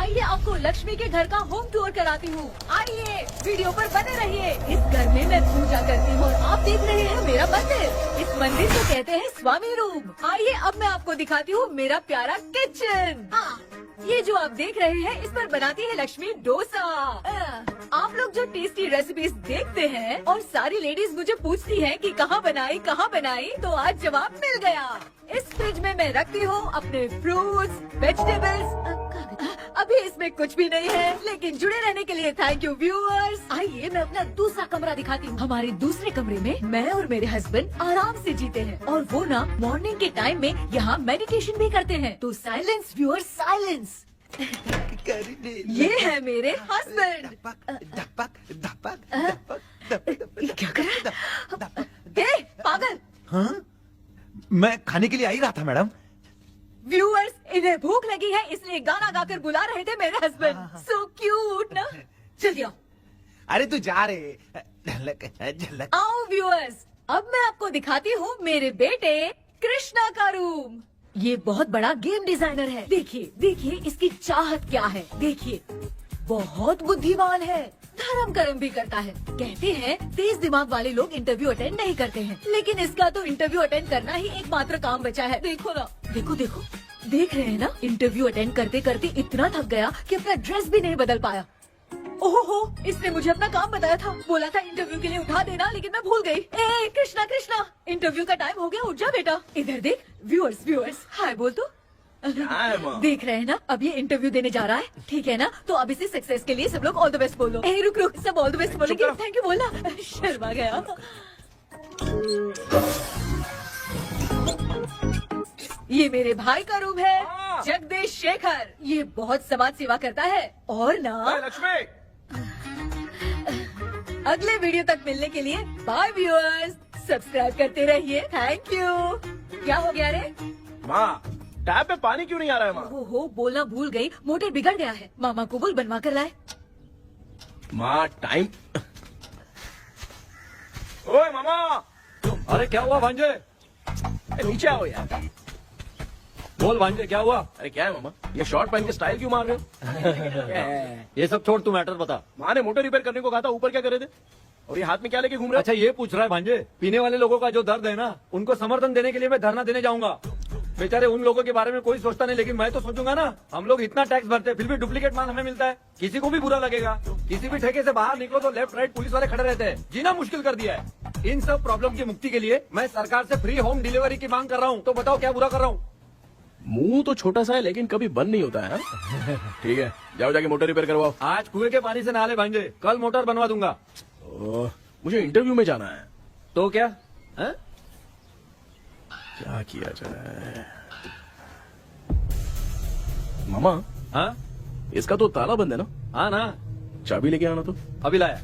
आइए आपको लक्ष्मी के घर का होम टूर कराती हूँ। आइए वीडियो पर बने रहिए। इस घर में मैं पूजा करती हूँ और आप देख रहे हैं मेरा मंदिर। इस मंदिर को कहते हैं स्वामी रूम। आइए अब मैं आपको दिखाती हूँ मेरा प्यारा किचन। ये जो आप देख रहे हैं इस पर बनाती है लक्ष्मी डोसा। आप लोग जो टेस्टी रेसिपीज देखते हैं और सारी लेडीज मुझे पूछती हैं कि कहाँ बनाई, तो आज जवाब मिल गया। इस फ्रिज में मैं रखती हूँ अपने फ्रूट्स, वेजिटेबल्स। अभी इसमें कुछ भी नहीं है, लेकिन जुड़े रहने के लिए थैंक यू व्यूअर्स। आइए मैं अपना दूसरा कमरा दिखाती हूँ। हमारे दूसरे कमरे में मैं और मेरे हस्बैंड आराम से जीते हैं और वो ना मॉर्निंग के टाइम में यहाँ मेडिटेशन भी करते हैं। तो साइलेंस व्यूअर्स, साइलेंस। ये है मेरे हस्बैंड। क्या कर रहा है? पागल। हाँ? मैं खाने के लिए आ ही रहा था मैडम। व्यूअर्स, इन्हें भूख लगी है इसलिए गाना गाकर बुला रहे थे मेरे हस्बैंड। सो क्यूट ना। चलिए आओ। अरे तू जा रे। झलक। आओ व्यूअर्स, अब मैं आपको दिखाती हूँ मेरे बेटे कृष्णा का रूम। ये बहुत बड़ा गेम डिजाइनर है। देखिए देखिए इसकी चाहत क्या है। देखिए बहुत बुद्धिमान है, धर्म कर्म भी करता है। कहते हैं तेज दिमाग वाले लोग इंटरव्यू अटेंड नहीं करते हैं, लेकिन इसका तो इंटरव्यू अटेंड करना ही एकमात्र काम बचा है। देखो ना, देखो देखो, देख रहे हैं ना, इंटरव्यू अटेंड करते करते इतना थक गया कि अपना ड्रेस भी नहीं बदल पाया। ओहो, इसने मुझे अपना काम बताया था, बोला था इंटरव्यू के लिए उठा देना, लेकिन मैं भूल गई। ए कृष्णा कृष्णा, इंटरव्यू का टाइम हो गया, उठ जा बेटा। इधर देख। व्यूअर्स व्यूअर्स, हाय बोल तो। देख रहे हैं ना, अब ये इंटरव्यू देने जा रहा है, ठीक है ना? तो अब इसे सक्सेस के लिए सब लोग ऑल द बेस्ट बोलो। ए रुक रुक, सब ऑल द बेस्ट बोलेंगे। थैंक यू बोलना। शर्मा गया। ये मेरे भाई का रूम है, जगदीश शेखर। ये बहुत समाज सेवा करता है और ना लक्ष्मी। अगले वीडियो तक मिलने के लिए बाय व्यूअर्स, सब्सक्राइब करते रहिए। Thank you. क्या हो गया रे? माँ, टैप पे पानी क्यों नहीं आ रहा है माँ? ओहो, बोलना भूल गई, मोटर बिगड़ गया है। मामा को बोल बनवा कर लाए। माँ टाइम। ओए मामा। अरे क्या हुआ भांजे? नीचे आओ यार। बोल भांजे क्या हुआ? अरे क्या है मामा, ये शॉर्ट पहन के स्टाइल क्यों मार रहे हो? ये सब छोड़, तू मैटर बता। माँ ने मोटर रिपेयर करने को कहा था, ऊपर क्या करे थे? और ये हाथ में क्या लेके घूम रहे हो? अच्छा ये पूछ रहा है भांजे, पीने वाले लोगों का जो दर्द है ना, उनको समर्थन देने के लिए मैं धरना देने जाऊंगा। बेचारे उन लोगों के बारे में कोई सोचता नहीं, लेकिन मैं तो सोचूंगा ना। हम लोग इतना टैक्स भरते हैं, फिर भी डुप्लीकेट माल हमें मिलता है। किसी को भी बुरा लगेगा। किसी भी ठेके से बाहर निकलो तो लेफ्ट राइट पुलिस वाले खड़े रहते हैं। जीना मुश्किल कर दिया है। इन सब प्रॉब्लम की मुक्ति के लिए मैं सरकार से फ्री होम डिलीवरी की मांग कर रहा हूँ। तो बताओ क्या बुरा कर रहा हूँ? मुंह तो छोटा सा है लेकिन कभी बंद नहीं होता है। ठीक है, जाओ जाके मोटर रिपेयर करवाओ। आज कुएं के पानी से नहा ले भांजे, कल मोटर बनवा दूंगा। मुझे इंटरव्यू में जाना है। तो क्या है? क्या किया जाए? मामा, हाँ इसका तो ताला बंद है ना? हाँ ना, चाबी लेके आना तो। अभी लाया।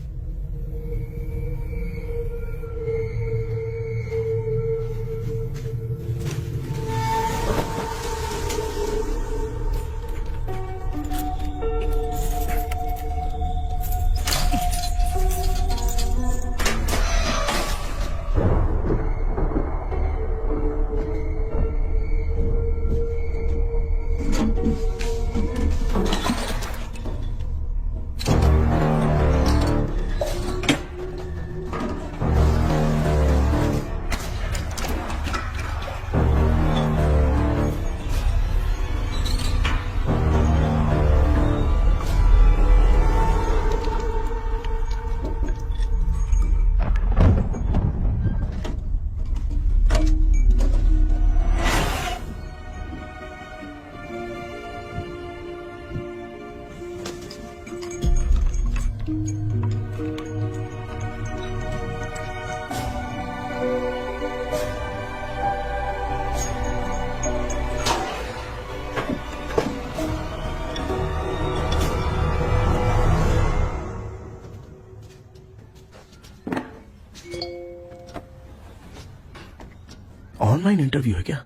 ऑनलाइन इंटरव्यू है क्या?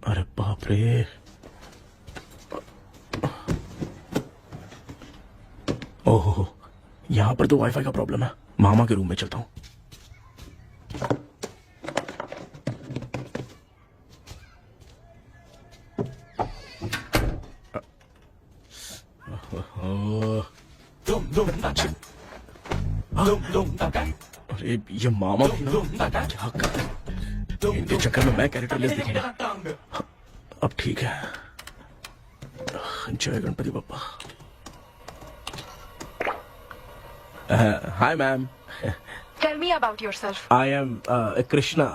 अरे बाप रे। ओहो, यहाँ पर तो वाईफाई का प्रॉब्लम है। मामा के रूम में चलता हूँ। अरे ये मामा भी ना क्या कर, इनके चक्कर में मैं कैरेक्टरलेस दिखेगा। अब ठीक है। जय Ganpati Bappa. Hi ma'am, Tell me about yourself. I am Krishna,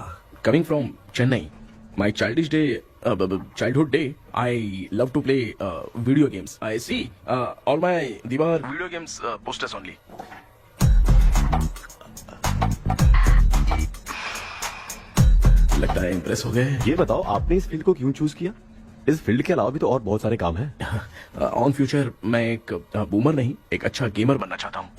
coming from Chennai. My childhood day, I love to play video games. I see all my Diwar video games posters only. लगता है impress हो गए। ये बताओ आपने इस field को क्यों चूज किया? इस फील्ड के अलावा भी तो और बहुत सारे काम हैं। ऑन फ्यूचर मैं एक बूमर नहीं, एक अच्छा गेमर बनना चाहता हूँ।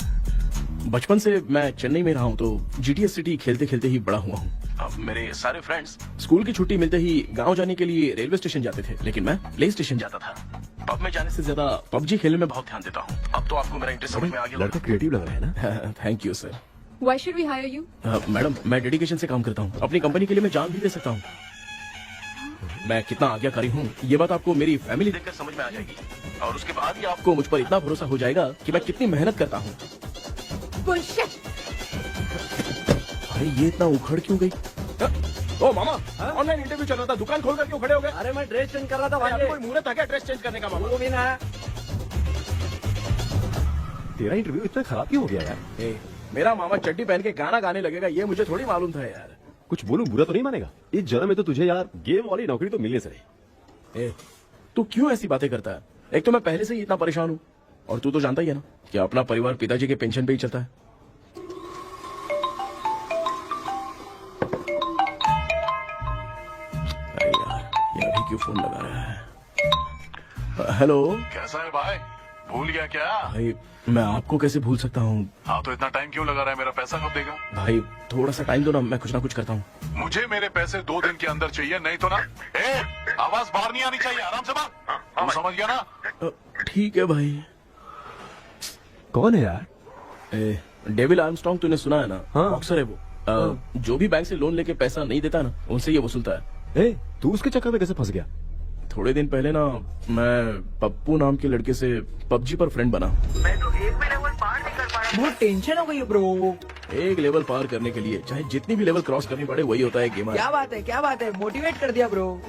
बचपन से मैं चेन्नई में रहा हूँ तो जीटीएस सिटी खेलते खेलते ही बड़ा हुआ हूँ। अब मेरे सारे फ्रेंड्स स्कूल की छुट्टी मिलते ही गांव जाने के लिए रेलवे स्टेशन जाते थे, लेकिन मैं प्ले स्टेशन जाता था। पब में जाने से ज्यादा पबजी खेलने में बहुत ध्यान देता हूँ। अब तो आपको मेरा इंटरेस्ट समझ में आ गया। लड़का क्रिएटिव लग रहा है ना। Thank you sir. Why should we hire you? Madam मैं डेडिकेशन से काम करता हूँ, अपनी कंपनी के लिए मैं जान भी दे सकता हूँ। मैं कितना आज्ञाकारी हूँ ये बात आपको मेरी फैमिली देखकर समझ में आ जाएगी, और उसके बाद ही आपको मुझ पर इतना भरोसा हो जाएगा कि मैं कितनी मेहनत करता हूँ। Bullshit! अरे ये इतना उखड़ क्यों गई? ओ मामा, ऑनलाइन इंटरव्यू चल रहा था, दुकान खोल कर क्यों खड़े हो गए? अरे मैं ड्रेस चेंज कर रहा था भाई भाई। कोई मुहूर्त था क्या ड्रेस चेंज करने का मामा? वो भी ना। तेरा इंटरव्यू इतना खराब क्यों हो गया यार? ए, मेरा मामा चड्डी पहन के गाना गाने लगेगा ये मुझे थोड़ी मालूम था यार। कुछ बोलूं बुरा तो नहीं मानेगा? इस जन्म में तो तुझे यार गेम वाली नौकरी तो मिलने से रही। ए, तू क्यों ऐसी बातें करता है? एक तो मैं पहले से ही इतना परेशान हूँ, और तू तो जानता ही है ना कि अपना परिवार पिताजी के पेंशन पे ही चलता है। अरे यार, ये अभी क्यों फोन लगा रहा है? हेलो कैसा है भाई? भूल गया क्या? भाई, मैं आपको कैसे भूल सकता हूँ? हाँ तो इतना टाइम क्यों लगा रहा है? मेरा पैसा कब देगा? भाई थोड़ा सा टाइम दो ना, मैं कुछ ना कुछ करता हूँ। मुझे मेरे पैसे 2 दिन के अंदर चाहिए, नहीं तो ना आवाज बाहर नहीं आनी चाहिए। आराम से बात, तू समझ गया ना? ठीक है भाई। कौन है यार? डेविल आर्मस्ट्रॉन्ग तूने सुना है ना? हाँ। बॉक्सर है वो। जो भी बैंक से लोन लेके पैसा नहीं देता ना, उनसे ये वसूलता है। तू उसके चक्कर में कैसे फंस गया? थोड़े दिन पहले ना मैं पप्पू नाम के लड़के से पबजी पर फ्रेंड बना। बहुत टेंशन हो गई है ब्रो। एक लेवल पार करने के लिए चाहे जितनी भी लेवल क्रॉस करनी पड़े, वही होता है गेमर। क्या बात है, मोटिवेट कर दिया ब्रो।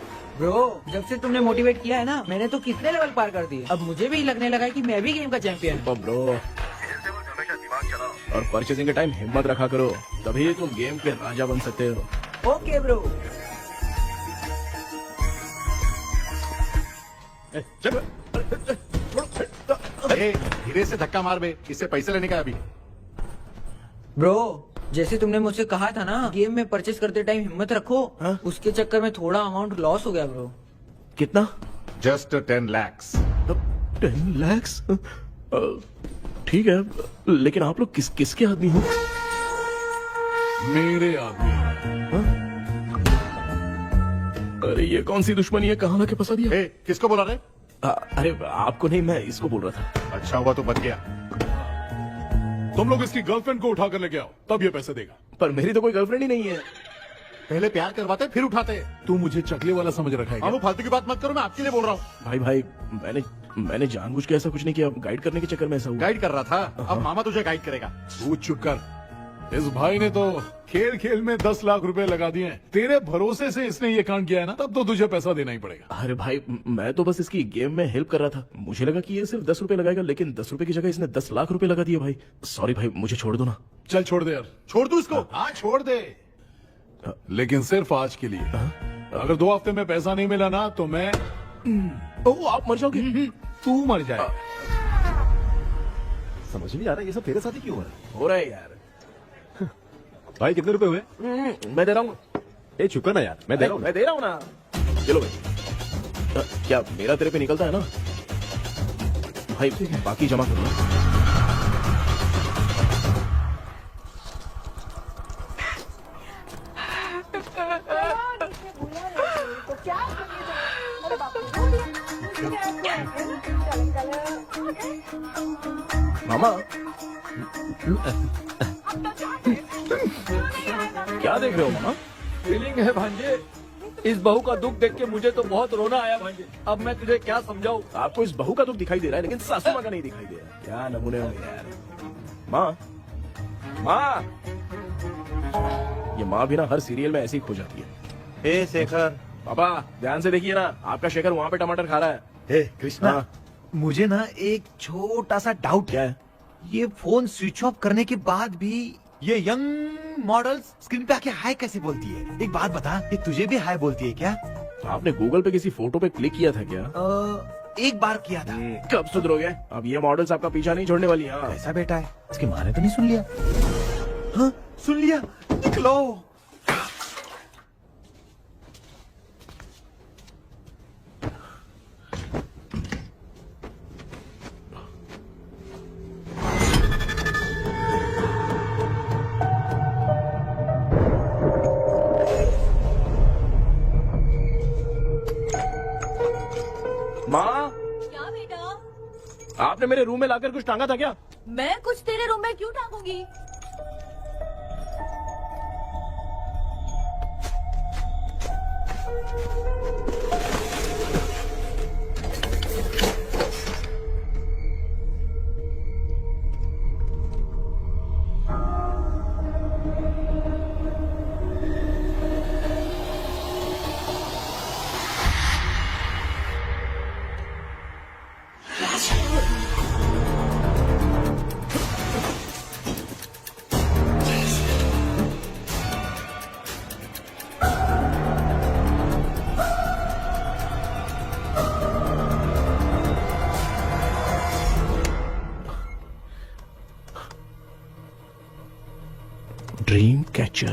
जब से तुमने मोटिवेट किया है ना, मैंने तो कितने लेवल पार कर दिए। अब मुझे भी लगने लगा है कि मैं भी गेम का चैंपियन हूँ। ब्रो, और परचेसिंग के टाइम हिम्मत रखा करो, तभी तुम गेम के राजा बन सकते हो। Okay bro. धीरे से धक्का मार बे, इससे पैसे लेने का अभी। ब्रो, जैसे तुमने मुझसे कहा था ना गेम में परचेस करते टाइम हिम्मत रखो, हाँ? उसके चक्कर में थोड़ा अमाउंट लॉस हो गया ब्रो। कितना? Just 10 lakhs। 10 lakhs? ठीक है, लेकिन आप लोग किसके आदमी हो? मेरे आदमी। अरे ये कौन सी दुश्मनी है, कहाँ लाके फंसा दिया? किसको बोला रे? अरे आपको नहीं, मैं इसको बोल रहा था। अच्छा हुआ तो बच गया। तुम लोग इसकी गर्लफ्रेंड को उठा कर लेके आओ, तब ये पैसे देगा। पर मेरी तो कोई गर्लफ्रेंड ही नहीं है। पहले प्यार करवाते फिर उठाते। तू मुझे चकले वाला समझ रखा है क्या? वो फालतू की बात मत करो, मैं आपके लिए बोल रहा हूँ। भाई मैंने जानबूझ के ऐसा कुछ नहीं किया, गाइड करने के चक्कर में ऐसा हुआ। गाइड कर रहा था, अब मामा तुझे गाइड करेगा। तू चुप कर। इस भाई ने तो खेल खेल में 10 लाख रुपए लगा दिए हैं। तेरे भरोसे से इसने ये कांड किया है ना, तब तो तुझे पैसा देना ही पड़ेगा। अरे भाई, मैं तो बस इसकी गेम में हेल्प कर रहा था। मुझे लगा कि ये सिर्फ 10 रुपए लगाएगा, लेकिन 10 रुपए की जगह इसने 10 लाख रुपए लगा दिए। भाई सॉरी भाई, मुझे छोड़ दो ना। चल छोड़ दे यार। छोड़ दू इसको। हाँ छोड़ दे, लेकिन सिर्फ आज के लिए। अगर 2 हफ्ते में पैसा नहीं मिला ना तो मैं आप मर जाओगे। तू मर जाए। समझ नहीं आ रहा ये सब तेरे साथ ही क्यों हो रहा है? हो रहा है यार। भाई कितने रुपए हुए? मैं दे रहा हूँ। चुप कर ना यार, मैं दे रहा हूँ। मैं दे रहा हूँ ना। चलो भाई। क्या मेरा तेरे पे निकलता है ना भाई? बाकी जमा कर लो। मामा क्या देख रहे हो मामा? फीलिंग है भांजे, इस बहू का दुख देख के मुझे तो बहुत रोना आया भाई। अब मैं तुझे क्या समझाऊं। आपको इस बहू का दुख दिखाई दे रहा है लेकिन सासू माँ का नहीं दिखाई दे रहा। क्या नमूने होंगे यार। माँ, माँ, ये माँ भी ना हर सीरियल में ऐसी ही खो जाती है। ए शेखर, पापा ध्यान से देखिए ना, आपका शेखर वहाँ पे टमाटर खा रहा है। ए कृष्णा, हाँ। मुझे ना एक छोटा सा डाउट क्या है। है? ये फोन स्विच ऑफ करने के बाद भी ये यंग मॉडल्स स्क्रीन पे आके हाय कैसे बोलती है? एक बात बता, ये तुझे भी हाय बोलती है क्या? आपने गूगल पे किसी फोटो पे क्लिक किया था क्या? एक बार किया था। कब सुधरोगे? अब ये मॉडल्स आपका पीछा नहीं छोड़ने वाली। हाँ। ऐसा बेटा है, इसकी माँ ने तो नहीं सुन लिया? हाँ, सुन लिया। निकलो। माँ, क्या बेटा? आपने मेरे रूम में लाकर कुछ टांगा था क्या? मैं कुछ तेरे रूम में क्यों टांगूंगी? Dream catcher.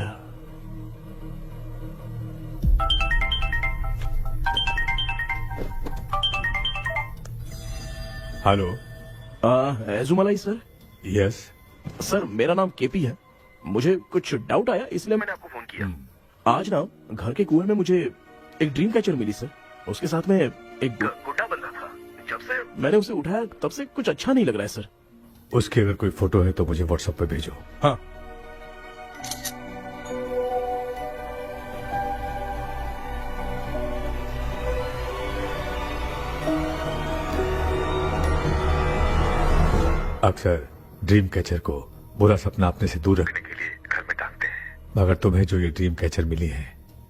Hello. Ezhumalai sir. Yes. Sir मेरा नाम केपी है। मुझे कुछ डाउट आया इसलिए मैंने आपको फोन किया। आज ना घर के कुएं में मुझे एक ड्रीम कैचर मिली सर। उसके साथ में एक गुड्डा बंदा था। जब से मैंने उसे उठाया तब से कुछ अच्छा नहीं लग रहा है सर। उसकी अगर कोई फोटो है तो मुझे व्हाट्सएप पे भेजो। हाँ। अक्सर ड्रीम कैचर को बुरा सपना अपने से दूर रखने के लिए घर में टांगते हैं, मगर तुम्हें जो ये ड्रीम कैचर मिली है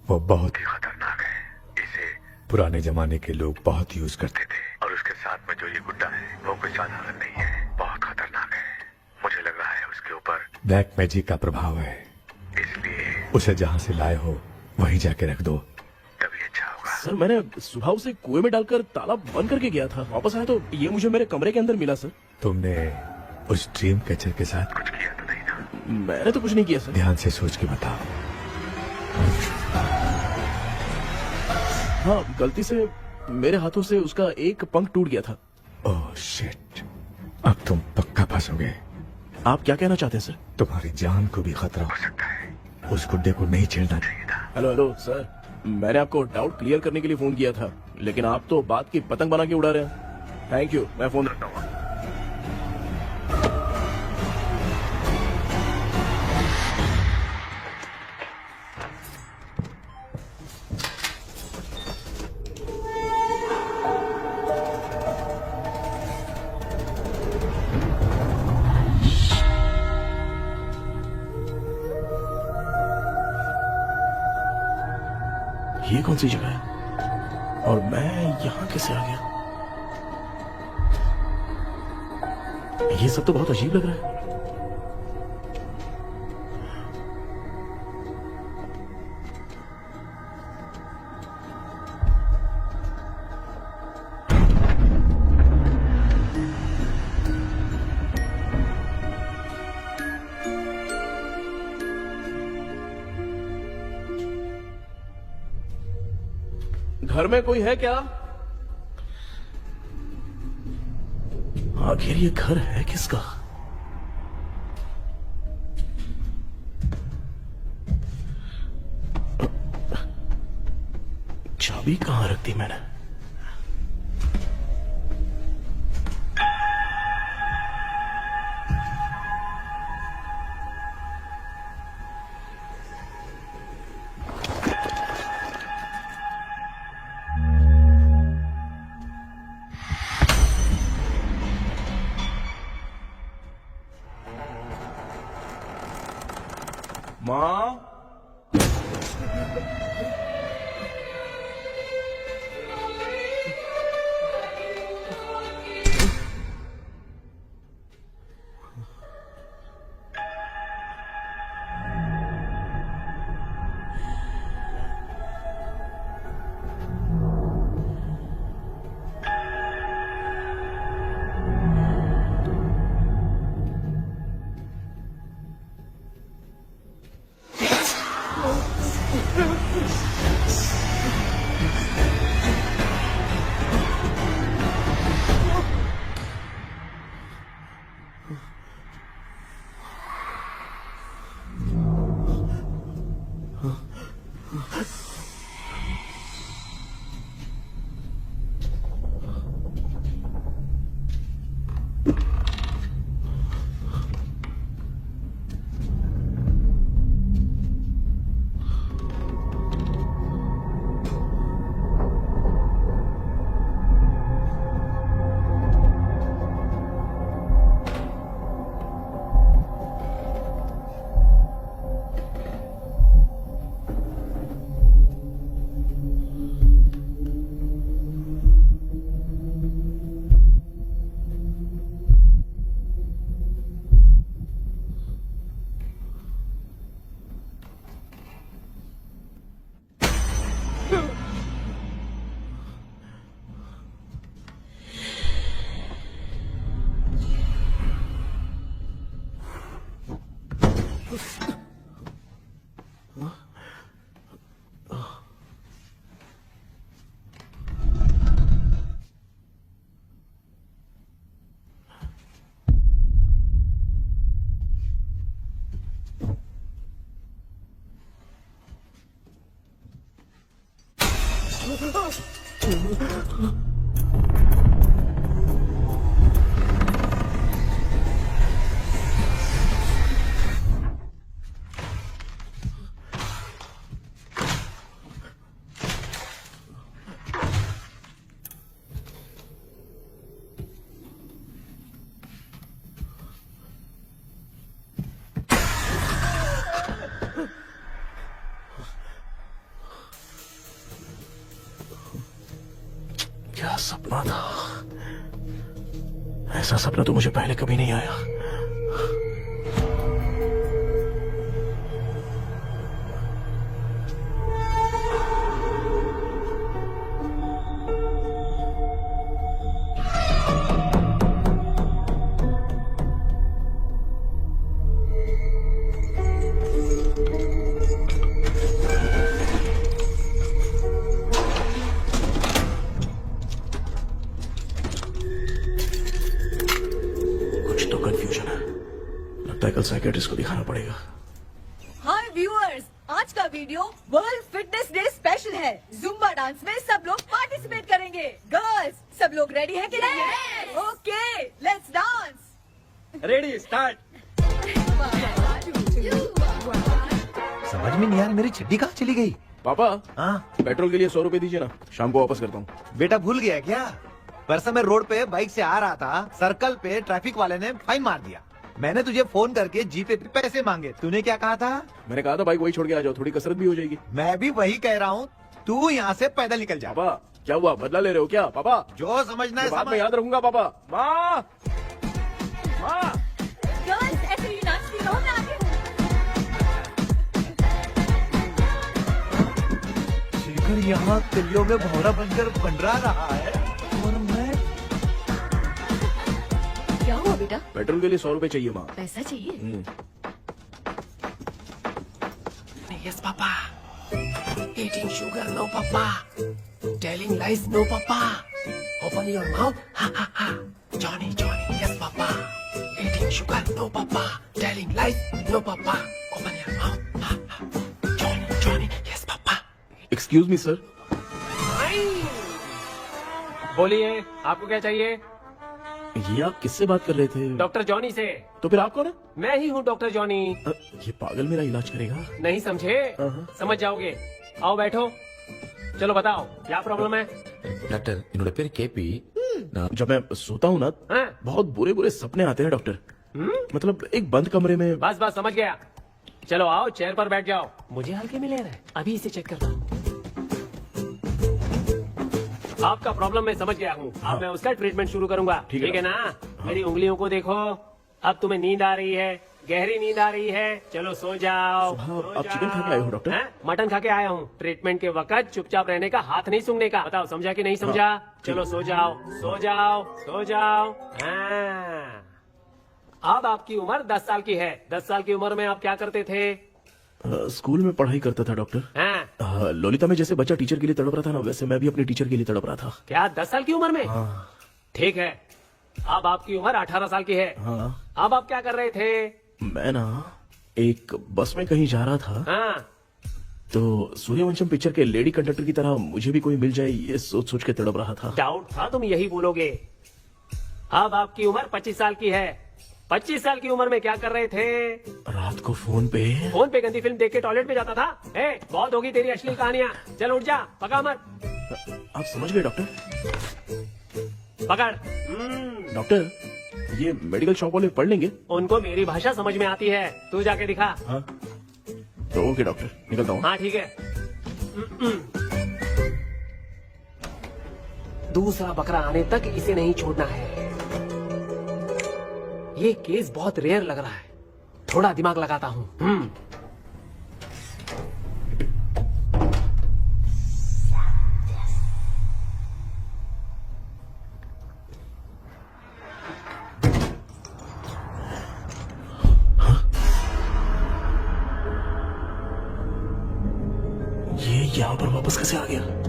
वो बहुत ही खतरनाक है। इसे पुराने जमाने के लोग बहुत यूज करते थे और उसके साथ में जो ये गुड्डा है वो कोई साधारण नहीं है, बहुत खतरनाक है। मुझे लग रहा है उसके ऊपर ब्लैक मैजिक का प्रभाव है, इसलिए उसे जहाँ से लाए हो वहीं जाके रख दो, तभी अच्छा होगा। सर मैंने सुबह उसे कुएं में डालकर ताला बंद करके गया था। वापस आया तो ये मुझे मेरे कमरे के अंदर मिला सर। तुमने उस ड्रीम कैचर के साथ कुछ किया तो नहीं ना? मैंने तो कुछ नहीं किया सर। ध्यान से सोच के बताओ। हाँ, गलती से मेरे हाथों से उसका एक पंख टूट गया था। ओह शिट, अब तुम पक्का फंसोगे। आप क्या कहना चाहते हैं सर? तुम्हारी जान को भी खतरा हो सकता है। उस गुड्डे को नहीं छेड़ना चाहिए था। हेलो हेलो सर, मैंने आपको डाउट क्लियर करने के लिए फोन किया था, लेकिन आप तो बात की पतंग बना के उड़ा रहे हैं। थैंक यू, मैं फोन रखता हूँ। ये कौन सी जगह है और मैं यहाँ कैसे आ गया? ये सब तो बहुत अजीब लग रहा है। घर में कोई है क्या? आखिर ये घर है किसका? चाबी कहां रख दी मैंने? माँ क्या सपना था। ऐसा सपना तो मुझे पहले कभी नहीं आया। कंफ्यूजन है, लगता है कल साइकियाट्रिस्ट को दिखाना पड़ेगा। हाय व्यूअर्स, आज का video world fitness day special है। जुम्बा डांस में सब लोग पार्टिसिपेट करेंगे। गर्ल्स, सब लोग रेडी हैं कि नहीं? Okay, let's dance. Ready, start. समझ में नहीं यार, मेरी छड्डी कहाँ चली गई? पापा, हाँ पेट्रोल के लिए 100 रुपए दीजिए ना, शाम को वापस करता हूँ। बेटा भूल गया क्या? परसों मैं रोड पे बाइक से आ रहा था, सर्कल पे ट्रैफिक वाले ने फाइन मार दिया। मैंने तुझे फोन करके जीपे पे पैसे मांगे, तूने क्या कहा था? मैंने कहा था बाइक वही छोड़ के आ जाओ, थोड़ी कसरत भी हो जाएगी। मैं भी वही कह रहा हूँ, तू यहाँ से पैदल निकल जा। पापा क्या हुआ, बदला ले रहे हो क्या? पापा जो समझना है बात में समझ। याद रखूंगा। पापा, माँ माँ, गर्ल्स, ऐसे ही नाचती रहो, मैं आती हूँ। शेखर यहाँ कलियों में भौरा बनकर बंडरा रहा है और मैं। क्या हुआ बेटा? पेट्रोल के लिए 100 रुपए चाहिए माँ। पैसा चाहिए? Yes, Papa. Eating sugar, no, Papa. Telling lies, no, Papa. Open your mouth, ha ha ha. Johnny, Johnny, yes, Papa. Eating sugar, no, Papa. Telling lies, no, Papa. Open your mouth, ha ha. Johnny, Johnny, yes, Papa. Excuse me sir. बोलिए, आपको क्या चाहिए? ये आप किससे बात कर रहे थे? डॉक्टर जॉनी से। तो फिर आप कौन है? मैं ही हूँ डॉक्टर जॉनी। ये पागल मेरा इलाज करेगा? नहीं समझे? समझ जाओगे। आओ बैठो। चलो बताओ क्या प्रॉब्लम है? டாக்டர் என்னோட பேர் கேபி जब मैं सोता हूँ ना, हाँ? बहुत बुरे बुरे सपने आते हैं डॉक्टर। मतलब एक बंद कमरे में। बस बस समझ गया। चलो आओ, चेयर पर बैठ जाओ। मुझे हल्के में ले रहा है, अभी इसे चेक करता हूँ। आपका प्रॉब्लम मैं समझ गया हूँ। अब मैं उसका ट्रीटमेंट शुरू करूंगा, ठीक है ना? मेरी उंगलियों को देखो, अब तुम्हें नींद आ रही है, गहरी नींद आ रही है। चलो सो जाओ। सुबह आप चिकन खा के आए हो डॉक्टर? हैं? मटन खा के आया हूँ। ट्रीटमेंट के वक्त चुपचाप रहने का, हाथ नहीं सूंघने का। बताओ समझा कि नहीं समझा? चलो सो जाओ, सो जाओ, सो जाओ। हाँ। अब आपकी उम्र 10 साल की है। 10 साल की उम्र में आप क्या करते थे? स्कूल में पढ़ाई करता था डॉक्टर। हाँ। लोलिता में जैसे बच्चा टीचर के लिए तड़प रहा था ना, वैसे मैं भी अपने टीचर के लिए तड़प रहा था। क्या 10 साल की उम्र में? ठीक है, अब आपकी उम्र 18 साल की है। हाँ। अब आप क्या कर रहे थे? मैं ना एक बस में कहीं जा रहा था, हाँ। तो सूर्यवंशम पिक्चर के लेडी कंडक्टर की तरह मुझे भी कोई मिल जाए, ये सोच सोच के तड़प रहा था। डाउट था तुम यही बोलोगे। अब आपकी उम्र 25 साल की है। 25 साल की उम्र में क्या कर रहे थे? रात को फोन पे गंदी फिल्म देख के टॉयलेट में जाता था। बहुत होगी तेरी अश्लील कहानियां। चल उठ जा, पका मत। आप समझ गए डॉक्टर? पकड़। डॉक्टर, ये मेडिकल शॉप वाले पढ़ लेंगे? उनको मेरी भाषा समझ में आती है, तू जाके दिखा। हाँ। तो ओके डॉक्टर, निकलता हूँ। हाँ ठीक है। दूसरा बकरा आने तक इसे नहीं छोड़ना है। ये केस बहुत रेयर लग रहा है, थोड़ा दिमाग लगाता हूँ। ये यहाँ पर वापस कैसे आ गया?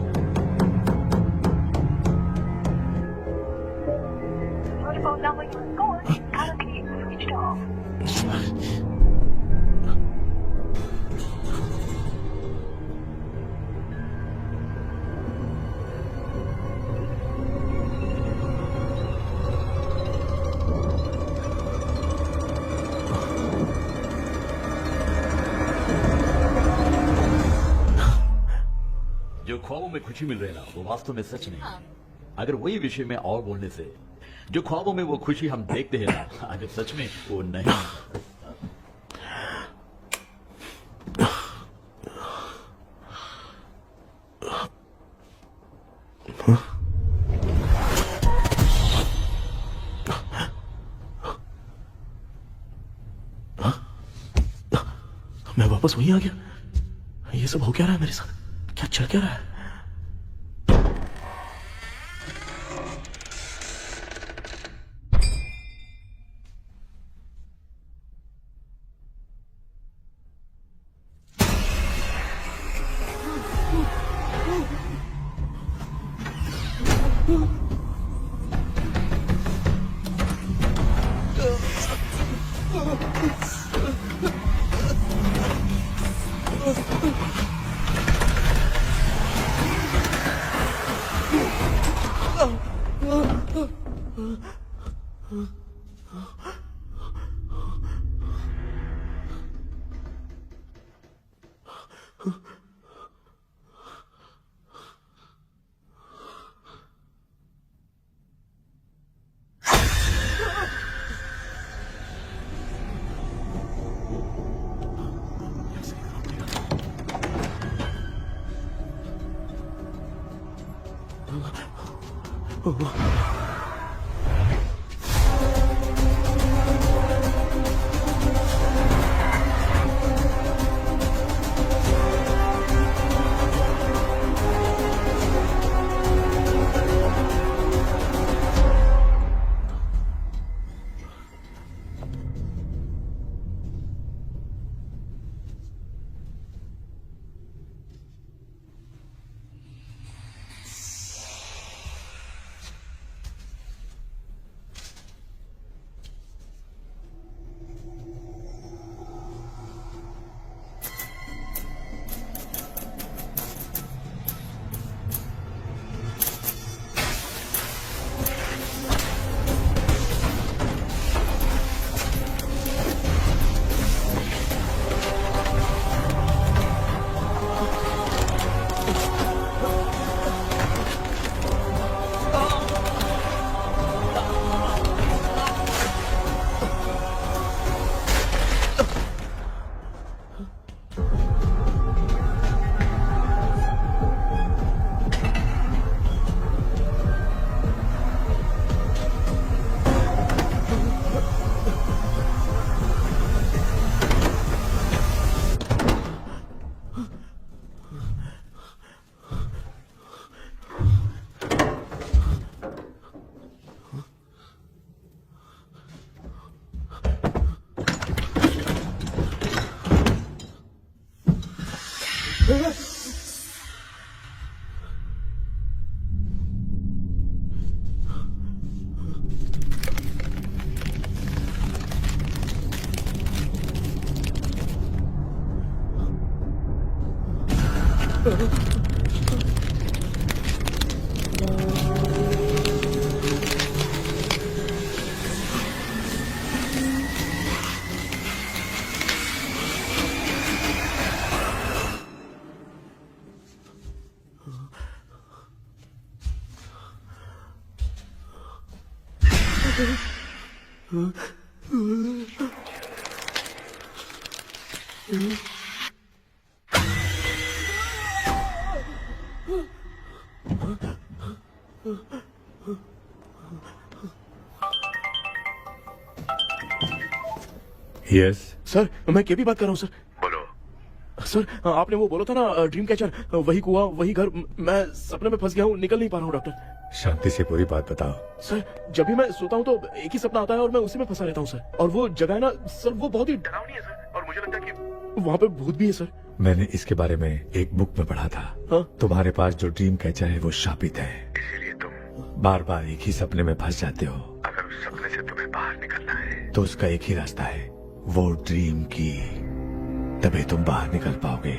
जो ख्वाबों में खुशी मिल रही है ना, वो वास्तव में सच नहीं है। अगर वही विषय में और बोलने से, जो ख्वाबों में वो खुशी हम देखते हैं ना, अगर सच में वो नहीं। मैं वापस वहीं आ गया। ये सब हो क्या रहा है मेरे साथ? क्या चल क्या रहा है? यस सर मैं केपी बात कर रहा हूँ सर। बोलो सर, आपने वो बोला था ना ड्रीम कैचर, वही कुआं वही घर, मैं सपने में फंस गया हूँ, निकल नहीं पा रहा हूँ डॉक्टर। शांति से पूरी बात बताओ। सर जब भी मैं सोता हूँ तो एक ही सपना आता है और मैं उसी में फंसा रहता हूँ सर। और वो जगह है ना सर, वो बहुत ही डरावनी है सर, और मुझे लगता है कि वहाँ पे भूत भी है सर। मैंने इसके बारे में एक बुक में पढ़ा था। हाँ? तुम्हारे पास जो ड्रीम कैचर है वो शापित है, इसीलिए तुम बार बार एक ही सपने में फंस जाते हो। अगर उस सपने से तुम्हें बाहर निकलना है तो उसका एक ही रास्ता है, वो ड्रीम की, तभी तुम बाहर निकल पाओगे।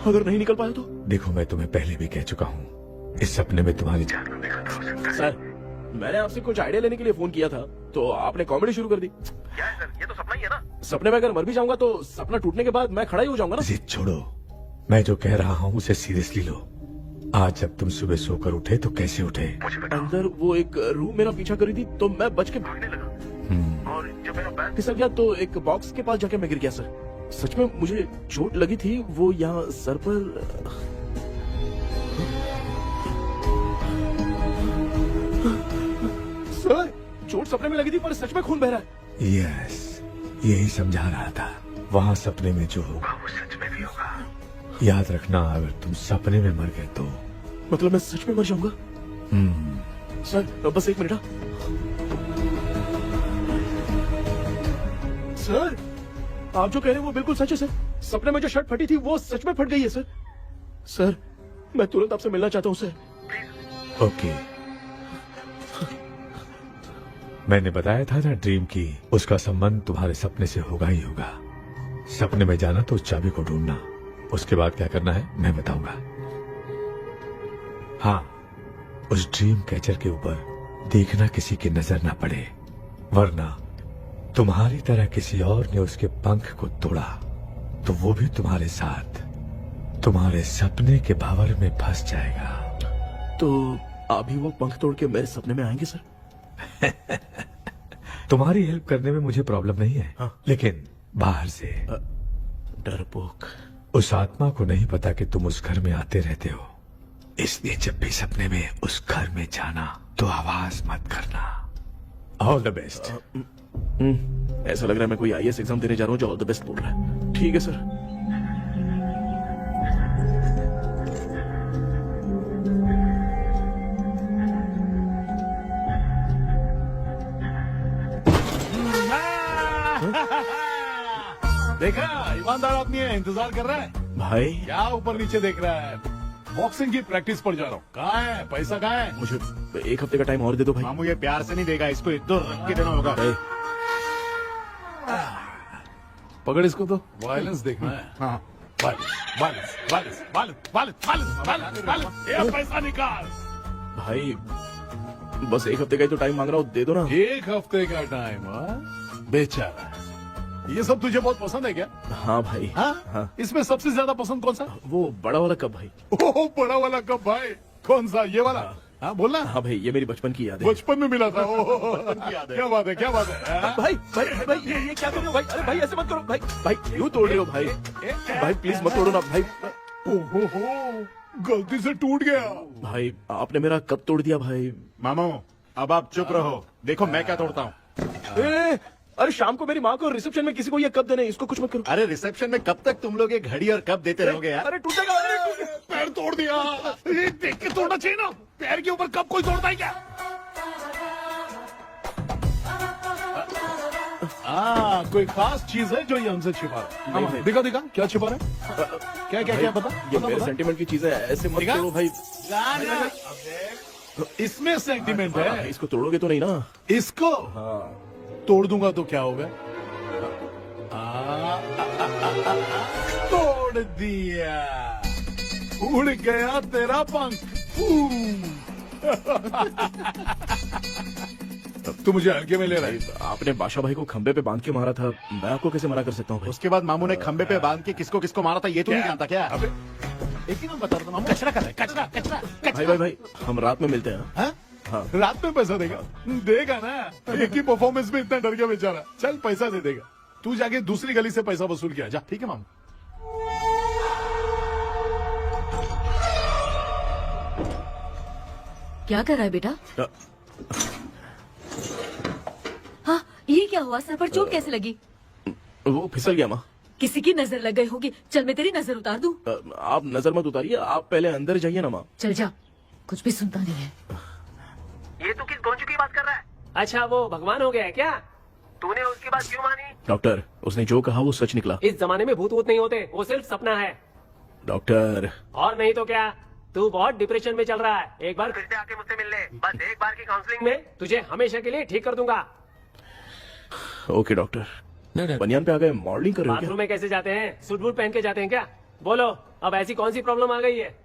अगर नहीं निकल पाया तो? देखो मैं तुम्हें पहले भी कह चुका हूँ, इस सपने में तुम्हारी जान में खतरा हो सकता है। सर मैंने आपसे कुछ आइडिया लेने के लिए फोन किया था तो आपने कॉमेडी शुरू कर दी। क्या है सर, ये तो सपना ही है ना। सपने में अगर मर भी जाऊंगा तो सपना टूटने के बाद मैं खड़ा ही हो जाऊंगा ना। जिद छोड़ो, मैं जो कह रहा हूँ उसे सीरियसली लो। आज जब तुम सुबह सोकर उठे तो कैसे उठे? अंदर वो एक रूम मेरा पीछा करी थी तो मैं बच के भागने लगा, और जब मेरा पैर फिसल गया तो एक बॉक्स के पास जाके मैं गिर गया सर। सच में मुझे चोट लगी थी, वो यहाँ सर पर। सर चोट सपने में लगी थी पर सच में खून बह रहा है। यस, यही समझा रहा था, वहाँ सपने में जो होगा वो सच में भी होगा। याद रखना, अगर तुम सपने में मर गए तो मतलब मैं सच में मर जाऊंगा। सर बस एक मिनट। सर आप जो कह रहे हैं वो बिल्कुल सच है सर। सपने में जो शर्ट फटी थी वो सच में फट गई है सर। सर मैं तुरंत आपसे मिलना चाहता हूँ सर। ओके, मैंने बताया था ना ड्रीम की, उसका संबंध तुम्हारे सपने से होगा ही होगा। सपने में जाना तो उस चाबी को ढूंढना, उसके बाद क्या करना है मैं बताऊंगा। हाँ, उस ड्रीम कैचर के ऊपर देखना किसी की नजर ना पड़े, वरना तुम्हारी तरह किसी और ने उसके पंख को तोड़ा तो वो भी तुम्हारे साथ तुम्हारे सपने के भंवर में फंस जाएगा। तो अभी वो पंख तोड़ के मेरे सपने में आएंगे सर? तुम्हारी हेल्प करने में मुझे प्रॉब्लम नहीं है। हाँ। लेकिन बाहर से डरपोक, उस आत्मा को नहीं पता कि तुम उस घर में आते रहते हो, इसलिए जब भी सपने में उस घर में जाना तो आवाज मत करना। All the best. ऐसा लग रहा है मैं कोई आईएएस एग्जाम देने जा रहा हूँ जो ऑल द बेस्ट बोल रहा है। ठीक है सर। देखा, ईमानदार आदमी है, इंतजार कर रहा है। भाई क्या ऊपर नीचे देख रहा है? बॉक्सिंग की प्रैक्टिस पर जा रहा हूँ। कहाँ है पैसा, कहाँ है? मुझे एक हफ्ते का टाइम और दे दो भाई। मामू ये प्यार से नहीं देगा, इसको इधर रख के देना होगा। पकड़ इसको, तो वायलेंस देखना है। हाँ, violence violence violence violence violence violence violence, ये पैसा निकाल। भाई बस एक हफ्ते का ही तो टाइम मांग रहा हूँ, दे दो ना। एक हफ्ते का टाइम? बेचारा, ये सब तुझे बहुत पसंद है क्या? हाँ भाई। हाँ? इसमें सबसे ज्यादा पसंद कौन सा? वो बड़ा वाला कप भाई। ओह, बड़ा वाला कप भाई, कौन सा? ये वाला? हाँ बोलना। हाँ भाई, ये मेरी बचपन की याद है। बचपन में मिला था। क्या बात है, क्या बात है। भाई भाई भाई ये क्या कर रहे हो भाई? अरे भाई ऐसे मत करो भाई। भाई क्यों तोड़ रहे हो भाई? भाई प्लीज मत तोड़ो ना भाई। ओहो, गलती से टूट गया। भाई आपने मेरा कप तोड़ दिया भाई। मामू अब आप चुप रहो, देखो मैं क्या तोड़ता हूँ। अरे शाम को मेरी माँ को रिसेप्शन में किसी को ये कप देने, इसको कुछ मत करो। अरे रिसेप्शन में कब तक तुम लोग ये घड़ी और कप देते रहोगे यार? अरे टूटेगा। पैर तोड़ दिया। ये देख के तोड़ना चाहिए ना, पैर के ऊपर कप कोई तोड़ता है क्या? कोई खास चीज है जो ये हमसे छिपा रहा है? दिखा दिखा, क्या छिपा रहा है? क्या क्या क्या बता? ये मेरे सेंटिमेंट की चीज है, ऐसे मत करो भाई। इसमें सेंटिमेंट है। इसको तोड़ोगे तो नहीं ना? इसको तोड़ दूंगा तो क्या होगा? तोड़ दिया। उड़ गया तेरा पंख। तू मुझे हल्के में ले रहा है। आपने बादशाह भाई को खंबे पे बांध के मारा था, मैं आपको कैसे मना कर सकता हूँ भाई? उसके बाद मामू ने खंबे पे बांध के किसको किसको मारा था ये तो नहीं जानता क्या? अबे एक ही नाम बता रहा था मामू। कचरा कर रहा है, कचरा कचरा भाई भाई भाई, हम रात में मिलते हैं। हाँ? रात में पैसा देगा? देगा ना, एक ही परफॉर्मेंस में इतना डर गया बेचारा। चल पैसा दे देगा, तू जाके दूसरी गली से पैसा वसूल किया जा। ठीक है मामू। क्या कर रहा है बेटा? हाँ, ये क्या हुआ? सर पर चोट कैसे लगी? वो फिसल गया माँ। किसी की नजर लग गई होगी। चल मैं तेरी नजर उतार दूं। आप नजर मत उतारिए, आप पहले अंदर जाइए ना माँ। चल जा, कुछ भी सुनता नहीं है। ये तू किस गोंचू की बात कर रहा है? अच्छा वो भगवान हो गया है क्या? तूने उसकी बात क्यों मानी? डॉक्टर, उसने जो कहा वो सच निकला। इस जमाने में भूत वूत नहीं होते, वो सिर्फ सपना है। डॉक्टर, और नहीं तो क्या, तू बहुत डिप्रेशन में चल रहा है। एक बार फिर से आके मुझसे मिल ले, बस एक बार की काउंसलिंग में तुझे हमेशा के लिए ठीक कर दूंगा। Okay doctor. बनियान पे आ गए, मॉडलिंग कर रहे हो बाथरूम में कैसे जाते हैं? सूट बूट पहन के जाते हैं क्या? बोलो, अब ऐसी कौन सी प्रॉब्लम आ गई है?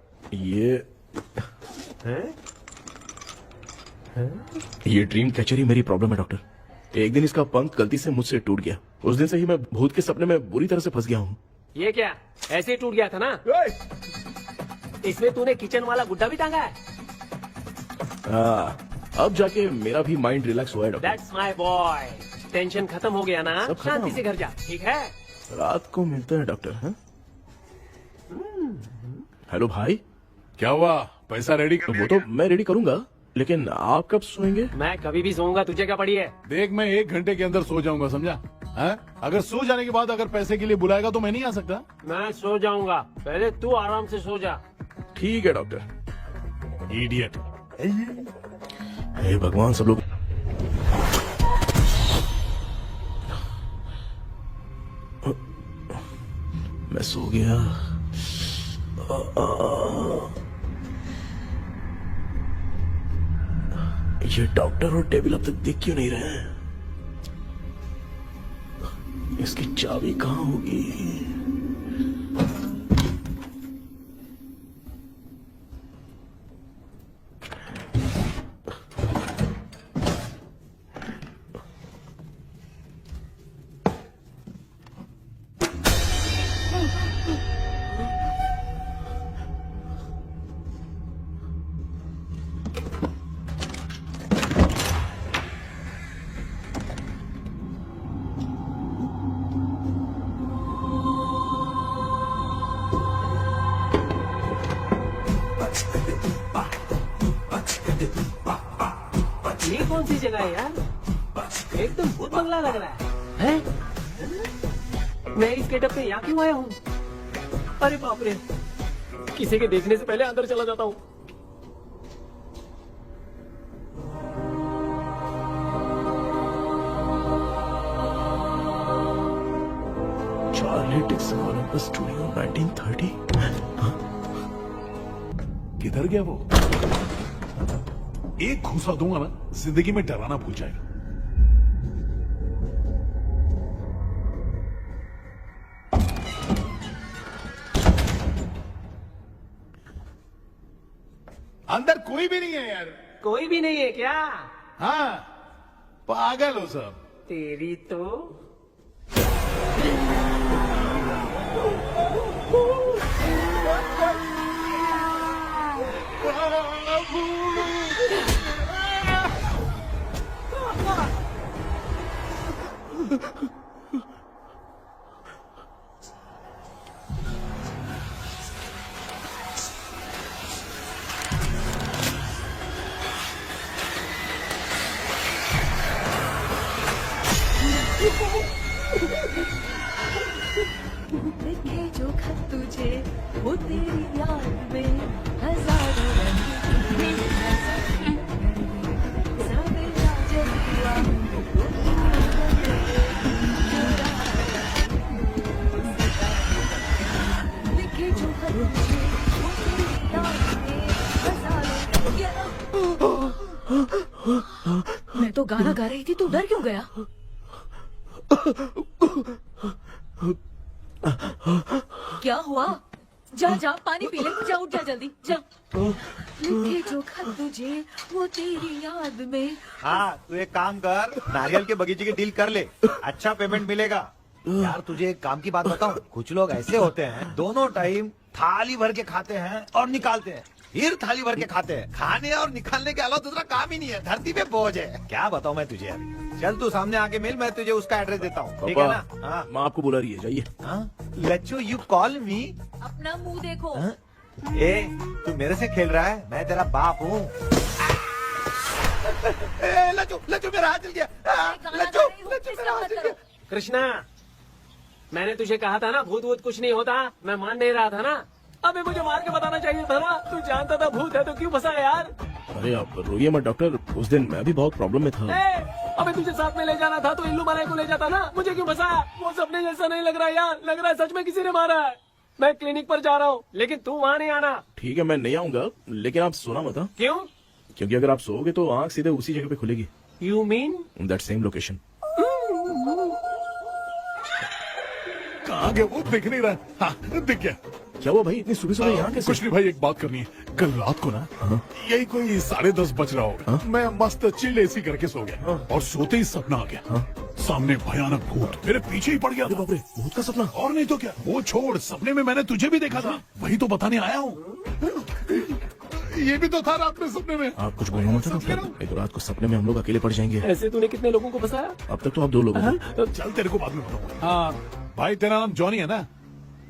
ये ड्रीम कैचर ही मेरी प्रॉब्लम है डॉक्टर। एक दिन इसका पंख गलती से मुझसे टूट गया। उस दिन से ही मैं भूत के सपने में बुरी तरह से फंस गया हूँ। ये क्या ऐसे ही टूट गया था ना? इसमें तूने किचन वाला गुड्डा भी टांगा है? अब जाके मेरा भी माइंड रिलैक्स हुआ है doctor. That's my boy. Tension खत्म हो गया ना? सब खत्म। शांति से घर जा, ठीक है? रात को मिलते हैं डॉक्टर। हाँ? हेलो भाई, क्या हुआ? पैसा रेडी कर वो तो मैं रेडी करूंगा, लेकिन आप कब सोएंगे? मैं कभी भी सोऊंगा, तुझे क्या पड़ी है? देख, मैं 1 घंटे के अंदर सो जाऊंगा, समझा? अगर सो जाने के बाद अगर पैसे के लिए बुलाएगा तो मैं नहीं आ सकता। मैं सो जाऊंगा, पहले तू आराम से सो जा। ठीक है डॉक्टर। इडियट। हे भगवान, सब लोग मैं सो गया। ये डॉक्टर और टेबल अब तक दिख क्यों नहीं रहे हैं? इसकी चाबी कहाँ होगी? ये कौन सी जगह है यार? एकदम भूत बंगला लग रहा है। मैं इस गेटअप पे यहाँ क्यों आया हूँ? अरे बाप रे, किसी के देखने से पहले अंदर चला जाता हूँ। Charlie Dixon Olympus studio 1930। किधर गया वो? एक घूसा दूंगा ना, जिंदगी में डराना भूल जाएगा। अंदर कोई भी नहीं है यार। कोई भी नहीं है क्या? हाँ, पागल हो सब। तेरी तो लिखे जो खत तुझे वो तेरी याद में हजारों रंग के सवेरा जब हुआ तो लिखे जो खत तुझे वो तेरी याद में हजारों मैं तो गाना गा रही थी, तू डर क्यों गया? क्या हुआ? जा जा पानी पी ले, जा उठ जा जल्दी जा। लिखे जो खत तुझे वो तेरी याद में। हाँ तू एक काम कर, नारियल के बगीचे की डील कर ले, अच्छा पेमेंट मिलेगा। यार तुझे एक काम की बात बताऊं, कुछ लोग ऐसे होते हैं दोनों टाइम थाली भर के खाते हैं और निकालते हैं, फिर थाली भर के खाते हैं। खाने और निकालने के अलावा दूसरा काम ही नहीं है, धरती पे बोझ है। क्या बताऊं मैं तुझे अभी। चल तू सामने आके मिल, मैं तुझे उसका एड्रेस देता हूँ, ठीक है ना? हाँ माँ आपको बुला रही है, जाइए। लच्चू यू कॉल मी। अपना मुंह देखो। ए तू मेरे से खेल रहा है, मैं तेरा बाप हूँ। लच्चू लच्चू मेरा हाथ जल गया। लच्चू लच्चू मेरा हाथ जल गया। कृष्णा, मैंने तुझे कहा था ना भूत वूत कुछ नहीं होता, मैं मान नहीं रहा था ना। अबे मुझे मार के बताना चाहिए था ना, तू जानता था भूत है तो क्यों फंसा यार? अरे आप रोइए मत डॉक्टर, उस दिन मैं भी बहुत प्रॉब्लम में था। अबे तुझे साथ में ले जाना था तो इल्लू मलाई को ले जाता ना, मुझे क्यों फंसाया? वो सपने जैसा नहीं लग रहा यार, लग रहा है सच में किसी ने मारा है। मैं क्लिनिक पर जा रहा हूँ, लेकिन तू वहाँ नहीं आना। ठीक है मैं नहीं आऊंगा, लेकिन आप सोना मत। क्यों? क्योंकि अगर आप सोओगे तो आंख सीधे उसी जगह पे खुलेगी। You mean? That same location. कहाँ गया वो, दिख नहीं रहा। हाँ दिख गया। क्या हुआ भाई, इतनी सुबह सुबह यहाँ कैसे? कुछ नहीं भाई, एक बात करनी है। कल रात को ना यही कोई 10:30 बज रहा होगा, मैं मस्त चिल एसी करके सो गया और सोते ही सपना आ गया। सामने भयानक भूत मेरे पीछे ही पड़ गया। बाप रे, भूत का सपना? और नहीं तो क्या, वो छोड़, सपने में मैंने तुझे भी देखा था, वही तो बताने आया हूँ। ये भी तो था रात में सपने में। आप कुछ बोलना मत डॉक्टर, एक रात को सपने में हम लोग अकेले पड़ जाएंगे। ऐसे तूने कितने लोगों को फंसाया? अब तक तो आप 2 लोगों को। चल तेरे को बाद में बताऊंगा। हाँ भाई, तेरा नाम जॉनी है ना?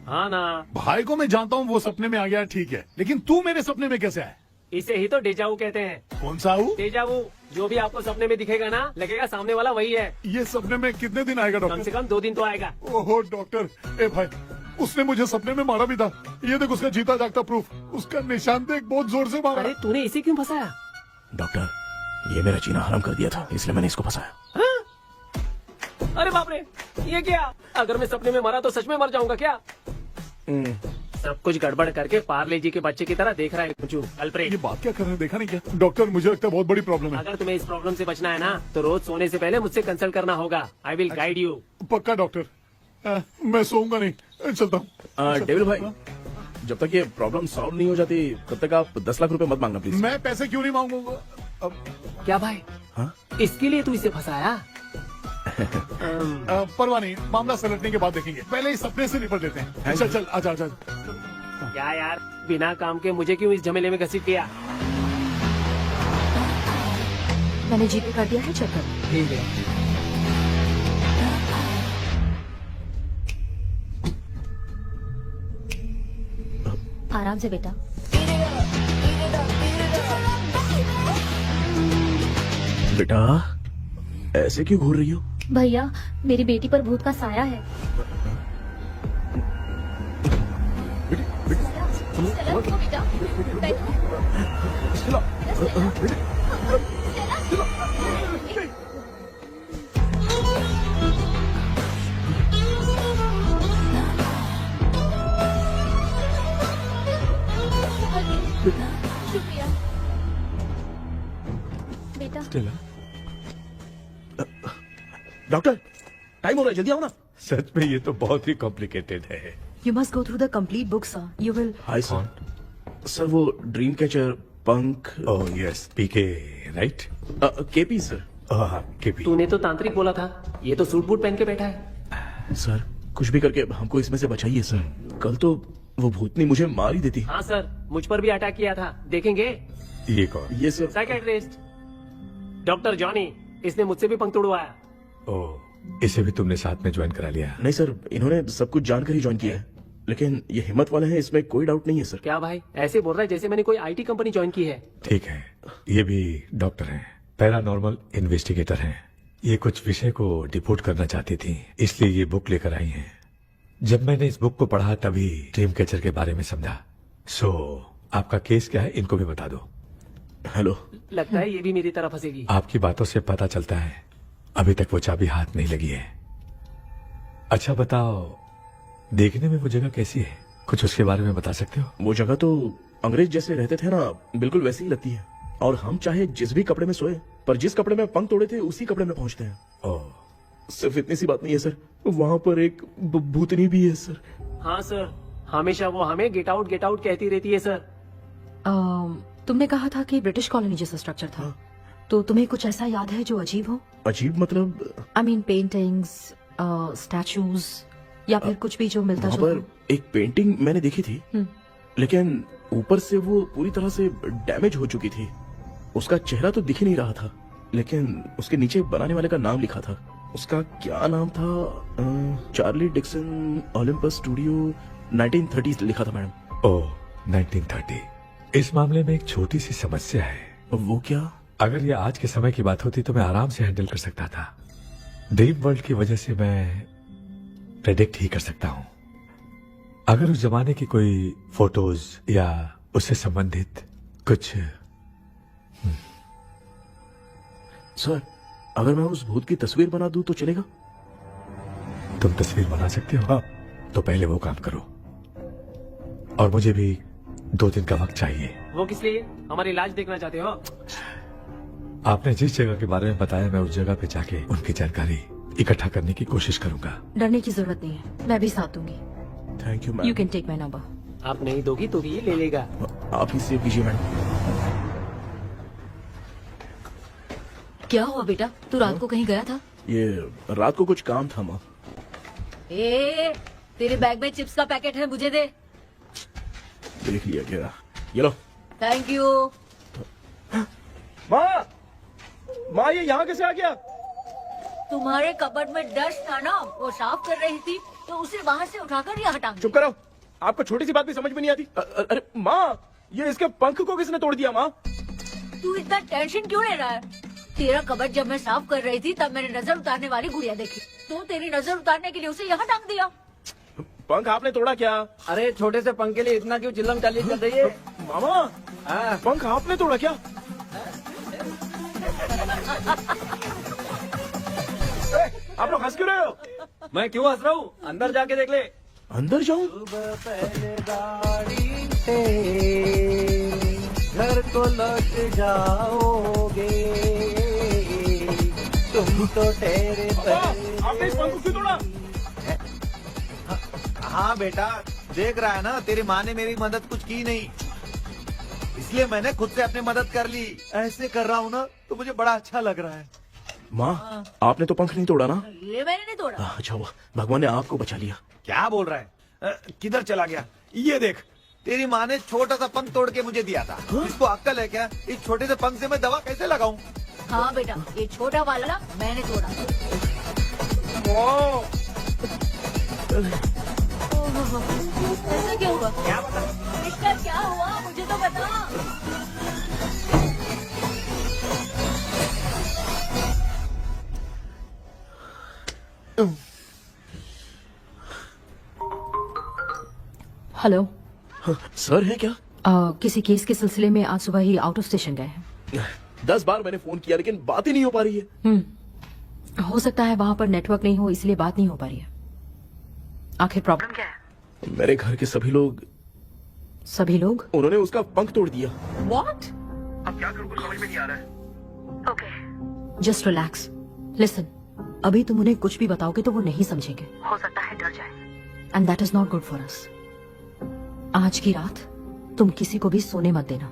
हाँ ना। भाई को मैं जानता हूँ, वो सपने में आ गया, ठीक है, लेकिन तू मेरे सपने में कैसे आया? इसे ही तो डेजावू कहते हैं। कौन सा हूँ? डेजावू, जो भी आपको सपने में दिखेगा ना, लगेगा सामने वाला वही है। ये सपने में कितने दिन आएगा कम डॉक्टर? से कम 2 दिन तो आएगा। ओहो डॉक्टर, ए भाई, उसने मुझे सपने में मारा भी था। ये देख उसका जीता जागता प्रूफ, उसका निशान देख, बहुत जोर से मारा। अरे तूने इसे क्यों फंसाया? डॉक्टर, ये मेरा जीना हराम कर दिया था, इसलिए मैंने इसको फंसाया। अरे बाप रे, ये क्या? अगर मैं सपने में मरा तो सच में मर जाऊंगा क्या? सब कुछ गड़बड़ करके पार्ले जी के बच्चे की तरह देख रहा है कुछ अल्फ्रेड। ये बात क्या कर रहे हैं, देखा नहीं क्या? डॉक्टर मुझे लगता है बहुत बड़ी प्रॉब्लम है। अगर तुम्हें इस प्रॉब्लम से बचना है ना, तो रोज सोने से पहले मुझसे कंसल्ट करना होगा। I will guide you. पक्का डॉक्टर, मैं सोऊंगा नहीं, चलता हूँ। डेविल भाई, जब तक ये प्रॉब्लम सॉल्व नहीं हो जाती तब तक आप 10 लाख रुपए मत मांगना प्लीज। मैं पैसे क्यों नहीं मांगूंगा? क्या भाई? हाँ? इसके लिए तू इसे फंसाया? परवाह नहीं, मामला सलटने के बाद देखेंगे, पहले इस सपने से निपट देते हैं। चल चल, आजा आजा। क्या यार, बिना काम के मुझे क्यों इस झमेले में घसीट दिया? मैंने जीपे कर दिया है, चेक कर। ठीक है। आराम से बेटा। बेटा ऐसे क्यों घूर रही हो? भैया, मेरी बेटी पर भूत का साया है। बेटा, शुक्रिया बेटा। डॉक्टर, टाइम हो रहा है, जल्दी आओ ना। सच में ये तो बहुत ही कॉम्प्लिकेटेड है। You must go through the complete book, sir. You will. Hi sir. Sir वो ड्रीम कैचर, पंख। ओह यस, पीके राइट? KP sir. हाँ केपी। तूने तो तांत्रिक बोला था, ये तो सूट बूट पहन के बैठा है। सर कुछ भी करके हमको इसमें से बचाइए सर, कल तो वो भूतनी मुझे मार ही देती। हाँ सर, मुझ पर भी अटैक किया था, देखेंगे? ये कौन? ये सर साइकियाट्रिस्ट डॉक्टर जॉनी, इसने मुझसे भी पंख तोड़वाया। ओह, इसे भी तुमने साथ में ज्वाइन करा लिया? नहीं सर, इन्होंने सब कुछ जानकर ही ज्वाइन किया है, लेकिन ये हिम्मत वाले हैं, इसमें कोई डाउट नहीं है सर। क्या भाई, ऐसे बोल रहा है जैसे मैंने कोई आईटी कंपनी ज्वाइन की है। ठीक है, ये भी डॉक्टर हैं, पैरानॉर्मल इन्वेस्टिगेटर हैं। ये कुछ विषय को डिपोर्ट करना चाहती थी, इसलिए ये बुक लेकर आई हैं। जब मैंने इस बुक को पढ़ा तभी ड्रीम कैचर के बारे में समझा। सो आपका केस क्या है, इनको भी बता दो। हेलो। लगता है ये भी मेरी तरह फंसेगी। आपकी बातों से पता चलता है अभी तक वो चाबी हाथ नहीं लगी है। अच्छा बताओ, देखने में वो जगह कैसी है, कुछ उसके बारे में बता सकते हो? वो जगह तो अंग्रेज जैसे रहते थे ना, बिल्कुल वैसी ही लगती है। और हम चाहे जिस भी कपड़े में सोए, पर जिस कपड़े में पंख तोड़े थे उसी कपड़े में पहुंचते हैं। ओह, सिर्फ इतनी सी बात नहीं है सर, वहाँ पर एक भूतनी भी है सर। हाँ सर, हमेशा वो हमें गेट आउट कहती रहती है सर। तुमने कहा था कि ब्रिटिश कॉलोनी जैसा स्ट्रक्चर था, तो तुम्हें कुछ ऐसा याद है जो अजीब हो? अजीब मतलब? आई मीन पेंटिंग्स, स्टैचूज या फिर कुछ भी जो मिलता वहाँ जुलता पर एक पेंटिंग मैंने देखी थी, लेकिन ऊपर से वो पूरी तरह से डैमेज हो चुकी थी। उसका चेहरा तो दिख ही नहीं रहा था, लेकिन उसके नीचे बनाने वाले का नाम लिखा था। उसका क्या नाम था? चार्ली डिक्सन ओलंपस स्टूडियो 1930 लिखा था मैडम। ओह, 1930। इस मामले में एक छोटी सी समस्या है। वो क्या? अगर ये आज के समय की बात होती तो मैं आराम से हैंडल कर सकता था। ड्रीम वर्ल्ड की वजह से मैं प्रेडिक्ट ही कर सकता हूँ। अगर उस जमाने की कोई फोटोज या उससे संबंधित कुछ। सर, अगर मैं उस भूत की तस्वीर बना दूं तो चलेगा? तुम तस्वीर बना सकते हो? हाँ। तो पहले वो काम करो, और मुझे भी 2 दिन का वक्त चाहिए। वो किस लिए? हमारी इलाज देखना चाहते हो? आपने जिस जगह के बारे में बताया, मैं उस जगह पे जाके उनकी जानकारी इकट्ठा करने की कोशिश करूंगा। डरने की जरूरत नहीं है, मैं भी साथ दूंगी। Thank you you ma'am. Can take my number. आप नहीं दोगी तो भी ये ले लेगा। आप ही सेव कीजिए मैडम। क्या हुआ बेटा, तू रात को कहीं गया था? ये रात को कुछ काम था माँ। ए, तेरे बैग में चिप्स का पैकेट है, मुझे दे। देख लिया क्या? ये लो। Thank you. माँ ये यहाँ कैसे आ गया? तुम्हारे कबर्ड में डस्ट था ना, वो साफ कर रही थी तो उसे वहाँ से उठाकर यहाँ टांग चुप करो, आपको छोटी सी बात भी समझ में नहीं आती। अरे माँ, ये इसके पंख को किसने तोड़ दिया? माँ तू इतना टेंशन क्यों ले रहा है? तेरा कबर्ड जब मैं साफ कर रही थी तब मैंने नजर उतारने वाली गुड़िया देखी, तो तेरी नजर उतारने के लिए उसे यहाँ टांग दिया। पंख आपने तोड़ा क्या? अरे छोटे से पंख के लिए इतना क्यों चिल्लम चाली कर रही है? मामा, पंख आपने तोड़ा क्या? आप लोग हंस क्यों रहे हो? मैं क्यों हंस रहा हूँ? अंदर जाके देख ले। अंदर जाऊं? घर को लौट जाओगे तुम तो ठहरे। आपने इस पंख को क्यों तोड़ा? हाँ बेटा, देख रहा है ना, तेरी माँ ने मेरी मदद कुछ की नहीं, इसलिए मैंने खुद से अपनी मदद कर ली। ऐसे कर रहा हूँ ना तो मुझे बड़ा अच्छा लग रहा है। माँ, आपने तो पंख नहीं तोड़ा ना? ये मैंने नहीं तोड़ा। अच्छा हुआ, भगवान ने आपको बचा लिया। क्या बोल रहा है? किधर चला गया? ये देख, तेरी माँ ने छोटा सा पंख तोड़ के मुझे दिया था। इसको अक्कल है क्या? इस छोटे से पंख से मैं दवा कैसे लगाऊं? हाँ बेटा, ये छोटा वाला मैंने तोड़ा। ऐसा क्या हुआ? क्या बता? इसका क्या हुआ, मुझे तो बता। हेलो। सर है क्या? किसी केस के सिलसिले में आज सुबह ही आउट ऑफ स्टेशन गए हैं। 10 बार मैंने फोन किया लेकिन बात ही नहीं हो पा रही है। हो सकता है वहाँ पर नेटवर्क नहीं हो, इसलिए बात नहीं हो पा रही है। आखिर प्रॉब्लम क्या है? मेरे घर के सभी लोग उन्होंने उसका पंख तोड़ दिया। What? अब क्या करूं, कुछ समझ में नहीं आ रहा है। Okay. Just relax. Listen. अभी तुम उन्हें कुछ भी बताओगे तो वो नहीं समझेंगे। हो सकता है डर जाए। And that is not good for us. आज की रात तुम किसी को भी सोने मत देना।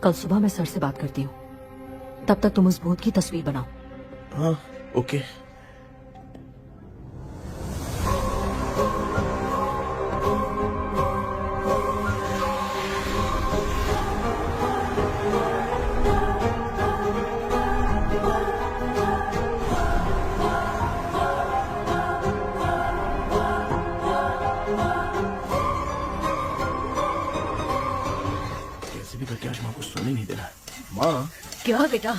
कल सुबह मैं सर से बात करती हूँ। तब तक तुम उस भूत की तस्वीर बनाओ। हाँ, ओके। करके आज माँ को सोने नहीं देना है। माँ, क्या बेटा?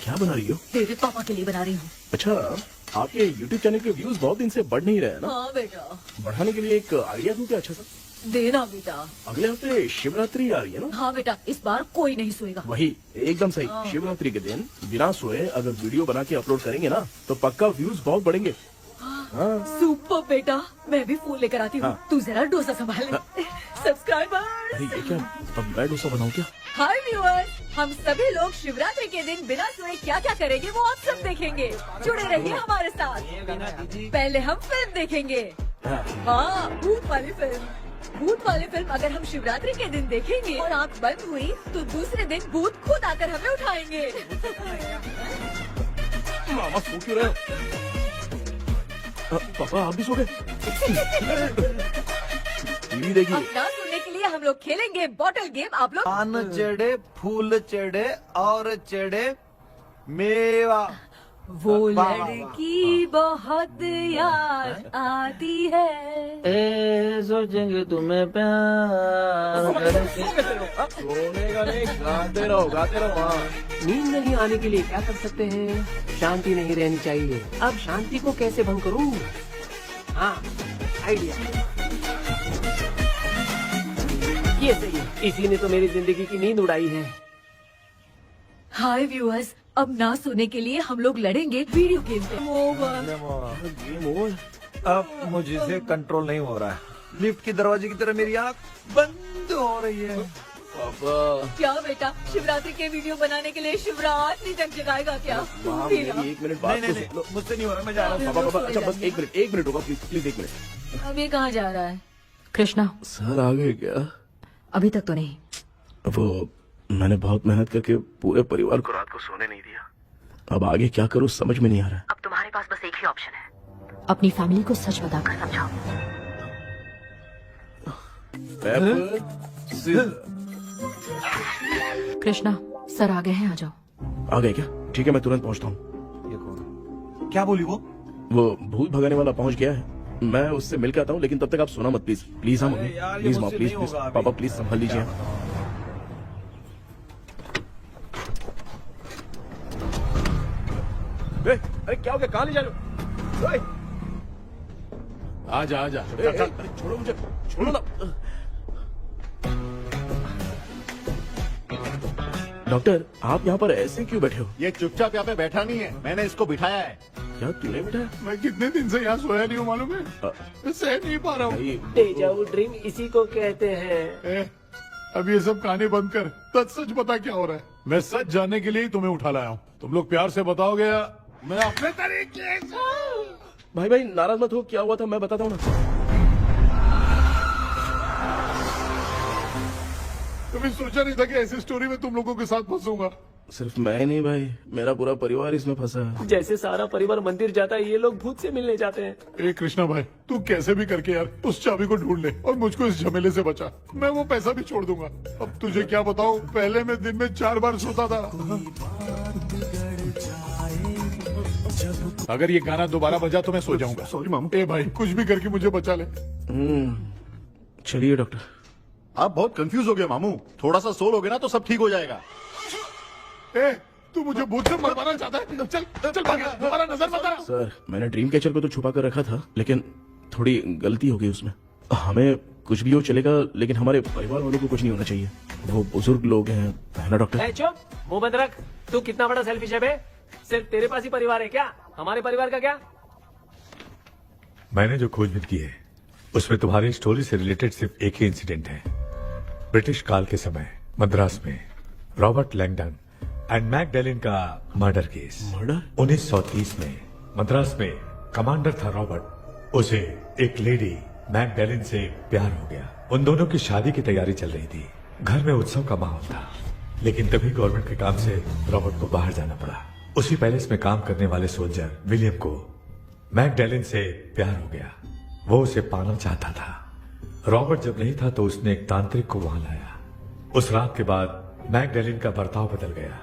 क्या बना रही हो? तेरे पापा के लिए बना रही हूँ। अच्छा, आपके YouTube चैनल के व्यूज बहुत दिन से बढ़ नहीं रहे हैं ना? हाँ बेटा। बढ़ाने के लिए एक आइडिया दूं क्या अच्छा सा? देना बेटा। अगले हफ्ते शिवरात्रि आ रही है ना? हाँ बेटा, इस बार कोई नहीं सोएगा। वही, एकदम सही। शिवरात्रि के दिन बिना सोए अगर वीडियो बना के अपलोड करेंगे ना तो पक्का व्यूज बहुत बढ़ेंगे। हाँ। सुपर बेटा, मैं भी फोन लेकर आती हूँ। हाँ। तू जरा डोसा संभाल ले। सब्सक्राइबर। अरे ये क्या, अब मैं डोसा बनाऊं क्या? हाय व्यूअर्स, हम सभी लोग शिवरात्रि के दिन बिना सोए क्या क्या करेंगे वो आप सब देखेंगे। जुड़े रहिए हमारे साथ। पहले हम फिल्म देखेंगे। हाँ, भूत वाली फिल्म। भूत वाली फिल्म अगर हम शिवरात्रि के दिन देखेंगे और आँख बंद हुई तो दूसरे दिन भूत खुद आकर हमें उठाएंगे। मामा सो क्यों रहे हो? पापा आप भी सो गए? टीवी देखिए। अब ना सुनने के लिए हम लोग खेलेंगे बॉटल गेम। आप लोग पान चढ़े, फूल चढ़े और चढ़े मेवा। वो वाह, वाह, वाह, लड़की बहुत याद आती है। ए सोचेंगे तुम्हें प्यार सोने का नहीं, गाते रहो हाँ। नींद नहीं आने के लिए क्या कर सकते हैं? शांति नहीं रहनी चाहिए। अब शांति को कैसे भंग करूं? हाँ, आइडिया। ये सही है। इसी ने तो मेरी जिंदगी की नींद उड़ाई है। हाय व्यूअर्स, अब ना सोने के लिए हम लोग लड़ेंगे वीडियो गेम पे। अब मुझसे कंट्रोल नहीं हो रहा है। लिफ्ट की दरवाजे की तरह मेरी आँख बंद हो रही है। क्या बेटा, शिवरात्रि के वीडियो बनाने के लिए शिवरात्रि तक जगाएगा क्या? एक मिनट बात तो सुन लो। मुझसे नहीं हो रहा, मैं जा रहा हूँ। पापा अच्छा बस एक मिनट होगा प्लीज 1 मिनट। अब ये कहाँ जा रहा है? कृष्णा, सर आ गए क्या? अभी तक तो नहीं। वो मैंने बहुत मेहनत करके पूरे परिवार को रात को सोने नहीं दिया। अब आगे क्या करूँ समझ में नहीं आ रहा। अब तुम्हारे पास बस एक ही ऑप्शन है, अपनी फैमिली को सच बताकर समझाओ। कृष्णा, सर आ गए हैं, आ जाओ। आ गए क्या? ठीक है मैं तुरंत पहुंचता हूँ। ये कौन? क्या बोली वो? भूत भगाने वाला पहुंच गया है, मैं उससे मिल के आता हूँ, लेकिन तब तक आप सोना मत प्लीज। प्लीज हाँ मम्मी, यार, ये प्लीज माँ, मुझसे प्लीज नहीं प्लीज होगा अभी। पापा प्लीज संभाल लीजिए। अरे क्या हो गया, कहाँ ले जा रहे हो? आजा आजा। अरे छोड़ो मुझे, छोड़ो ना। डॉक्टर आप यहाँ पर ऐसे क्यों बैठे हो? ये चुपचाप यहाँ पे बैठा नहीं है, मैंने इसको बिठाया है। क्या तूने बैठा? मैं कितने दिन से यहाँ सोया नहीं हूँ मालूम है? मैं सह नहीं पा रहा हूँ। डेजावु ड्रीम इसी को कहते हैं। अब ये सब कहानी बंद कर, सच बता क्या हो रहा है। मैं सच जानने के लिए ही तुम्हें उठा लाया हूँ। तुम लोग प्यार से बताओगे या मैं अपने तरीके से? भाई नाराज मत हो, क्या हुआ था मैं बताता हूँ ना। कभी सोचा नहीं था कि ऐसी स्टोरी में तुम लोगों के साथ फंसूंगा। सिर्फ मैं नहीं भाई, मेरा पूरा परिवार इसमें फंसा है। जैसे सारा परिवार मंदिर जाता है, ये लोग भूत से मिलने जाते हैं। ए कृष्णा भाई, तू कैसे भी करके यार उस चाबी को ढूंढ ले और मुझको इस झमेले से बचा। मैं वो पैसा भी छोड़ दूंगा। अब तुझे क्या बताऊं, पहले मैं दिन में 4 बार सोता था। अगर ये गाना दोबारा बजा तो मैं सो जाऊंगा। सॉरी मामू। ए भाई कुछ भी करके मुझे बचा ले। चलिए डॉक्टर। आप बहुत कंफ्यूज हो गए मामू, थोड़ा सा सो लोगे ना तो सब ठीक हो जाएगा। ए तू मुझे भूत से मरवाना चाहता है? चल चल भाग, दोबारा नजर मत आना। सर मैंने ड्रीम कैचर को तो छुपा कर रखा था, लेकिन थोड़ी गलती हो गई उसमें। हमें कुछ भी हो चलेगा, लेकिन हमारे परिवार वालों को कुछ नहीं होना चाहिए। वो बुजुर्ग लोग हैं, है ना डॉक्टर? चुप, मुंह बंद रख। तू कितना बड़ा सेल्फिश है बे? सिर्फ तेरे पास ही परिवार है क्या? हमारे परिवार का क्या? मैंने जो खोजबीन की है उसमें तुम्हारी स्टोरी से रिलेटेड सिर्फ एक ही इंसिडेंट है। ब्रिटिश काल के समय मद्रास में रॉबर्ट लैंगडन एंड मैकडैलिन का मर्डर केस। मर्डर? 1930 में मद्रास में कमांडर था रॉबर्ट, उसे एक लेडी मैकडैलिन से प्यार हो गया। उन दोनों की शादी की तैयारी चल रही थी, घर में उत्सव का माहौल था, लेकिन तभी गवर्नमेंट के काम से रॉबर्ट को बाहर जाना पड़ा। उसी पैलेस में काम करने वाले सोल्जर विलियम को मैकडैलिन से प्यार हो गया, वो उसे पाना चाहता था। रॉबर्ट जब नहीं था तो उसने एक तांत्रिक को वहां लाया। उस रात के बाद मैकडैलिन का बर्ताव बदल गया।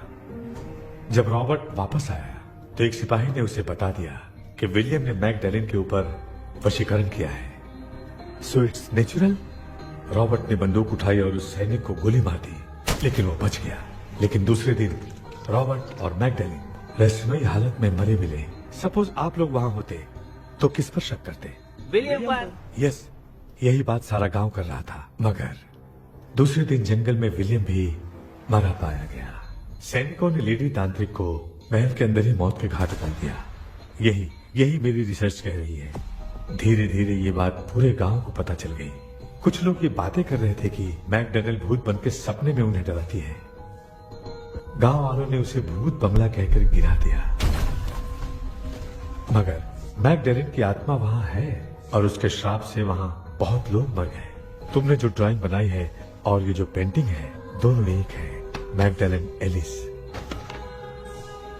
जब रॉबर्ट वापस आया तो एक सिपाही ने उसे बता दिया कि विलियम ने मैकडैलिन के ऊपर वशीकरण किया है। So it's natural. रॉबर्ट ने बंदूक उठाई और उस सैनिक को गोली मार दी, लेकिन वो बच गया। लेकिन दूसरे दिन रॉबर्ट और मैकडैलिन रहस्यमयी हालत में मरे मिले। सपोज आप लोग वहां होते तो किस पर शक करते? विलियम पर। यस, यही बात सारा गांव कर रहा था। मगर दूसरे दिन जंगल में विलियम भी मरा पाया गया। सैनिकों ने लेडी तांत्रिक को महल के अंदर ही मौत के घाट उतार दिया। यही मेरी रिसर्च कह रही है। धीरे धीरे ये बात पूरे गांव को पता चल गई। कुछ लोग ये बातें कर रहे थे कि मैकडैलिन भूत बनके सपने में उन्हें डराती है। गांव वालों ने उसे भूत बंगला कहकर गिरा दिया। मगर मैकडैलिन की आत्मा वहां है और उसके श्राप से वहां बहुत लोग मर गए। तुमने जो ड्राइंग बनाई है और ये जो पेंटिंग है दोनों एक है, मैगडेलन एलिस।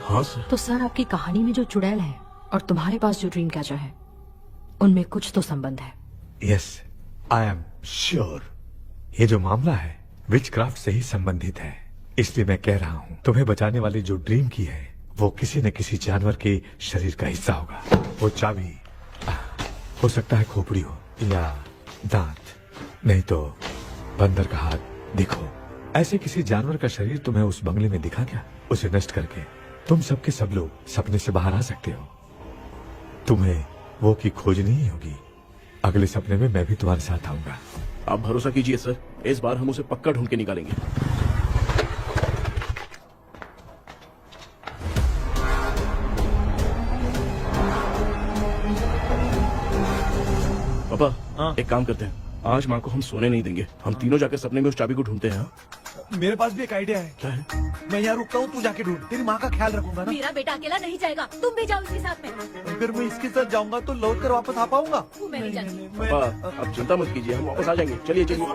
हाँ सर। तो सर आपकी कहानी में जो चुड़ैल है और तुम्हारे पास जो ड्रीम कैचर है उनमें कुछ तो संबंध है। यस, आई एम श्योर ये जो मामला है विचक्राफ्ट से ही संबंधित है। इसलिए मैं कह रहा हूँ तुम्हें बचाने वाली जो ड्रीम की है वो किसी न किसी जानवर के शरीर का हिस्सा होगा। वो चाबी हो सकता है खोपड़ी हो या दांत, नहीं तो बंदर का हाथ। देखो, ऐसे किसी जानवर का शरीर तुम्हें उस बंगले में दिखा क्या? उसे नष्ट करके तुम सबके सब लोग सपने से बाहर आ सकते हो। तुम्हें वो की खोजनी ही होगी। अगले सपने में मैं भी तुम्हारे साथ आऊंगा। आप भरोसा कीजिए सर, इस बार हम उसे पक्का ढूंढ के निकालेंगे। पापा, एक काम करते हैं, आज माँ को हम सोने नहीं देंगे। हम तीनों जाकर सपने में उस चाबी को ढूंढते हैं। मेरे पास भी एक आइडिया है। क्या है? मैं यहाँ रुकता हूँ, तू जाके ढूंढ। तेरी माँ का ख्याल रखूंगा ना। मेरा बेटा अकेला नहीं जाएगा, तुम भी जाओ इसके साथ में। अगर मैं इसके साथ जाऊंगा तो लौट कर वापस आ पाऊंगा? वो मैं नहीं जानती। पापा, आप चिंता मत कीजिए, हम वापस आ जाएंगे। चलिए चलिए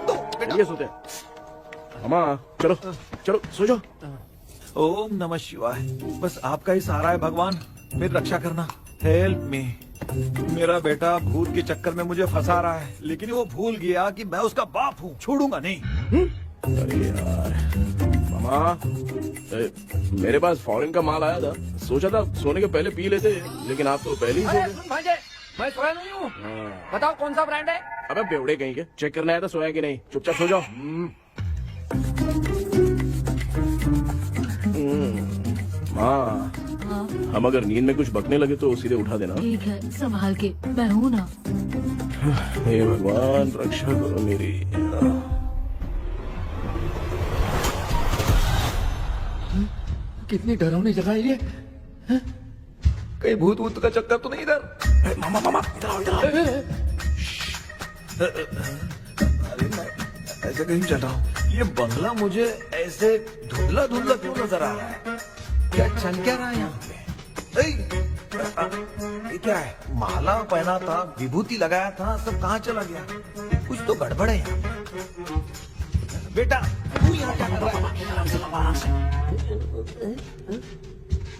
चलिए सोते हैं। मामा चलो चलो सो जाओ। ओम नमः शिवाय। बस आपका ही सहारा है भगवान, मेरी रक्षा करना। Help me. मेरा बेटा भूत के चक्कर में मुझे फंसा रहा है, लेकिन वो भूल गया कि मैं उसका बाप हूँ। छोड़ूंगा नहीं। अरे यार मामा, मेरे पास फॉरेन का माल आया था, सोचा था सोने के पहले पी लेते, लेकिन आप तो पहले ही सो गए। भांजे, मैं सोया नहीं हूँ। बताओ कौन सा ब्रांड है? अबे बेवड़े कहीं के, चेक करना आया था सोया कि नहीं। चुपचाप सो जाओ। माँ, हम अगर नींद में कुछ बकने लगे तो सीधे उठा देना। ठीक है, संभाल के, मैं हूँ ना। हे भगवान रक्षा करो मेरी। कितनी डरावनी जगह है ये। कहीं भूत भूत का चक्कर तो नहीं इधर? मामा मामा इधर आओ, इधर आओ। अरे मैं ऐसे कहीं चल रहा हूँ। ये बंगला मुझे ऐसे धुंधला धुंधला क्यों नजर आ रहा है? क्या चल क्या रहा है यहाँ पे? ये क्या है? माला पहना था, विभूति लगाया था, सब कहाँ चला गया? कुछ तो गड़बड़ है यहाँ पे। बेटा तू यहाँ क्या कर रहा है?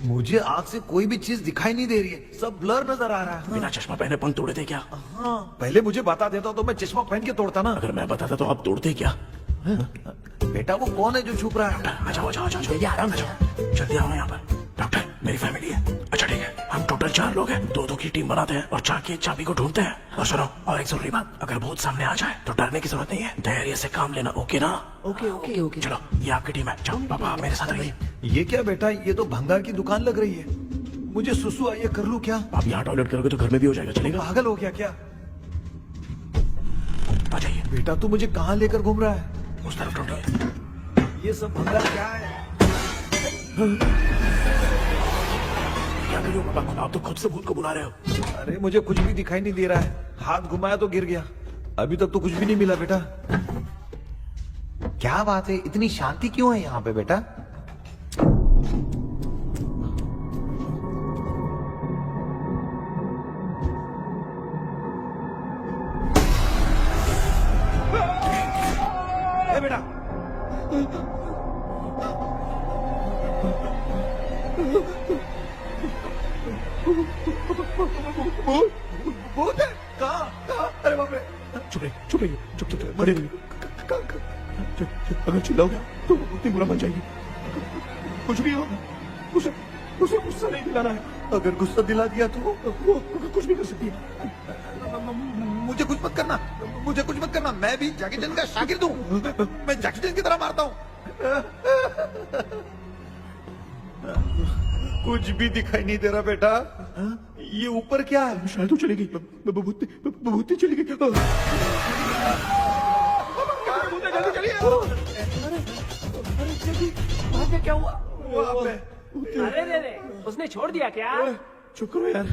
मुझे आँख से कोई भी चीज दिखाई नहीं दे रही है, सब ब्लर नजर आ रहा है। बिना चश्मा पहने पंख तोड़े थे क्या? हाँ, पहले मुझे बता देता तो मैं चश्मा पहन के तोड़ता ना। अगर मैं बताता तो आप तोड़ते क्या? बेटा वो कौन है जो छुप रहा है? आ जाओ, जल्दी आराम से जल्दी आओ यहाँ पर। डॉक्टर, मेरी फैमिली है। अच्छा ठीक है, हम टोटल 4 लोग हैं, 2-2 की टीम बनाते हैं और जाके चाबी को ढूंढते हैं। और सुनो, और एक जरूरी बात, अगर भूत सामने आ जाए तो डरने की जरूरत नहीं है, धैर्य से काम लेना। ओके ना? ओके। चलो, ये आपकी टीम है। जाओ पापा, आप मेरे साथ रहिए। ये क्या बेटा, ये तो भंगार की दुकान लग रही है। मुझे सुसु आई है, कर लूं क्या? आप यहाँ टॉयलेट करोगे तो घर में भी हो जाएगा, चलेगा? पागल हो गया क्या? आ जाइए। बेटा तू मुझे कहाँ लेकर घूम रहा है? उस तरफ ढूंढिए। ये सब भंगार क्या है? क्या करियो पापा, आप तो खुद से भूत को बुला रहे हो। अरे मुझे कुछ भी दिखाई नहीं दे रहा है, हाथ घुमाया तो गिर गया। अभी तक तो कुछ भी नहीं मिला बेटा। क्या बात है, इतनी शांति क्यों है यहाँ पे बेटा? बेटा भूत है? कहाँ? अरे बाप रे! चुप रहिए, चुप बड़े रहिए। अगर चिल्लाओगे तो उतनी बुरा बन जाएगी। कुछ भी हो, उसे गुस्सा नहीं दिलाना है। अगर गुस्सा दिला दिया तो वो कुछ भी कर सकती है। मुझे कुछ मत करना, मुझे कुछ मत करना। मैं भी जैकी चैन का शागिर्द हूँ, मैं जैकी चैन की तरह मारता हूँ। कुछ भी दिखाई नहीं दे रहा बेटा। ये ऊपर क्या है? शायद वो चली गई, भूती चली गई। जल्दी चलिए। भाग्य क्या हुआ? वहाँ पे अरे उसने छोड़ दिया क्या? चुप करो यार।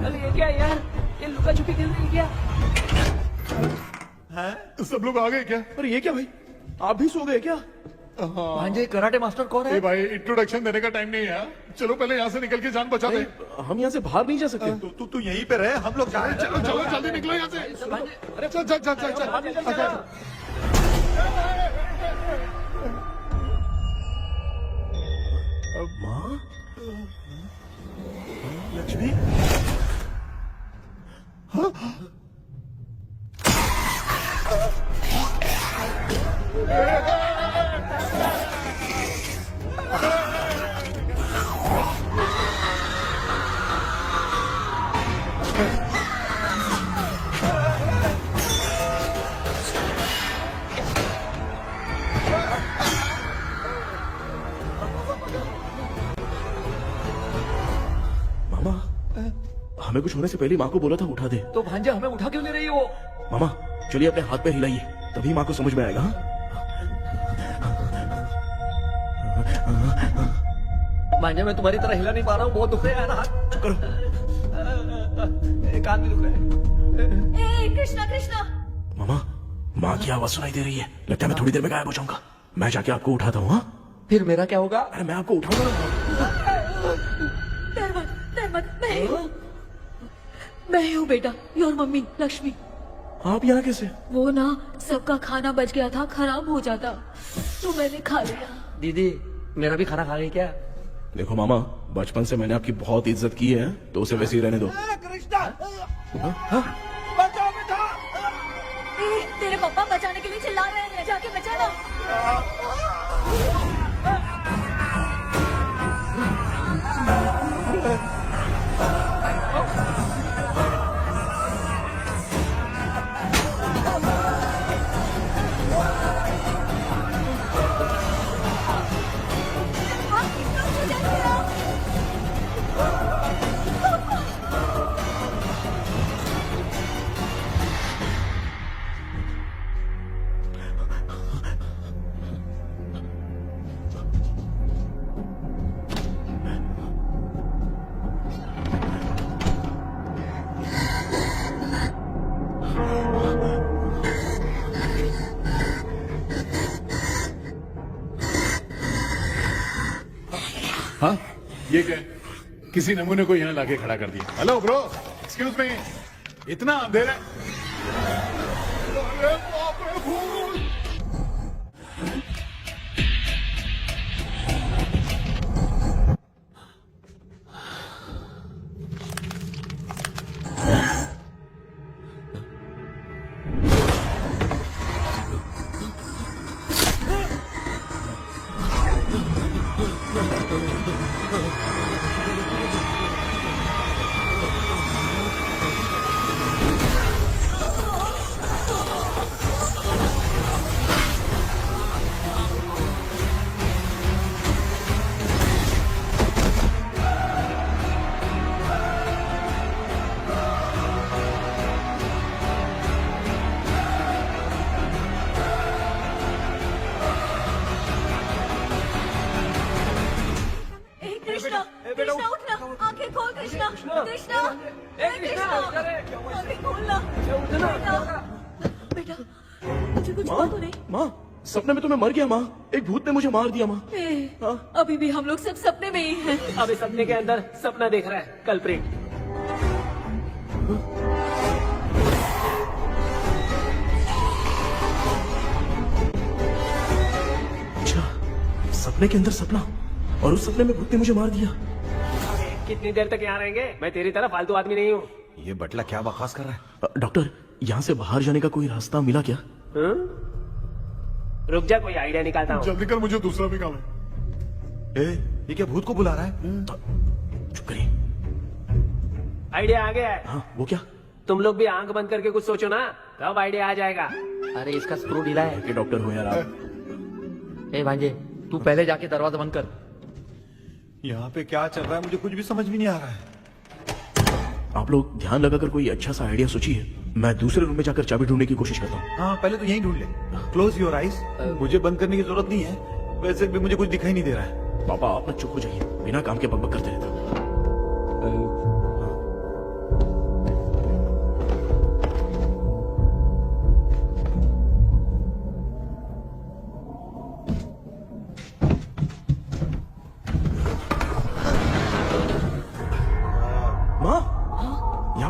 अरे ये क्या यार, ये लुका छुपी खेल रही क्या? हैं? सब लोग आ गए क्या? अरे ये क्या भाई, आप भी सो गए क्या? भांजे कराटे मास्टर कौन है? ए भाई इंट्रोडक्शन देने का टाइम नहीं है। चलो पहले यहाँ से निकल के जान बचा दे। हम यहाँ से बाहर नहीं जा सकते। तू यहीं पे रहे, हम लोग जा रहे हैं। चलो चलो जल्दी निकलो यहाँ से। अरे चल चल चल चल चल। माँ, लक्ष्मी, मामा, हमें कुछ होने से पहले माँ को बोला था उठा दे। तो भांजे हमें उठा क्यों ले रही हो? मामा चलिए अपने हाथ पे हिलाइए, तभी माँ को समझ में आएगा। हाँ? भांजे मैं तुम्हारी तरह हिला नहीं पा रहा हूँ, बहुत दुख रहा है ना हाथ। चुप करो। एक हाथ भी दुख रहा है। ए कृष्णा कृष्णा, मामा, माँ की आवाज सुनाई दे रही है, लगता है मैं थोड़ी देर में गायब हो जाऊंगा। मैं जाके आपको उठाता हूँ। हाँ फिर मेरा क्या होगा? अरे मैं आपको उठाऊंगा। डर मत, मैं हूँ बेटा, योर मम्मी लक्ष्मी। आप यहाँ कैसे? वो ना सबका खाना बच गया था, खराब हो जाता तो मैंने खा लिया। दीदी मेरा भी खाना खा गई क्या? देखो मामा, बचपन से मैंने आपकी बहुत इज्जत की है, तो उसे वैसे ही रहने दो। तेरे पापा बचाने के लिए चिल्ला रहे हैं, जाके बचा ना। हाँ ये क्या? किसी नमूने को यहाँ लाके खड़ा कर दिया। हेलो ब्रो, एक्सक्यूज मी, इतना अंधेरा है। अरे बाप रे, भूत! कृष्णा उठना, आंखें खोल कृष्णा, कृष्णा, आंखें खोलना। बेटा मुझे कुछ हुआ तो नहीं? माँ, सपने में तो मैं मर गया माँ, एक भूत ने मुझे मार दिया माँ। अभी भी हम लोग सब सपने में ही हैं। अभी सपने के अंदर सपना देख रहा है कल्प्रिट। अच्छा, सपने के अंदर सपना, और उस सपने में भूत ने मुझे मार दिया। कितनी देर तक यहाँ रहेंगे? मैं तेरी तरह फालतू आदमी नहीं हूँ। ये बटला क्या बकवास कर रहा है? डॉक्टर, यहाँ से बाहर जाने का कोई रास्ता मिला क्या? रुक जा, कोई आइडिया निकालता हूँ। जल्दी कर, मुझे दूसरा भी काम है। ये क्या भूत को बुला रहा है? चुप करिए। आइडिया आ गया है। हाँ, वो क्या? तुम लोग भी आंख बंद करके कुछ सोचो ना, तब आइडिया आ जाएगा। अरे इसका स्क्रू ढीला है। कि डॉक्टर हो यार आप। ए भांजे, तू पहले जाके दरवाजा बंद कर। यहाँ पे क्या चल रहा है मुझे कुछ भी समझ में नहीं आ रहा है। आप लोग ध्यान लगाकर कोई अच्छा सा आइडिया सोचिए, मैं दूसरे रूम में जाकर चाबी ढूंढने की कोशिश करता हूँ। हाँ, पहले तो यहीं ढूंढ ले। Close your eyes. मुझे बंद करने की जरूरत नहीं है, वैसे भी मुझे कुछ दिखाई नहीं दे रहा है। पापा आप ना चुप हो जाइए, बिना काम के बकबक करते रहते।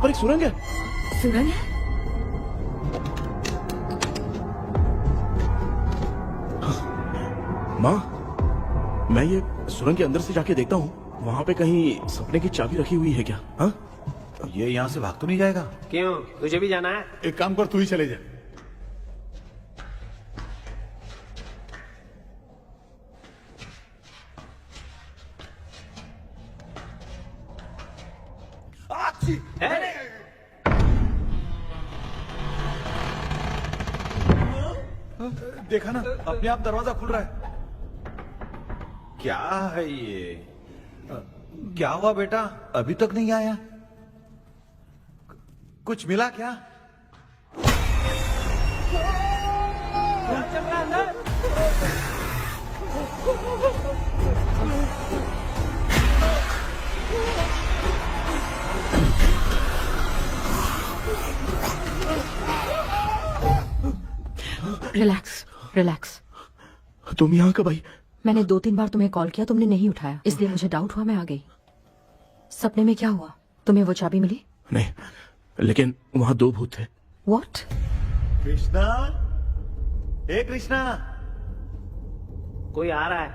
पर एक सुरंग है। सुरंग है? माँ, मैं ये सुरंग के अंदर से जाके देखता हूँ, वहाँ पे कहीं सपने की चाबी रखी हुई है क्या? हाँ, ये यहाँ से भाग तो नहीं जाएगा? क्यों, तुझे भी जाना है? एक काम कर, तू ही चले जा। देखा ना, अपने आप दरवाजा खुल रहा है। क्या है ये? क्या हुआ बेटा, अभी तक नहीं आया? कुछ मिला क्या? Relax relax. तुम यहाँ कब आई? मैंने 2-3 बार तुम्हें कॉल किया, तुमने नहीं उठाया, इसलिए मुझे डाउट हुआ, मैं आ गई। सपने में क्या हुआ? तुम्हें वो चाबी मिली? नहीं, लेकिन वहाँ 2 भूत थे। व्हाट? कृष्णा, हे कृष्णा, कोई आ रहा है।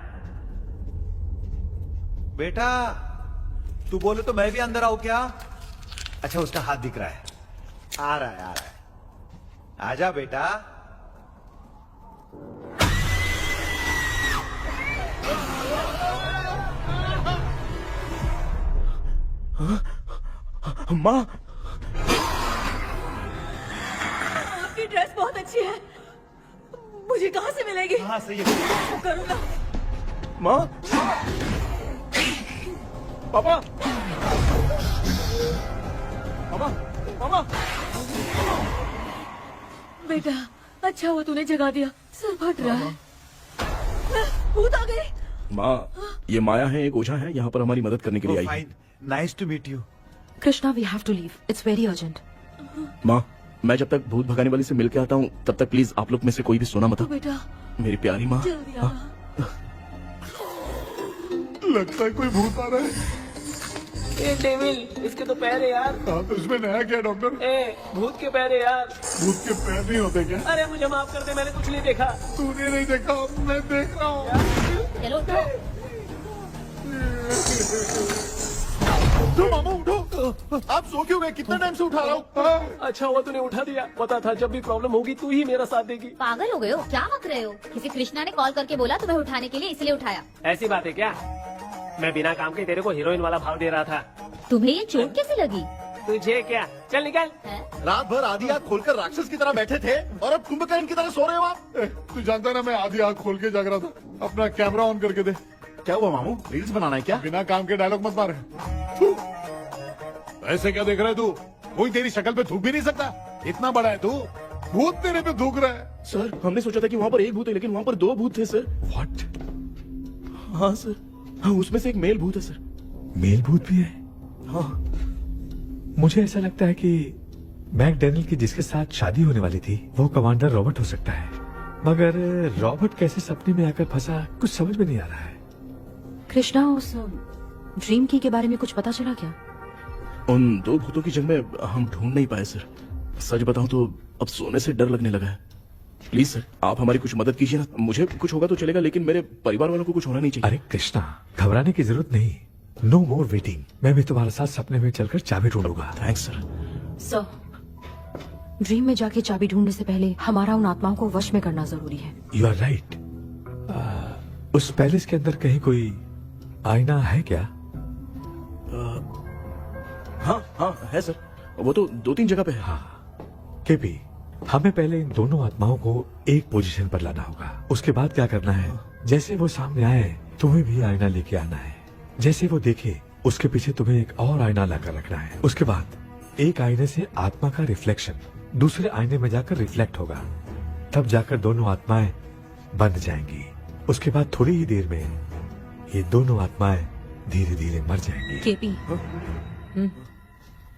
बेटा तू बोले तो मैं भी अंदर आऊं क्या? अच्छा, उसका हाथ दिख रहा है, आ रहा है, आ रहा है। आजा बेटा। माँ, आपकी ड्रेस बहुत अच्छी है, मुझे कहाँ से मिलेगी? हाँ सही है। करूँ ना? माँ, पापा, पापा, पापा। बेटा अच्छा हुआ तूने जगा दिया, सर फट रहा है। भूत आ गई। माँ, ये माया है, एक ओझा है, यहाँ पर हमारी मदद करने के लिए आई है। Fine, nice to meet you. Krishna, we have to leave, it's very urgent. माँ, मैं जब तक भूत भगाने वाली से मिल के आता हूँ, तब तक प्लीज आप लोग में से कोई भी सोना मत। तो बेटा मेरी प्यारी माँ। जल्दी आना। लगता है कोई भूत आ रहा है। ए डेविल, इसके तो पैर है यार। हाँ, तो इसमें नया क्या डॉक्टर? ए, भूत के पैर है यार। भूत के पैर नहीं होते क्या? अरे मुझे माफ कर दे, मैंने कुछ नहीं देखा। तूने नहीं देखा, मैं देख रहा हूँ। चलो तो। उठो मामू, उठो। आप सो क्यों गए? कितना टाइम से उठा रहा हूँ। अच्छा हुआ तूने उठा दिया, पता था जब भी प्रॉब्लम होगी तू ही मेरा साथ देगी। पागल हो गए हो क्या? मत रहे हो, किसी कृष्णा ने कॉल करके बोला तुम्हें उठाने के लिए, इसलिए उठाया। ऐसी बात है क्या? मैं बिना काम के तेरे को हीरोइन वाला भाव दे रहा था। तुम्हें ये चोट कैसे लगी? तुझे क्या? चल निकल। रात भर आधी आंख खोलकर राक्षस की तरह बैठे थे और अब कुंभकर्ण की तरह सो रहे हो आप। तू जानता है ना, मैं आधी आंख खोल के जाग रहा था। अपना कैमरा ऑन करके दे। क्या हुआ मामू, रील्स बनाना है क्या? बिना काम के डायलॉग मत मार। ऐसे क्या देख रहा है तू? कोई तेरी शक्ल पे थूक भी नहीं सकता, इतना बड़ा है तू। भूत तेरे पे थूक रहा है। सर, हमने सोचा था कि वहाँ पर एक भूत है, लेकिन वहाँ पर 2 भूत थे सर। व्हाट? हाँ सर, हाँ, उसमें से एक मेल भूत है सर। मेल भूत भी है? हाँ, मुझे ऐसा लगता है कि मैकडैनियल की जिसके साथ शादी होने वाली थी वो कमांडर रॉबर्ट हो सकता है, मगर रॉबर्ट कैसे सपने में आकर फंसा, कुछ समझ में नहीं आ रहा है। कृष्णा, उस ड्रीम की के बारे में कुछ पता चला क्या? उन 2 भूतों की जगह हम ढूंढ नहीं पाए सर। सच बताऊं तो अब सोने से डर लगने लगा है। प्लीज सर, आप हमारी कुछ मदद कीजिए ना। मुझे कुछ होगा तो चलेगा, लेकिन मेरे परिवार वालों को कुछ होना नहीं चाहिए। अरे कृष्णा, घबराने की जरूरत नहीं, नो मोर वेटिंग। मैं भी तुम्हारे साथ सपने में चलकर चाबी ढूंढूंगा। Thanks sir. सर, ड्रीम में जाके चाबी ढूंढने से पहले हमारा उन आत्माओं को वश में करना जरूरी है। You are right. उस पैलेस के अंदर कहीं कोई आईना है क्या? हाँ हाँ है सर, वो तो 2-3 जगह पे है। हाँ केपी, हमें पहले इन दोनों आत्माओं को एक पोजीशन पर लाना होगा। उसके बाद क्या करना है, जैसे वो सामने आए तुम्हें भी आईना लेके आना है। जैसे वो देखे उसके पीछे तुम्हें एक और आईना लाकर रखना है। उसके बाद एक आईने से आत्मा का रिफ्लेक्शन दूसरे आईने में जाकर रिफ्लेक्ट होगा, तब जाकर दोनों आत्माएं बंद जाएंगी। उसके बाद थोड़ी ही देर में ये दोनों आत्माएं धीरे धीरे मर जाएंगी। KP,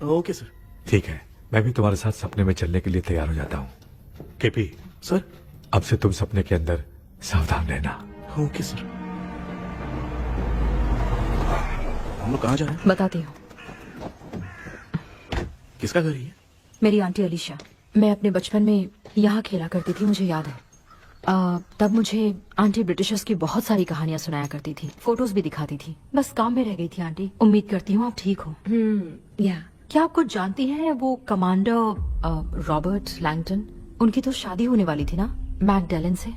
okay sir. ठीक है, मैं भी तुम्हारे साथ सपने में चलने के लिए तैयार हो जाता हूँ। केपी सर, अब से तुम सपने के अंदर सावधान रहना। Okay sir. हम लोग कहाँ जा रहे हैं? बताती हूँ। किसका घर है ये? मेरी आंटी अलीशा। मैं अपने बचपन में यहाँ खेला करती थी, मुझे याद है। तब मुझे आंटी ब्रिटिशर्स की बहुत सारी कहानियां सुनाया करती थी, फोटोज भी दिखाती थी। बस काम में रह गई थी आंटी। उम्मीद करती हूँ आप ठीक हो। या क्या आप कुछ जानती हैं वो कमांडर रॉबर्ट लैंगटन? उनकी तो शादी होने वाली थी ना मैकडेलन से।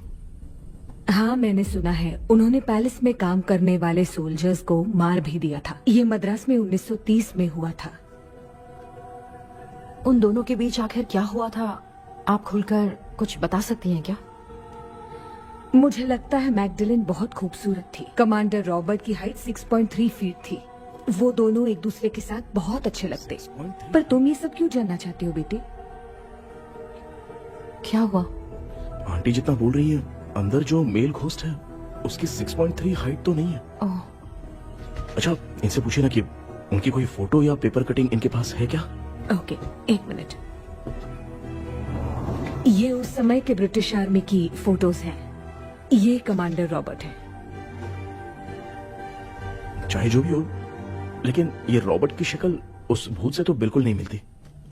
हाँ, मैंने सुना है उन्होंने पैलेस में काम करने वाले सोल्जर्स को मार भी दिया था। ये मद्रास में 1930 में हुआ था। उन दोनों के बीच आखिर क्या हुआ था, आप खुलकर कुछ बता सकती हैं क्या? मुझे लगता है मैकडेलन बहुत खूबसूरत थी। कमांडर रॉबर्ट की हाइट 6.3 फीट थी। वो दोनों एक दूसरे के साथ बहुत अच्छे लगते। पर तुम ये सब क्यों जानना चाहते हो बेटे? क्या हुआ? आंटी जितना बोल रही है, अंदर जो मेल घोस्ट है उसकी 6.3 हाइट तो नहीं है। ओह, अच्छा, इनसे पूछिए ना कि उनकी कोई फोटो या पेपर कटिंग इनके पास है क्या? ओके, एक मिनट। ये उस समय के ब्रिटिश आर्मी की फोटोज हैं। ये कमांडर रॉबर्ट है। चाहे जो भी हो, लेकिन ये रॉबर्ट की शक्ल उस भूत से तो बिल्कुल नहीं मिलती।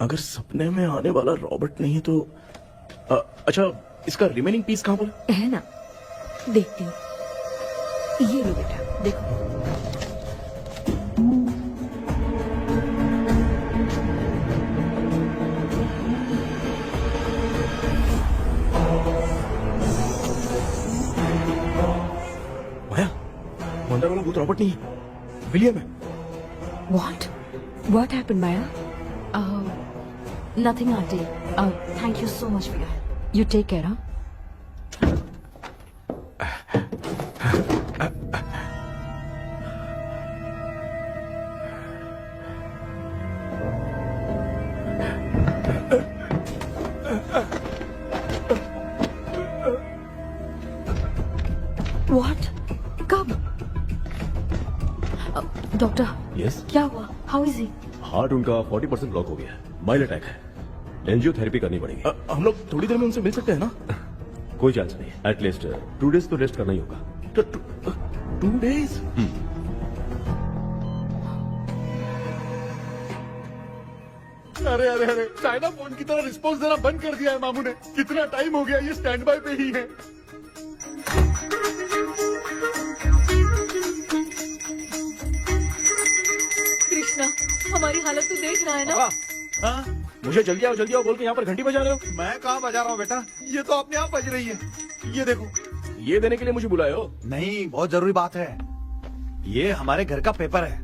अगर सपने में आने वाला रॉबर्ट नहीं है तो अच्छा, इसका रिमेनिंग पीस कहाँ पर है ना? देखती हूँ। ये लो बेटा, देखो। माया, अंदर वाला भूत रॉबर्ट नहीं है, विलियम है। What happened, Maya? nothing, auntie. Thank you so much for your help. You take care, huh? What? कब? डॉक्टर, यस, क्या हुआ? How is he? हार्ट उनका 40% ब्लॉक हो गया है। माइल्ड अटैक है। एंजियोथेरेपी करनी पड़ेगी। हम लोग थोड़ी देर में उनसे मिल सकते हैं ना? कोई चांस नहीं। एटलीस्ट 2 डेज तो रेस्ट करना ही होगा। 2 days? अरे अरे अरे, चाइना फोन की तरह रिस्पॉन्स देना बंद कर दिया है मामू ने। कितना टाइम हो गया, ये स्टैंड बाय पे ही है। कृष्णा, हमारी हालत तो देख रहा है ना? हाँ? मुझे जल्दी आओ बोल के यहाँ पर घंटी बजा रहे हो। मैं कहाँ बजा रहा हूँ बेटा, ये तो अपने आप बज रही है। ये देखो। ये देने के लिए मुझे बुलाए हो? नहीं, बहुत जरूरी बात है। ये हमारे घर का पेपर है।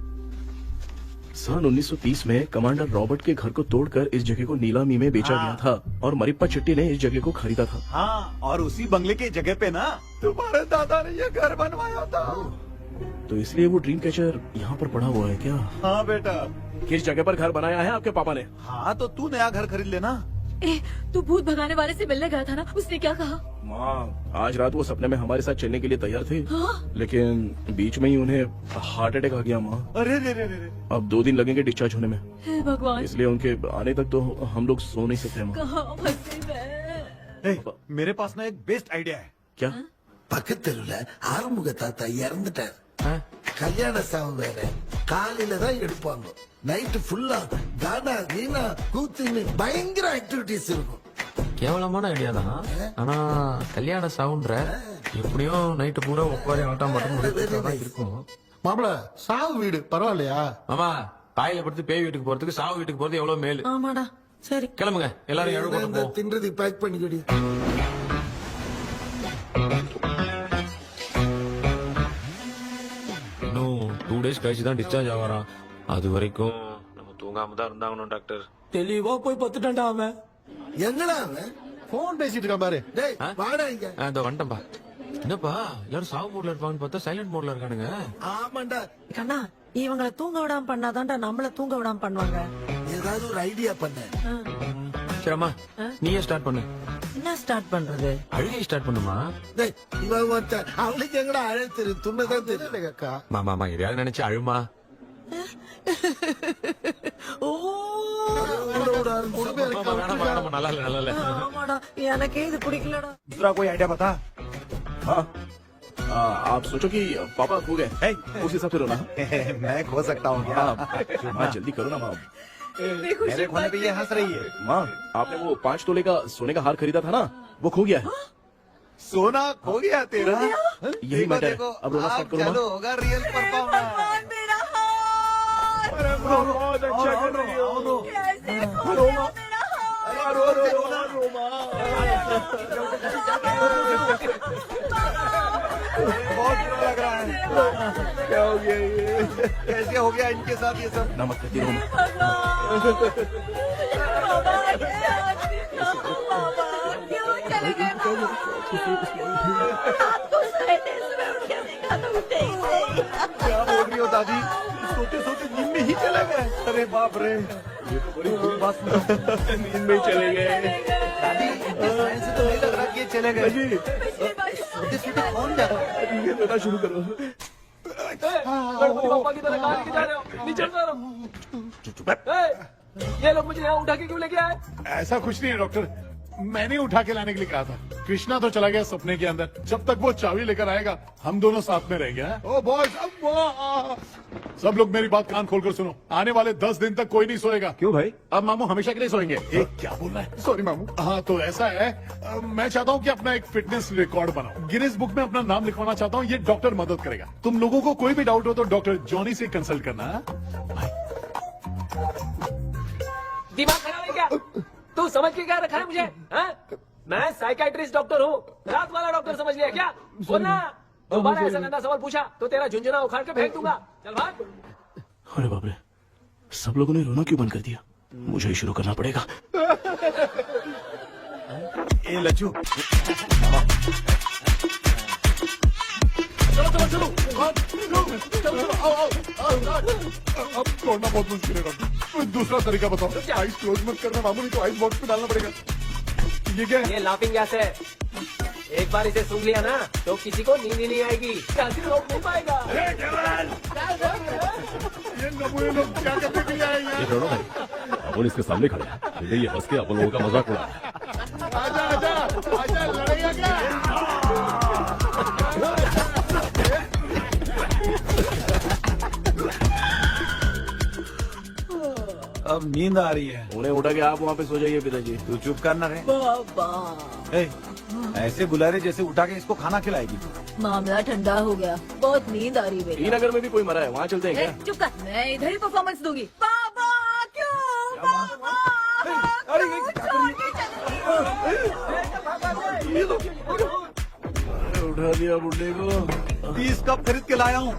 सन 1930 में कमांडर रॉबर्ट के घर को तोड़कर इस जगह को नीलामी में बेचा गया था और मरिप्पा चिट्टी ने इस जगह को खरीदा था। हाँ, और उसी बंगले की जगह पे ना तुम्हारे दादा ने ये घर बनवाया था। तो इसलिए वो ड्रीम कैचर यहाँ पर पड़ा हुआ है क्या? हाँ बेटा। किस जगह पर घर बनाया है आपके पापा ने? हाँ, तो तू नया घर खरीद लेना। तू भूत भगाने वाले से मिलने गया था ना, उसने क्या कहा? माँ, आज रात वो सपने में हमारे साथ चलने के लिए तैयार थे। हाँ? लेकिन बीच में ही उन्हें हार्ट अटैक आ गया माँ। अरे रे रे रे रे। अब 2 दिन लगेंगे डिस्चार्ज होने में। हे भगवान, इसलिए उनके आने तक तो हम लोग सो नहीं सकते माँ। कहाँ फंसे मैं? मेरे पास ना एक बेस्ट आइडिया है। क्या? பக்கத்தெருவுல ஆறுமுக தாத்தா இறந்துட்டார். கல்யாண சாவு வேற. காலையில தான் எடுப்பாங்க. நைட்டு ஃபுல்லா கானா கீனா கூத்துன்னு பயங்கர ஆக்டிவிட்டிஸ் இருக்கும். கேவலமான ஐடியா தான். ஆனா கல்யாண சவுண்ட்ற எப்படியும் நைட்டு பூரா உட்காரி ஆட்டம் மட்டும் இருக்கும். மாப்பிள சாவு வீடு பரவாயில்லையா? மாமா, பாயில படுத்து பேய் வீட்டுக்கு போறதுக்கு சாவு வீட்டுக்கு போறது எவ்வளவு மேலு. ஆமாடா, சரி கிளம்புங்க, எல்லாரும் எழுத போட்டு போ. தின்றதுக்கு பேக் பண்ணிக்கடி. இன்னும் 2 days கழிச்சு தான் டிஸ்சார்ஜ் ஆவாராம். அது வரைக்கும் நம்ம தூங்காம தான் இருந்தாகணும் டாக்டர். தெளிவா போய் பத்துட்டான்டா அவன். எங்கடா அவன்? போன் பேசிட்டு இருக்கான் பாரு. டேய் வாடா இங்க. இதோ வந்துட்டேன்பா. என்னப்பா எல்லாரும் சாவு மோட்ல இருப்பாங்கன்னு பார்த்தா சைலண்ட் மோட்ல இருக்கானுங்க. ஆமாண்டா. கண்ணா, இவங்களை தூங்க விடாம பண்ணாதான்டா நம்மள தூங்க விடாம பண்ணுவாங்க. ஏதாவது ஒரு ஐடியா பண்ணு. சரிம்மா, நீயே ஸ்டார்ட் பண்ணு. என்ன ஸ்டார்ட் பண்றது? அழுகை ஸ்டார்ட் பண்ணுமா? டேய் இவன் ஒருத்தன் அவளுக்கு எங்கடா அழ தெரியும்? துண்ணதான் தெரியல அக்கா. மாமா எதையாவது நினைச்சு அழுமா. நல்லா இல்ல. ஆமாடா, எனக்கே இது பிடிக்கலடா. दूसरा कोई आइडिया बता। हाँ, आप सोचो कि पापा खो गए, उस हिसाब से रोना। मैं खो सकता हूँ क्या? हाँ, जल्दी करो ना माँ। कितनी खुशी मेरे खोने पे ये हंस रही है। माँ, आपने वो 5 तोले का सोने का हार खरीदा था ना, वो खो गया है। सोना खो गया तेरा? यही मैटर है। अब रोना स्टार्ट करो चलो माँ। होगा रियल परफॉर्मेंस। भगवान मेरा हाथ बहुत अच्छा कर रही हो। कैसे खो गया मेरा हाथ? बहुत बुरा लग रहा है। क्या हो गया ये? कैसे हो गया इनके साथ ये सब? नमक करती रहो माँ। बाबा ये आदमी कहाँ? बाबा क्यों चले गए बाबा? आपको सहते सुबह उठ के देखा तो उठे ही नहीं। क्या बोल रही हो दादी? सोते सोते नींद में ही चले गए? अरे बाप रे, ये तो बड़ी बुरी बात सुना। नींद में चले गए। दादी इनके साइन से तो नहीं लग रहा कि ये चले गए। सोते सोते कौन जाता है? ये रोना शुरू करो। गणपति बापा की तरह कहाँ लेके जा रहे हो? नीचे उतारो। ये लोग मुझे यहाँ उठा के क्यों लेके आए? ऐसा कुछ नहीं है डॉक्टर, मैंने उठा के लाने के लिए कहा था। कृष्णा तो चला गया सपने के अंदर, जब तक वो चाबी लेकर आएगा हम दोनों साथ में रहेंगे। ओ बॉस, सब लोग मेरी बात कान खोलकर सुनो, आने वाले 10 दिन तक कोई नहीं सोएगा। क्यों भाई? अब मामू हमेशा के लिए सोएंगे। क्या बोल रहा है? सॉरी मामू। हाँ तो ऐसा है, मैं चाहता हूँ कि अपना एक फिटनेस रिकॉर्ड बनाओ, गिनीज बुक में अपना नाम लिखवाना चाहता हूँ। ये डॉक्टर मदद करेगा। तुम लोगों को कोई भी डाउट हो तो डॉक्टर जॉनी से कंसल्ट करना। दिमाग खराब है क्या? तू समझ के क्या रखा है मुझे? हाँ? मैं साइकाइट्रिस्ट डॉक्टर हूँ, रात वाला डॉक्टर समझ लिया क्या? बोलना, दोबारा ऐसा गंदा सवाल पूछा तो तेरा झुंझुना उखाड़ के फेंक दूंगा। चल भाग। अरे बाप रे, सब लोगों ने रोना क्यों बंद कर दिया? मुझे ही शुरू करना पड़ेगा। ए लच्चू, अब छोड़ना बहुत मुश्किल है डॉक्टर, दूसरा तरीका बताओ। आइस क्लोज मत करना मामू, नहीं तो आइस बॉक्स में डालना पड़ेगा। ये क्या है? ये लाफिंग गैस है, एक बार इसे सूंघ लिया ना तो किसी को नींद ही नहीं आएगी, काफी रोक नहीं पाएगा। ये नमूने लोग क्या करने के लिए आए हैं? ये करो भाई, अपन इसके सामने खड़े हैं, ये हंस के अपन लोगों का मजाक उड़ा रहा है। आजा आजा आजा, लड़ेगा क्या? अब नींद आ रही है। उन्हें उठा के आप वहाँ पे सो जाइए पिताजी। तू चुप करना रे। बाबा ए, ऐसे बुला रहे जैसे उठा के इसको खाना खिलाएगी। मामला ठंडा हो गया, बहुत नींद आ रही है। नगर में भी कोई मरा है, वहाँ चलते हैं क्या? चुप कर, मैं इधर ही परफॉर्मेंस दूंगी। बाबा क्यों? बाबा उठा दिया बुड्ढे को। 30 कप खरीद के लाया हूँ।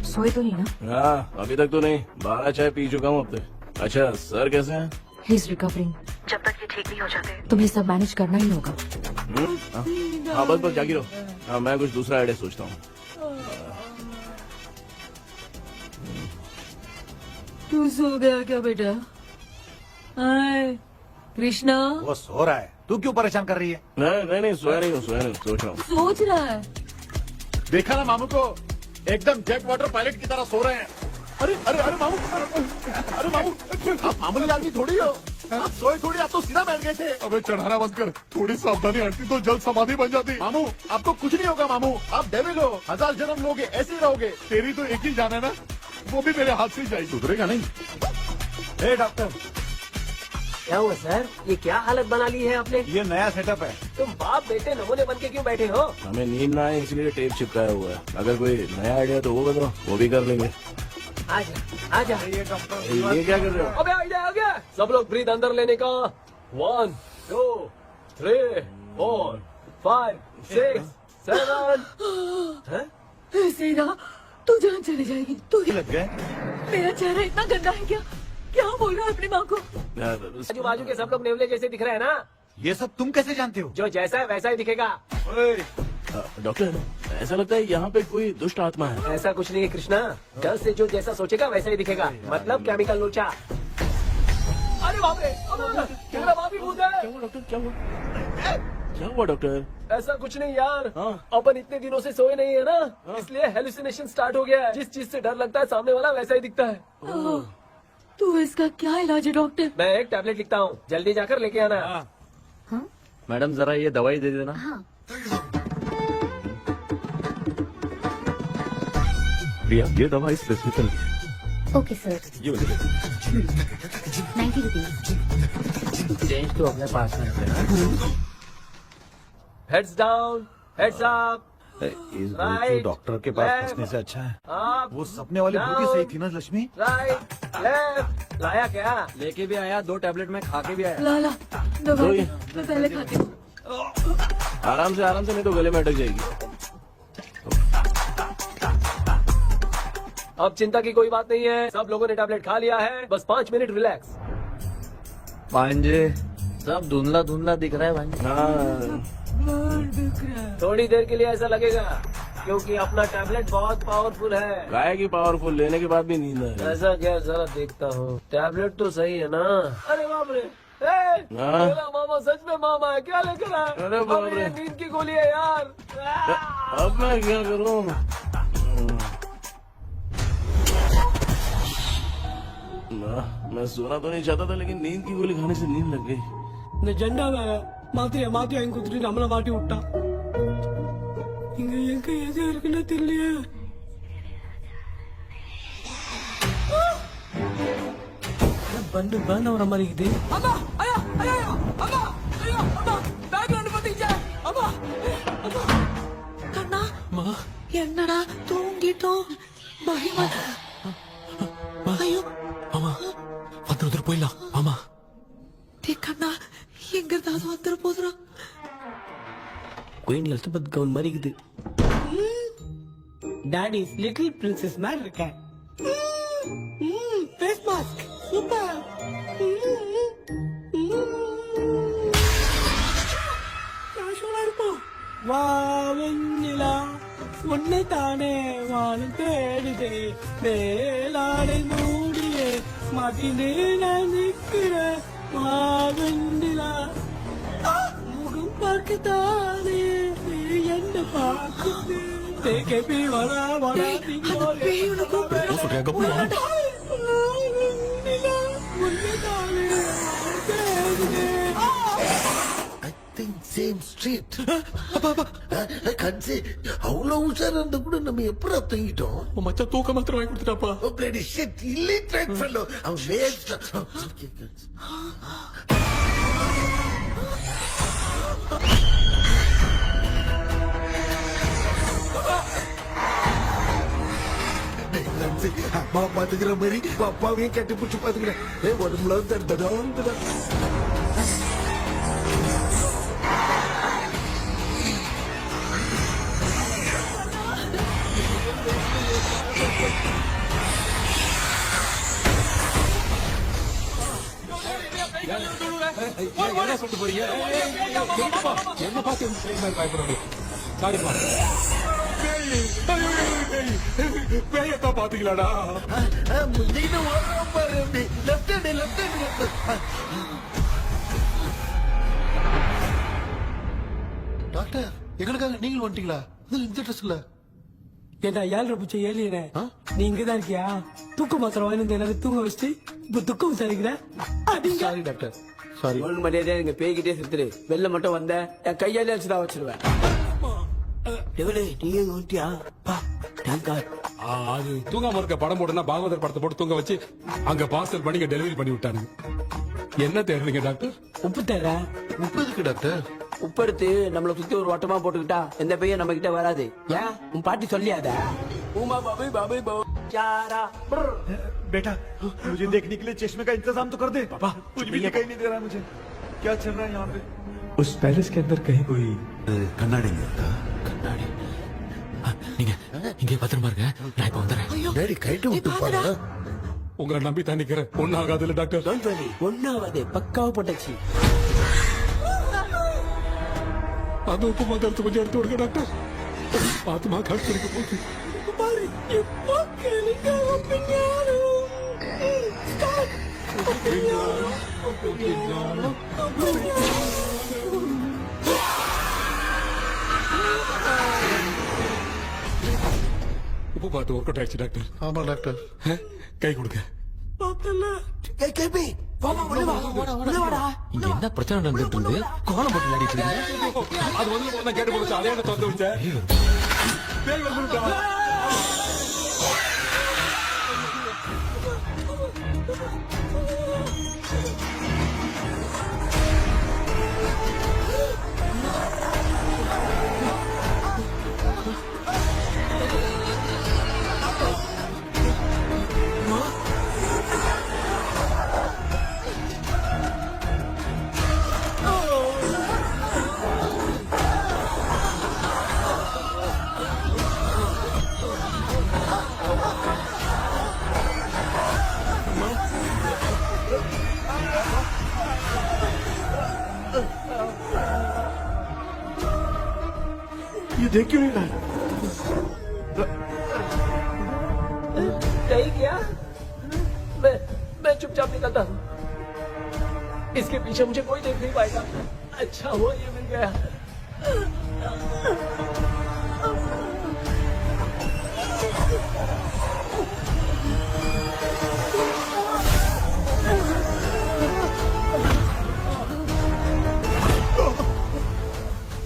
सोए तो नहीं ना? हाँ, अभी तक तो नहीं, 12 चाय पी चुका हूँ अब तक। अच्छा, सर कैसे हैं? He is recovering. जब तक ये ठीक नहीं हो जाते तुम्हें सब मैनेज करना ही होगा। हाँ बस बस जागी रहो। हाँ, मैं कुछ दूसरा आइडिया सोचता हूँ। तू सो गया क्या बेटा? आए, कृष्णा वो सो रहा है, तू क्यों परेशान कर रही है? नहीं सोया नहीं हूँ, सोया नहीं, सोच रहा हूँ। सोच रहा है। देखा ना मामू को, एकदम जेट वाटर पायलट की तरह सो रहे हैं। अरे अरे अरे मामू, अरे मामू, आप मामूली आदमी थोड़ी हो, आप सोए थोड़ी, आप तो सीधा बैठ गए थे। अबे चढ़ाना बंद कर, थोड़ी सावधानी हटती तो जल्द समाधि बन जाती। मामू आपको कुछ नहीं होगा मामू, आप डेविल हो, 1000 जन्म लोगे ऐसे ही रहोगे। तेरी तो एक ही जान है ना, वो भी मेरे हाथ से ही जाएगी। सुधरेगा नहीं। ए डॉक्टर, क्या हुआ सर? ये क्या हालत बना ली है आपने? ये नया सेटअप है। तुम बाप बेटे नमूने बन के क्यों बैठे हो? हमें नींद ना आए इसलिए टेप चिपकाया हुआ है। अगर कोई नया आइडिया तो वो बताओ, वो भी कर लेंगे। आजा आजा। ये डॉक्टर, ये क्या कर रहे हो? अबे आइडिया आ गया। सब लोग ब्रीथ अंदर लेने का। 1 2 3 4 5 6 7। ऐसे ना तू जान चली जाएगी। तू लग गए। मेरा चेहरा इतना गंदा है क्या? क्या बोल रहा है अपनी माँ को? आजू बाजू के सब लोग नेवले जैसे दिख रहे हैं ना? ये सब तुम कैसे जानते हो? जो जैसा है वैसा ही दिखेगा। डॉक्टर, ऐसा लगता है यहाँ पे कोई दुष्ट आत्मा है। ऐसा कुछ नहीं है कृष्णा, डर से जो जैसा सोचेगा वैसा ही दिखेगा, मतलब केमिकल लोचा। अरे बाप रे, मेरा बाप ही भूत है। क्या हुआ डॉक्टर, क्या हुआ? क्या हुआ डॉक्टर? ऐसा कुछ नहीं यार, हाँ। अपन इतने दिनों से सोए नहीं है ना, इसलिए हेलुसिनेशन स्टार्ट हो गया है। जिस चीज से डर लगता है सामने वाला वैसा ही दिखता है। तो इसका क्या इलाज है डॉक्टर? मैं एक टैबलेट लिखता हूँ, जल्दी जाकर लेके आना। मैडम जरा ये दवाई दे देना। प्रिया, ये दवा इस प्रिस्क्रिप्शन की है। ओके सर, ये वाली देखो। 90 रुपीज। चेंज तो अपने पास में रखना। Heads down, heads up. इस Right, डॉक्टर के पास left, फंसने से अच्छा है up, वो सपने वाली बूटी सही थी ना लक्ष्मी। Right, left. लाया क्या? लेके भी आया, 2 टैबलेट में खा के भी आया। लाला दवा दे, मैं पहले खाती हूँ। आराम से नहीं तो गले में अटक जाएगी। अब चिंता की कोई बात नहीं है, सब लोगों ने टैबलेट खा लिया है, बस 5 मिनट रिलैक्स। भांजे सब धुंधला धुंधला दिख रहा है भांजे। हाँ थोड़ी देर के लिए ऐसा लगेगा क्योंकि अपना टैबलेट बहुत पावरफुल है। गाय की पावरफुल लेने के बाद भी नींद है। ऐसा क्या, जरा देखता हूँ। टैबलेट तो सही है ना? अरे बाप रे, हाँ। मेरा मामा सच में मामा है, क्या लेकर आया? अरे बाप रे। ये नींद की गोली है यार। अब मैं क्या करूँ? मैं सोना तो नहीं चाहता था, लेकिन नींद की गोली खाने से नींद लग गई। நிஜண்டா மாத்திரையா மாத்தி வாங்கி கொடுத்துட்டு நம்மள மாட்டி விட்டா. இங்க எங்க எது இருக்குன்னு தெரியலையே. பண்டு பர்ன் ஆகிற மாதிரி இருக்குது. அம்மா ஐயா ஐயா அம்மா ஐயா அம்மா பேக்ரவுண்ட் பத்திச்சே அம்மா அம்மா கண்ணா அம்மா என்னடா தூங்கிட்டோம் பயமா ஐயோ அம்மா வந்து போயிடலாம் ஆமா கண்ணா எங்க இருந்தாலும் வந்துட போதுரா குயின் எலிசபெத் கவுன் மாதிரி இருக்குது டாடி லிட்டில் பிரின்சஸ் மாதிரி இருக்கேன் ஃபேஸ் மாஸ்க் சூப்பர் காஷுவலா இருக்கும் வா வெண்ணிலா உன்னை தானே வானம் தேடுதே மேலாடை மூடியே மாட்டினே நான் நிற்கிறேன் மாவெண்டிலா முகம் பார்க்கத்தானே என்ன பார்க்குது தேக்கி வரா வரா சேம் ஸ்ட்ரீட் கன்சி அவ்வளவு உஷாரா இருந்தா கூட நம்ம எப்படா தூங்கிட்டோம் மச்சா தூக்க மாத்திரம் வாங்கி கொடுத்துட்டாப்பா பிளடி ஷிட் இல்லிட்ரேட் ஃபெல்லோ அவன் வேஸ்ட் அம்மா பாத்துக்கிற மாதிரி அப்பாவையும் கட்டி பிடிச்சி பாத்துக்கிறேன் உடம்புல தடுத்தடா என்ன சொல்லிட்டு போறீங்க என்ன பார்த்து பயப்படுறது சாரிப்பா பேயத்தான் பாத்தீங்களாடா டாக்டர் எங்களுக்காக நீங்கள் வந்துட்டீங்களா இந்த ட்ரெஸ்ல ஏண்டா 7 பூச்சை ஏலியனே நீ இங்கதான் இருக்கியா தூக்க மாத்திரம் வாங்கி எல்லாரும் தூங்க வச்சுட்டு இப்ப துக்கம் விசாரிக்கிற சாரி டாக்டர் சாரி ஒழுங்கு மரியாதையா நீங்க பேய்கிட்டே செத்துரு வெளில மட்டும் வந்த என் கையாலே வச்சுதான் வச்சிருவேன் நீங்க வந்துட்டியா அது தூங்காம இருக்க படம் போட்டுனா பாகவதர் படத்தை போட்டு தூங்க வச்சு அங்க பார்சல் பண்ணி டெலிவரி பண்ணி விட்டானுங்க என்ன தேடுறீங்க டாக்டர் உப்பு தர உப்பு எதுக்கு டாக்டர் உப்பு எடுத்து நம்மள சுத்தி ஒரு வட்டமா போட்டுக்கிட்டா எந்த பையன் நம்ம கிட்ட வராது ஏன் உன் பாட்டி சொல்லியாதா உமா பாபி பாபி चारा बेटा मुझे देखने के लिए चश्मे का इंतजाम तो कर दे पापा कुछ भी दिखाई नहीं दे रहा है मुझे क्या चल रहा है यहाँ पे उस पैलेस के अंदर कहीं कोई கண்ணாடி கண்ணாடி நீங்க இங்கே பத்திரமா இருங்க நான் இப்ப வந்துடுறேன் டேடி கைட்டு விட்டு பாரு உங்களை நம்பி தான் நிக்கிறேன் ஒன்னும் ஆகாதுல்ல டாக்டர் ஒன்னாவது பக்காவ போட்டாச்சு அது உப்பு மாத்திரத்தை கொஞ்சம் எடுத்து விடுங்க டாக்டர் பாத்துமா கட் பண்ணிக்க போகுது பாரு இப்போ கேளுங்க உப்பு பார்த்து ஒர்க் அவுட் ஆயிடுச்சு டாக்டர் ஆமா டாக்டர் கை கொடுங்க கேபி இங்க என்ன பிரச்சனை நடந்துட்டு இருந்து கோலம் போட்டு விளையாடிட்டு இருக்கீங்க அது வந்து கேட்டு போச்சு அதே திறந்து விட்டேன் பேய் வந்துட்டா ये देख क्यों नहीं रहा है? नहीं क्या? मैं चुपचाप निकलता हूँ। इसके पीछे मुझे कोई देख नहीं पाएगा। अच्छा हुआ ये मिल गया।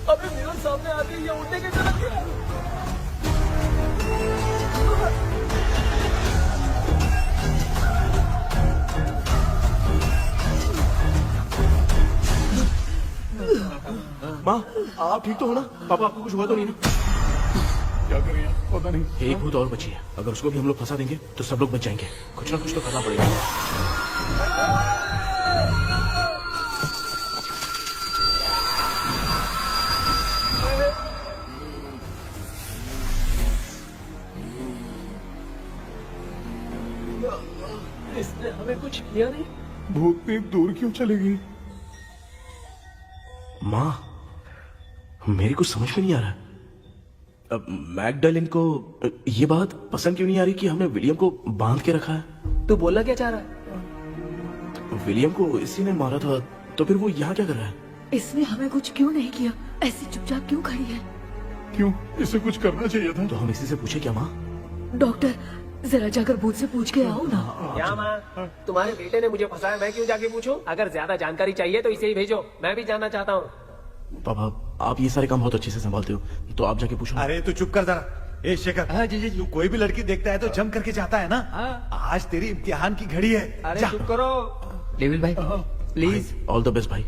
अबे मेरे सामने आके ये उड़ने के चला गया। माँ, आप ठीक तो हो ना? पापा आपको कुछ हुआ तो नहीं ना? क्या करें पता नहीं। एक भूत और बची है, अगर उसको भी हम लोग फंसा देंगे तो सब लोग बच जाएंगे। कुछ ना कुछ तो करना पड़ेगा। इसने हमें कुछ किया नहीं। भूतनी दूर क्यों चली गई? माँ, मेरी कुछ समझ में नहीं आ रहा। अब मैगडालिन को ये बात पसंद क्यों नहीं आ रही कि हमने विलियम को बांध के रखा है? तू बोलना क्या चाह रहा है? विलियम को इसी ने मारा था, तो फिर वो यहाँ क्या कर रहा है? इसने हमें कुछ क्यों नहीं किया? ऐसी चुपचाप क्यों खड़ी है? क्यों? इसे कुछ करना चाहिए था। तो हम इसी से पूछे क्या माँ? डॉक्टर, जरा जाकर भूत से पूछ के आओ ना। क्या माँ? तुम्हारे बेटे ने मुझे फंसाया, मैं क्यों जाके पूछूं? अगर ज्यादा जानकारी चाहिए तो इसे ही भेजो, मैं भी जानना चाहता हूँ। पापा, आप ये सारे काम बहुत अच्छे से संभालते हो, तो आप जाके पूछो। अरे तू चुप कर जरा। ए शेखर, हाँ जी जी तू कोई भी लड़की देखता है तो जम करके जाता है ना? आज तेरी इम्तिहान की घड़ी है। अरे जा। चुप करो। डेविल भाई प्लीज। ऑल द बेस्ट भाई।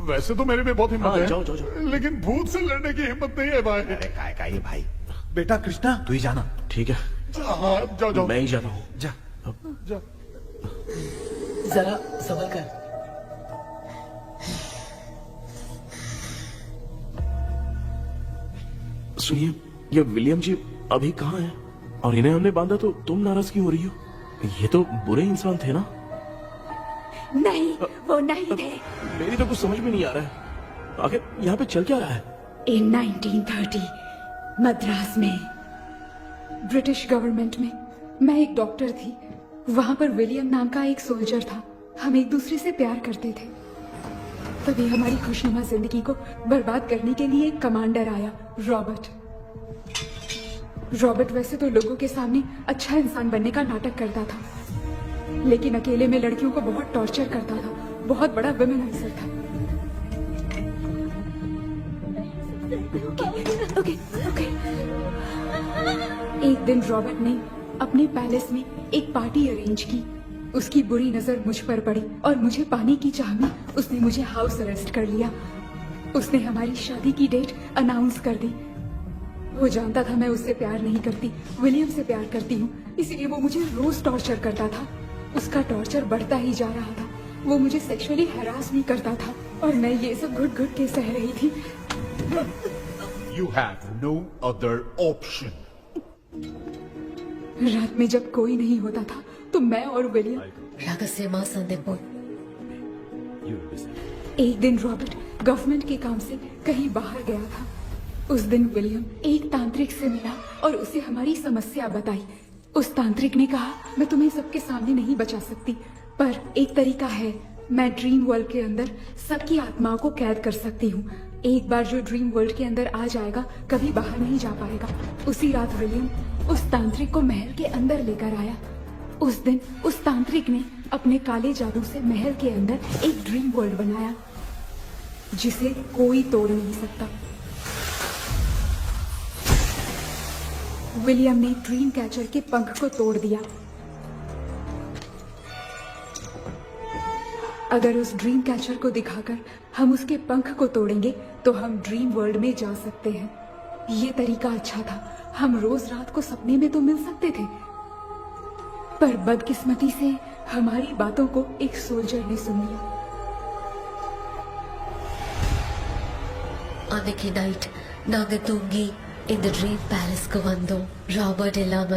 वैसे तो मेरे में बहुत हिम्मत हाँ, है, जाओ, जाओ, जाओ। लेकिन भूत से लड़ने की हिम्मत नहीं है भाई। अरे काय का ये भाई। बेटा कृष्णा, तू ही जाना। ठीक है, हाँ, जाओ जाओ। मैं ही जाता हूँ। जा। जा। जरा संभल कर। सुनिए, ये विलियम जी अभी कहाँ है? और इन्हें हमने बांधा तो तुम नाराज क्यों हो रही हो? ये तो बुरे इंसान थे ना? नहीं, वो नहीं थे। मेरी तो कुछ समझ में नहीं आ रहा है। आखिर यहाँ पे चल क्या रहा है? In 1930 मद्रास में ब्रिटिश गवर्नमेंट में मैं एक डॉक्टर थी। वहां पर विलियम नाम का एक सोल्जर था। हम एक दूसरे से प्यार करते थे। तभी हमारी खुशनुमा जिंदगी को बर्बाद करने के लिए एक कमांडर आया, रॉबर्ट। रॉबर्ट वैसे तो लोगों के सामने अच्छा इंसान बनने का नाटक करता था, लेकिन अकेले में लड़कियों को बहुत टॉर्चर करता था। बहुत बड़ा वुमेनाइजर था। ओके। एक दिन रॉबर्ट ने अपने पैलेस में एक पार्टी अरेंज की। उसकी बुरी नजर मुझ पर पड़ी और मुझे पाने की चाह में उसने मुझे हाउस अरेस्ट कर लिया। उसने हमारी शादी की डेट अनाउंस कर दी। वो जानता था मैं उससे प्यार नहीं करती, विलियम से प्यार करती हूँ, इसीलिए वो मुझे रोज टॉर्चर करता था। उसका टॉर्चर बढ़ता ही जा रहा था। वो मुझे सेक्सुअली हैरास भी करता था और मैं ये सब घुट घुट के सह रही थी। You have no other option. रात में जब कोई नहीं होता था तो मैं और विलियम एक दिन रॉबर्ट गवर्नमेंट के काम से कहीं बाहर गया था। उस दिन विलियम एक तांत्रिक से मिला और उसे हमारी समस्या बताई। उस तांत्रिक ने कहा, मैं तुम्हें सबके सामने नहीं बचा सकती, पर एक तरीका है। मैं ड्रीम वर्ल्ड के अंदर सबकी आत्माओं को कैद कर सकती हूँ। एक बार जो ड्रीम वर्ल्ड के अंदर आ जाएगा कभी बाहर नहीं जा पाएगा। उसी रात विलियम उस तांत्रिक को महल के अंदर लेकर आया। उस दिन उस तांत्रिक ने अपने काले जादू से महल के अंदर एक ड्रीम वर्ल्ड बनाया जिसे कोई तोड़ नहीं सकता। विलियम ने ड्रीम कैचर के पंख को तोड़ दिया। अगर उस ड्रीम कैचर को दिखाकर हम उसके पंख को तोड़ेंगे तो हम ड्रीम वर्ल्ड में जा सकते हैं। ये तरीका अच्छा था, हम रोज रात को सपने में तो मिल सकते थे, पर बदकिस्मती से हमारी बातों को एक सोल्जर ने सुन लिया। அன்னைக்கு நைட் நாங்க தூங்கி இந்த ட்ரீம் பேலஸ்க்கு வந்தோம். ராபர்ட் இல்லாம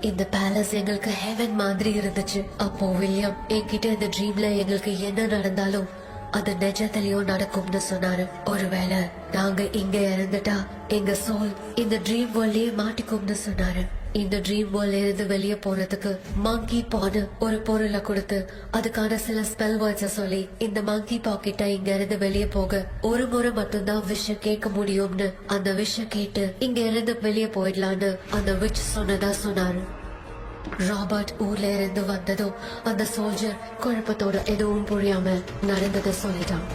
இந்த பேலஸ் எங்களுக்கு ஹெவன் மாதிரி இருந்துச்சு. அப்போ வில்லியம் என்கிட்ட இந்த ட்ரீம்ல எங்களுக்கு என்ன நடந்தாலும் அது நிஜத்திலயும் நடக்கும்னு சொன்னாரு. ஒருவேளை நாங்க இங்க இறந்துட்டா எங்க சோல் இந்த ட்ரீம் வேர்ல்ட்லயே மாட்டிக்கும்னு சொன்னாரு. இந்த ட்ரீம் வேர்ல்ட்ல இருந்து வெளியே போறதுக்கு மங்கி பான்னு ஒரு பொருளை கொடுத்து அதுக்கான சில ஸ்பெல் வேர்ட்ஸ சொல்லி இந்த மங்கி பாக்கெட்டை இங்க இருந்து வெளியே போக ஒரு முறை மட்டும்தான் விஷயம் கேட்க முடியும்னு அந்த விஷயம் கேட்டு இங்க இருந்து வெளியே போயிடலான்னு அந்த விச் சொன்னதா சொன்னாரு. ராபர்ட் ஊர்ல இருந்து வந்ததும் அந்த சோல்ஜர் குழப்பத்தோட எதுவும் புரியாம நடந்ததை சொல்லிட்டான்.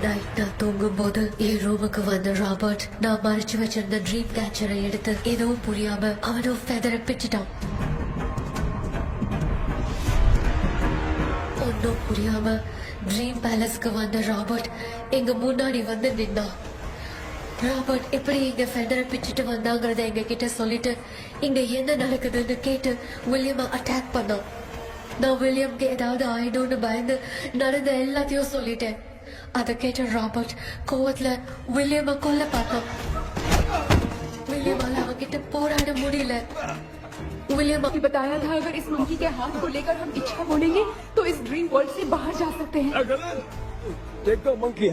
நைட் நான் தூங்கும் போது என் ரூமுக்கு வந்த ராபர்ட் நான் மறைச்சு வச்சிருந்த ட்ரீம் கேச்சரை எடுத்து எதுவும் புரியாம அவனும் ஃபெதரை பிச்சுட்டான். ஒன்னும் புரியாம ட்ரீம் பேலஸ்க்கு வந்த ராபர்ட் எங்க முன்னாடி வந்து நின்னான். ராபர்ட் எப்படி எங்க ஃபெதரை பிச்சுட்டு வந்தாங்கறத எங்க கிட்ட சொல்லிட்டு இங்க என்ன நடக்குதுன்னு கேட்டு வில்லியமை அட்டாக் பண்ணான். நான் வில்லியம்க்கு ஏதாவது ஆயிடும்னு பயந்து நடந்த எல்லாத்தையும் சொல்லிட்டேன். அதை கேட்ட ராபர்ட் கோவத்துல வில்லியமை கொல்ல பார்த்தான். विलियम அவங்கிட்ட போராட முடியல. विलियम ने बताया था अगर इस मंकी के हाथ को लेकर हम इच्छा बोलेंगे तो इस ड्रीम वर्ल्ड से बाहर जा सकते हैं। मंकी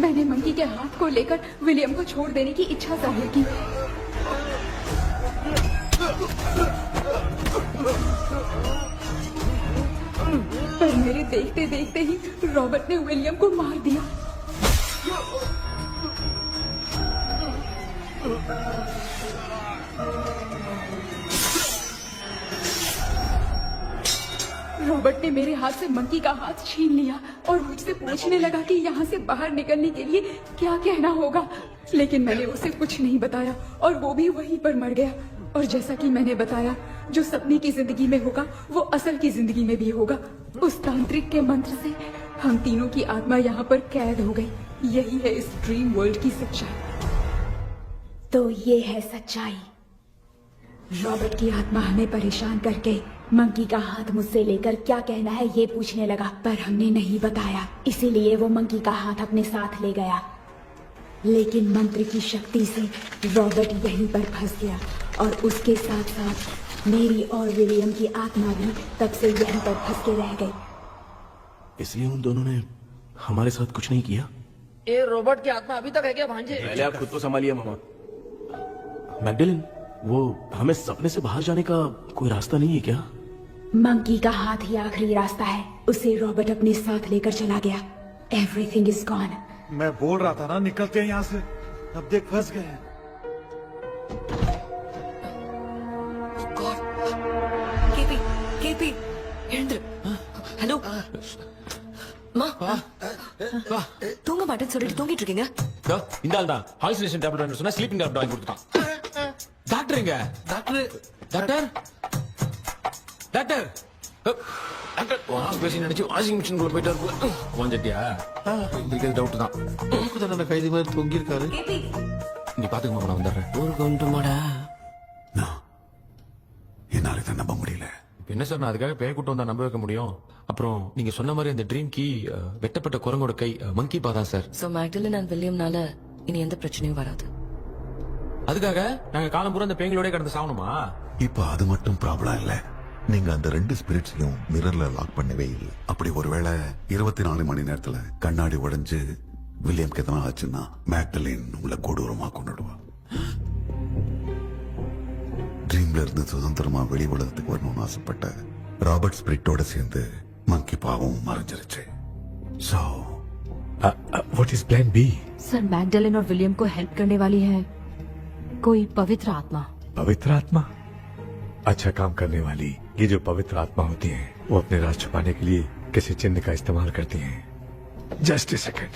मैंने मंकी के हाथ को लेकर विलियम को छोड़ देने की इच्छा जाहिर की। पर मेरे देखते देखते ही रॉबर्ट ने विलियम को मार दिया। रॉबर्ट ने मेरे हाथ से मंकी का हाथ छीन लिया और मुझसे पूछने लगा कि यहाँ से बाहर निकलने के लिए क्या कहना होगा, लेकिन मैंने उसे कुछ नहीं बताया और वो भी वहीं पर मर गया। और जैसा कि मैंने बताया, जो सपने की जिंदगी में होगा वो असल की जिंदगी में भी होगा। उस तांत्रिक के मंत्र से हम तीनों की आत्मा यहाँ पर कैद हो गई। यही है इस ड्रीम वर्ल्ड की सच्चाई। तो ये है सच्चाई। रॉबर्ट की आत्मा हमें परेशान करके मंकी का हाथ मुझसे लेकर क्या कहना है ये पूछने लगा, पर हमने नहीं बताया, इसीलिए वो मंकी का हाथ अपने साथ ले गया। लेकिन मंत्र की शक्ति से रॉबर्ट यहीं पर फंस गया और उसके साथ साथ मेरी और विलियम की आत्मा भी तब से यहीं पर फंस के रह गई। इसलिए उन दोनों ने हमारे साथ कुछ नहीं किया। ये रॉबर्ट की आत्मा अभी तक है क्या भांजे? पहले आप खुद को संभालिए मामा। मैगडेलिन, वो हमें सपने से बाहर जाने का कोई रास्ता नहीं है क्या? मंकी का हाथ ही आखिरी रास्ता है। उसे रॉबर्ट अपने साथ लेकर चला गया। Everything is gone. मैं बोल रहा था ना निकलते हैं यहाँ से, अब देख फंस गए हैं। கேபி எழுந்துரு. ஹலோ மா, தூங்க மாட்டேன்னு சொல்லிட்டு தூங்கிட்டு இருக்கீங்க. இந்த ஆள் தான் ஹாலுசினேஷன் டேப்லெட் வாங்கி சொன்னா ஸ்லீப்பிங் டேப்லெட் வாங்கி கொடுத்துட்டான். டாக்டர் எங்க? டாக்டர் டாக்டர் டாக்டர் பேசி நினைச்சு வாஷிங் மிஷின் குள்ள போயிட்டு வாஞ்சிட்டியா? இருக்கிறது டவுட் தான். கைதி மாதிரி தொங்கி இருக்காரு. நீ பாத்துக்க மாமா, நான் வந்துடுறேன். ஊருக்கு வந்துட்டோமாடா? என்னால இதை நம்ப முடியல. என்ன சார், நான் அதுக்காக பேய் கூட்டம் வந்தா நம்ப வைக்க முடியும்? அப்புறம் நீங்க சொன்ன மாதிரி அந்த ட்ரீம் கீ வெட்டப்பட்ட குரங்கோட கை மங்கி பாதான் சார். சோ மேக்டலின் அண்ட் வில்லியம்னால இனி எந்த பிரச்சனையும் வராது. அதுக்காக நாங்க காலம் பூரா அந்த பேங்களோட கடந்து சாவணுமா? இப்ப அது மட்டும் ப்ராப்ளம் இல்ல, நீங்க அந்த ரெண்டு ஸ்பிரிட்ஸையும் மிரர்ல லாக் பண்ணவே இல்லை. அப்படி ஒருவேளை 24 மணி நேரத்துல கண்ணாடி உடைஞ்சு வில்லியம்க்கு எதனா ஆச்சுன்னா மேக்டலின் உங்களை கொடூரமா கொண்டுடுவா. ட்ரீம்ல இருந்து சுதந்திரமா வெளி உலகத்துக்கு வரணும்னு ஆசைப்பட்ட ராபர்ட் ஸ்பிரிட்டோட சேர்ந்து மங்கி பாவம் மறைஞ்சிருச்சு. So what is plan B? Sir, Magdalene और विलियम को हेल्प करने वाली है कोई पवित्र आत्मा। पवित्र आत्मा? अच्छा काम करने वाली ये जो पवित्र आत्मा होती हैं, वो अपने राज छुपाने के लिए किसी चिन्ह का इस्तेमाल करती हैं। Just a second.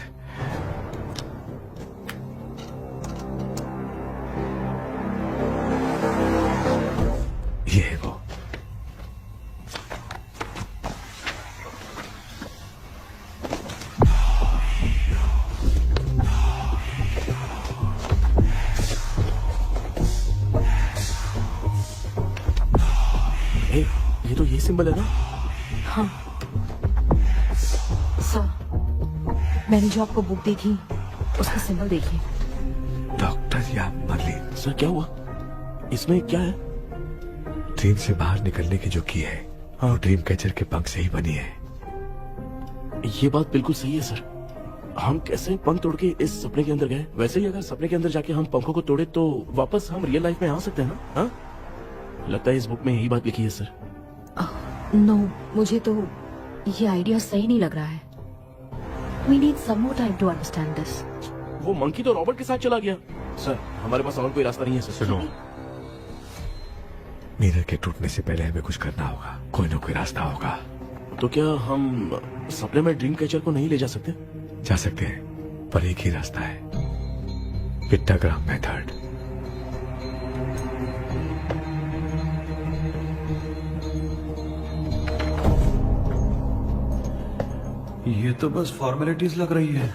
सिंबल है ना? हाँ सर, मैंने जो आपको बुक दी थी उसका सिंबल देखिए। डॉक्टर या मर्लिन, सर क्या हुआ? इसमें क्या है? ड्रीम से बाहर निकलने की जो की है, वो ड्रीम कैचर के पंख से ही बनी है। ये बात बिल्कुल सही है सर। हम कैसे पंख तोड़ के इस सपने के अंदर गए, वैसे ही अगर सपने के अंदर जाके हम पंखों को तोड़े तो वापस हम रियल लाइफ में आ सकते हैं ना? हाँ? लगता है इस बुक में यही बात लिखी है सर। नो, मुझे तो ये आइडिया सही नहीं लग रहा है। We need some more time to understand this. वो मंकी तो रॉबर्ट के साथ चला गया। सर हमारे पास और कोई रास्ता नहीं है सर। सुनो, मिरर के टूटने से पहले हमें कुछ करना होगा। कोई ना कोई रास्ता होगा। तो क्या हम सपने में ड्रीम कैचर को नहीं ले जा सकते? जा सकते हैं, पर एक ही रास्ता है, पिट्टाग्राम मेथड। ये तो बस फॉर्मेलिटीज लग रही है।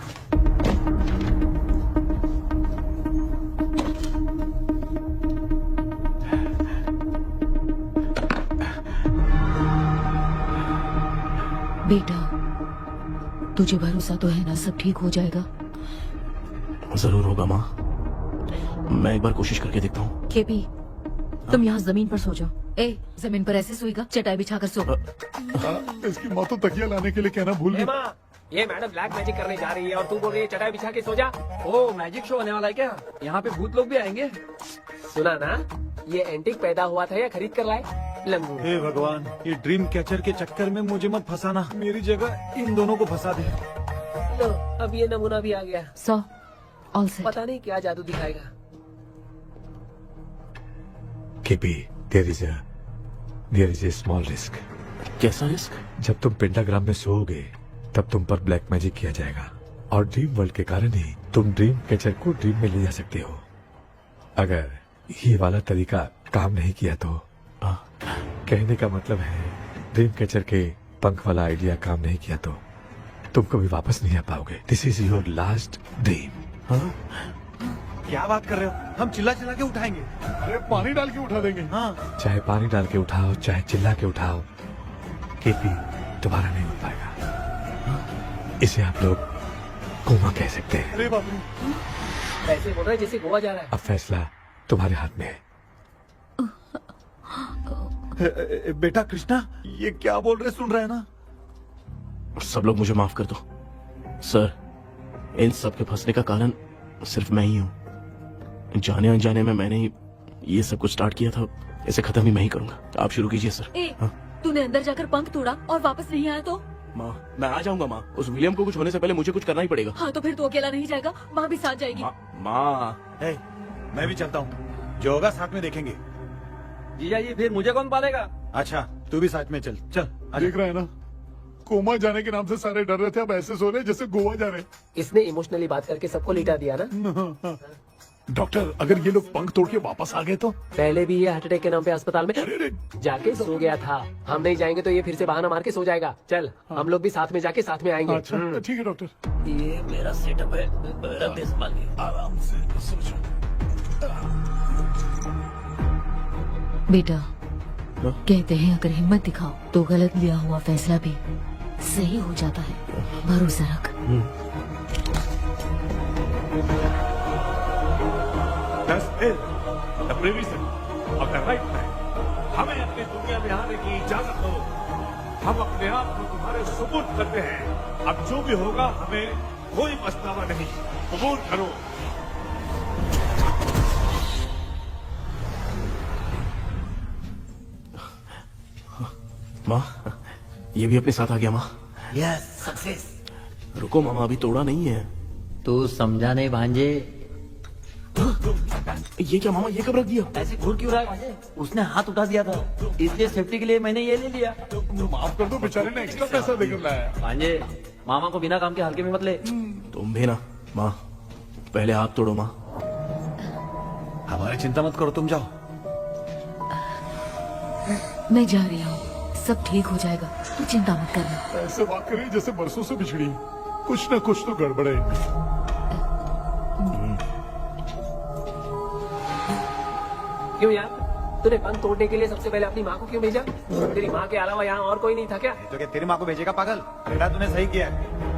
बेटा, तुझे भरोसा तो है ना सब ठीक हो जाएगा? जरूर होगा माँ, मैं एक बार कोशिश करके देखता हूँ। केपी, तुम यहाँ जमीन पर सो जाओ। ए, जमीन पर ऐसे सोएगा? चटाई बिछाकर सो। इसकी माँ तो तकिया लाने के लिए कहना भूल गई। माँ, ये मैडम ब्लैक मैजिक करने जा रही है और तू बोल रही है चटाई बिछा के सो जा। ओ, मैजिक शो होने वाला है क्या? यहाँ पे भूत लोग भी आएंगे? सुना ना, ये एंटीक पैदा हुआ था या खरीद कर लाए? लंगू। हे भगवान, ये ड्रीम कैचर के चक्कर में मुझे मत फंसाना। मेरी जगह इन दोनों को फंसा दे। लो, अब ये नमूना भी आ गया। So, all set. पता नहीं क्या जादू दिखाएगा। KP, there is a small risk. कैसा रिस्क? जब तुम पेंटाग्राम में सोओगे तब तुम पर ब्लैक मैजिक किया जाएगा और ड्रीम वर्ल्ड के कारण ही तुम ड्रीम कैचर को ड्रीम में ले जा सकते हो। अगर ये वाला तरीका काम नहीं किया तो कहने का मतलब है ड्रीम कैचर के पंख वाला आइडिया काम नहीं किया तो तुम कभी वापस नहीं आ पाओगे। This is your last dream. क्या बात कर रहे हो? हम चिल्ला चिल्ला के उठाएंगे। अरे पानी डाल के उठा देंगे। हाँ, चाहे पानी डाल के उठाओ, चाहे चिल्ला के उठाओ, केपी दोबारा नहीं उठ पाएगा। इसे आप लोग कोमा कह सकते हैं। अरे बाप रे, ऐसे बोल रहा है जैसे गोवा जा रहा है। अब फैसला तुम्हारे हाथ में है। बेटा कृष्णा, ये क्या बोल रहे, सुन रहे हैं ना? सब लोग मुझे माफ कर दो सर। इन सब के फंसने का कारण सिर्फ मैं ही हूँ। जाने अनजाने में मैंने ही ये सब कुछ स्टार्ट किया था। इसे खत्म ही मैं ही करूंगा। आप शुरू कीजिए सर। तूने अंदर जाकर पंख तोड़ा और वापस नहीं आया तो? माँ, मैं आ जाऊंगा माँ। उस विलियम को कुछ होने से पहले मुझे कुछ करना ही पड़ेगा। हाँ, तो फिर तू अकेला नहीं जाएगा, माँ भी साथ जाएगी। माँ, मैं भी चलता हूँ, जो होगा साथ में देखेंगे। जीजा जी, फिर मुझे कौन पालेगा? अच्छा, तू भी साथ में चल। चल देख रहा है ना, कोमा जाने के नाम से सारे डर रहे थे, अब ऐसे सो रहे जैसे गोवा जा रहे। इसने इमोशनली बात करके सबको लिटा दिया ना। डॉक्टर, अगर ये लोग पंख तोड़ के वापस आ गए तो? पहले भी ये हार्ट अटैक के नाम पे अस्पताल में जाके सो गया था। हम नहीं जाएंगे तो ये फिर से बहाना मार के सो जाएगा। चल, हम लोग भी साथ में जाके साथ में आएंगे। अच्छा, ठीक है डॉक्टर। ये मेरा सेटअप है, रख दे संभाल के। आराम से सो जाओ। बेटा, कहते हैं अगर हिम्मत दिखाओ तो गलत लिया हुआ फैसला भी सही हो जाता है। भरोसा रख। हमें अपनी दुनिया में आने की इजाजत दो। हम अपने आप को तुम्हारे सुपुर्द करते हैं। अब जो भी होगा हमें कोई पछतावा नहीं। कबूल करो। माँ, ये भी अपने साथ आ गया। माँ, यस, सक्सेस। रुको मामा, अभी तोड़ा नहीं है। तू समझा नहीं भांजे। ये क्या मामा, ये कब रख दिया? ऐसे घूर क्यों रहा है भांजे? उसने हाथ उठा दिया था, इसलिए सेफ्टी के लिए मैंने ये ले लिया। माफ कर दो, बेचारे ने एक्स्ट्रा पैसा देकर लाया। भांजे, मामा को बिना काम के हल्के में मत ले। तुम भी ना। माँ, पहले हाथ तोड़ो। माँ, हमारी चिंता मत करो, तुम जाओ। मैं जा रही हूँ, सब ठीक हो जाएगा, तू चिंता मत करना। ऐसे बात कर रही जैसे बरसों से बिछड़ी। कुछ न कुछ तो गड़बड़ है। क्यों यार, तूने बंद तोड़ने के लिए सबसे पहले अपनी माँ को क्यों भेजा? तेरी माँ के अलावा यहाँ और कोई नहीं था क्या? तो क्या तेरी माँ को भेजेगा पागल? बेटा तूने सही किया है।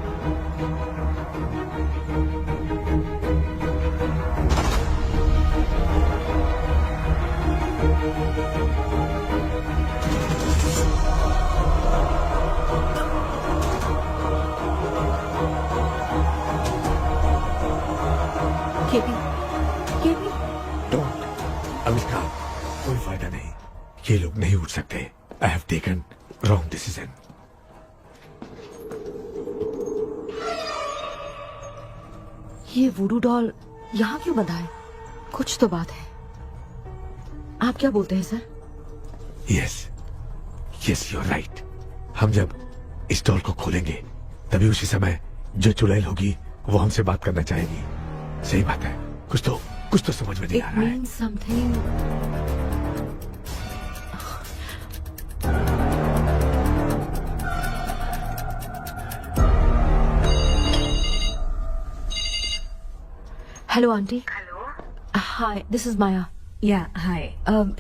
केपी, केपी, डोंट अमिका, कोई फायदा नहीं, ये लोग नहीं उठ सकते। I have taken wrong decision. ये वुडू डॉल यहाँ क्यों बंधा है? कुछ तो बात है। आप क्या बोलते हैं sir? Yes yes, you are right. हम जब इस डॉल को खोलेंगे तभी उसी समय जो चुड़ैल होगी वो हमसे बात करना चाहेगी। सही बात है। कुछ तो समझ में नहीं आ It रहा है। means something. Hello aunty. Hello, hi, this is Maya. या हाय,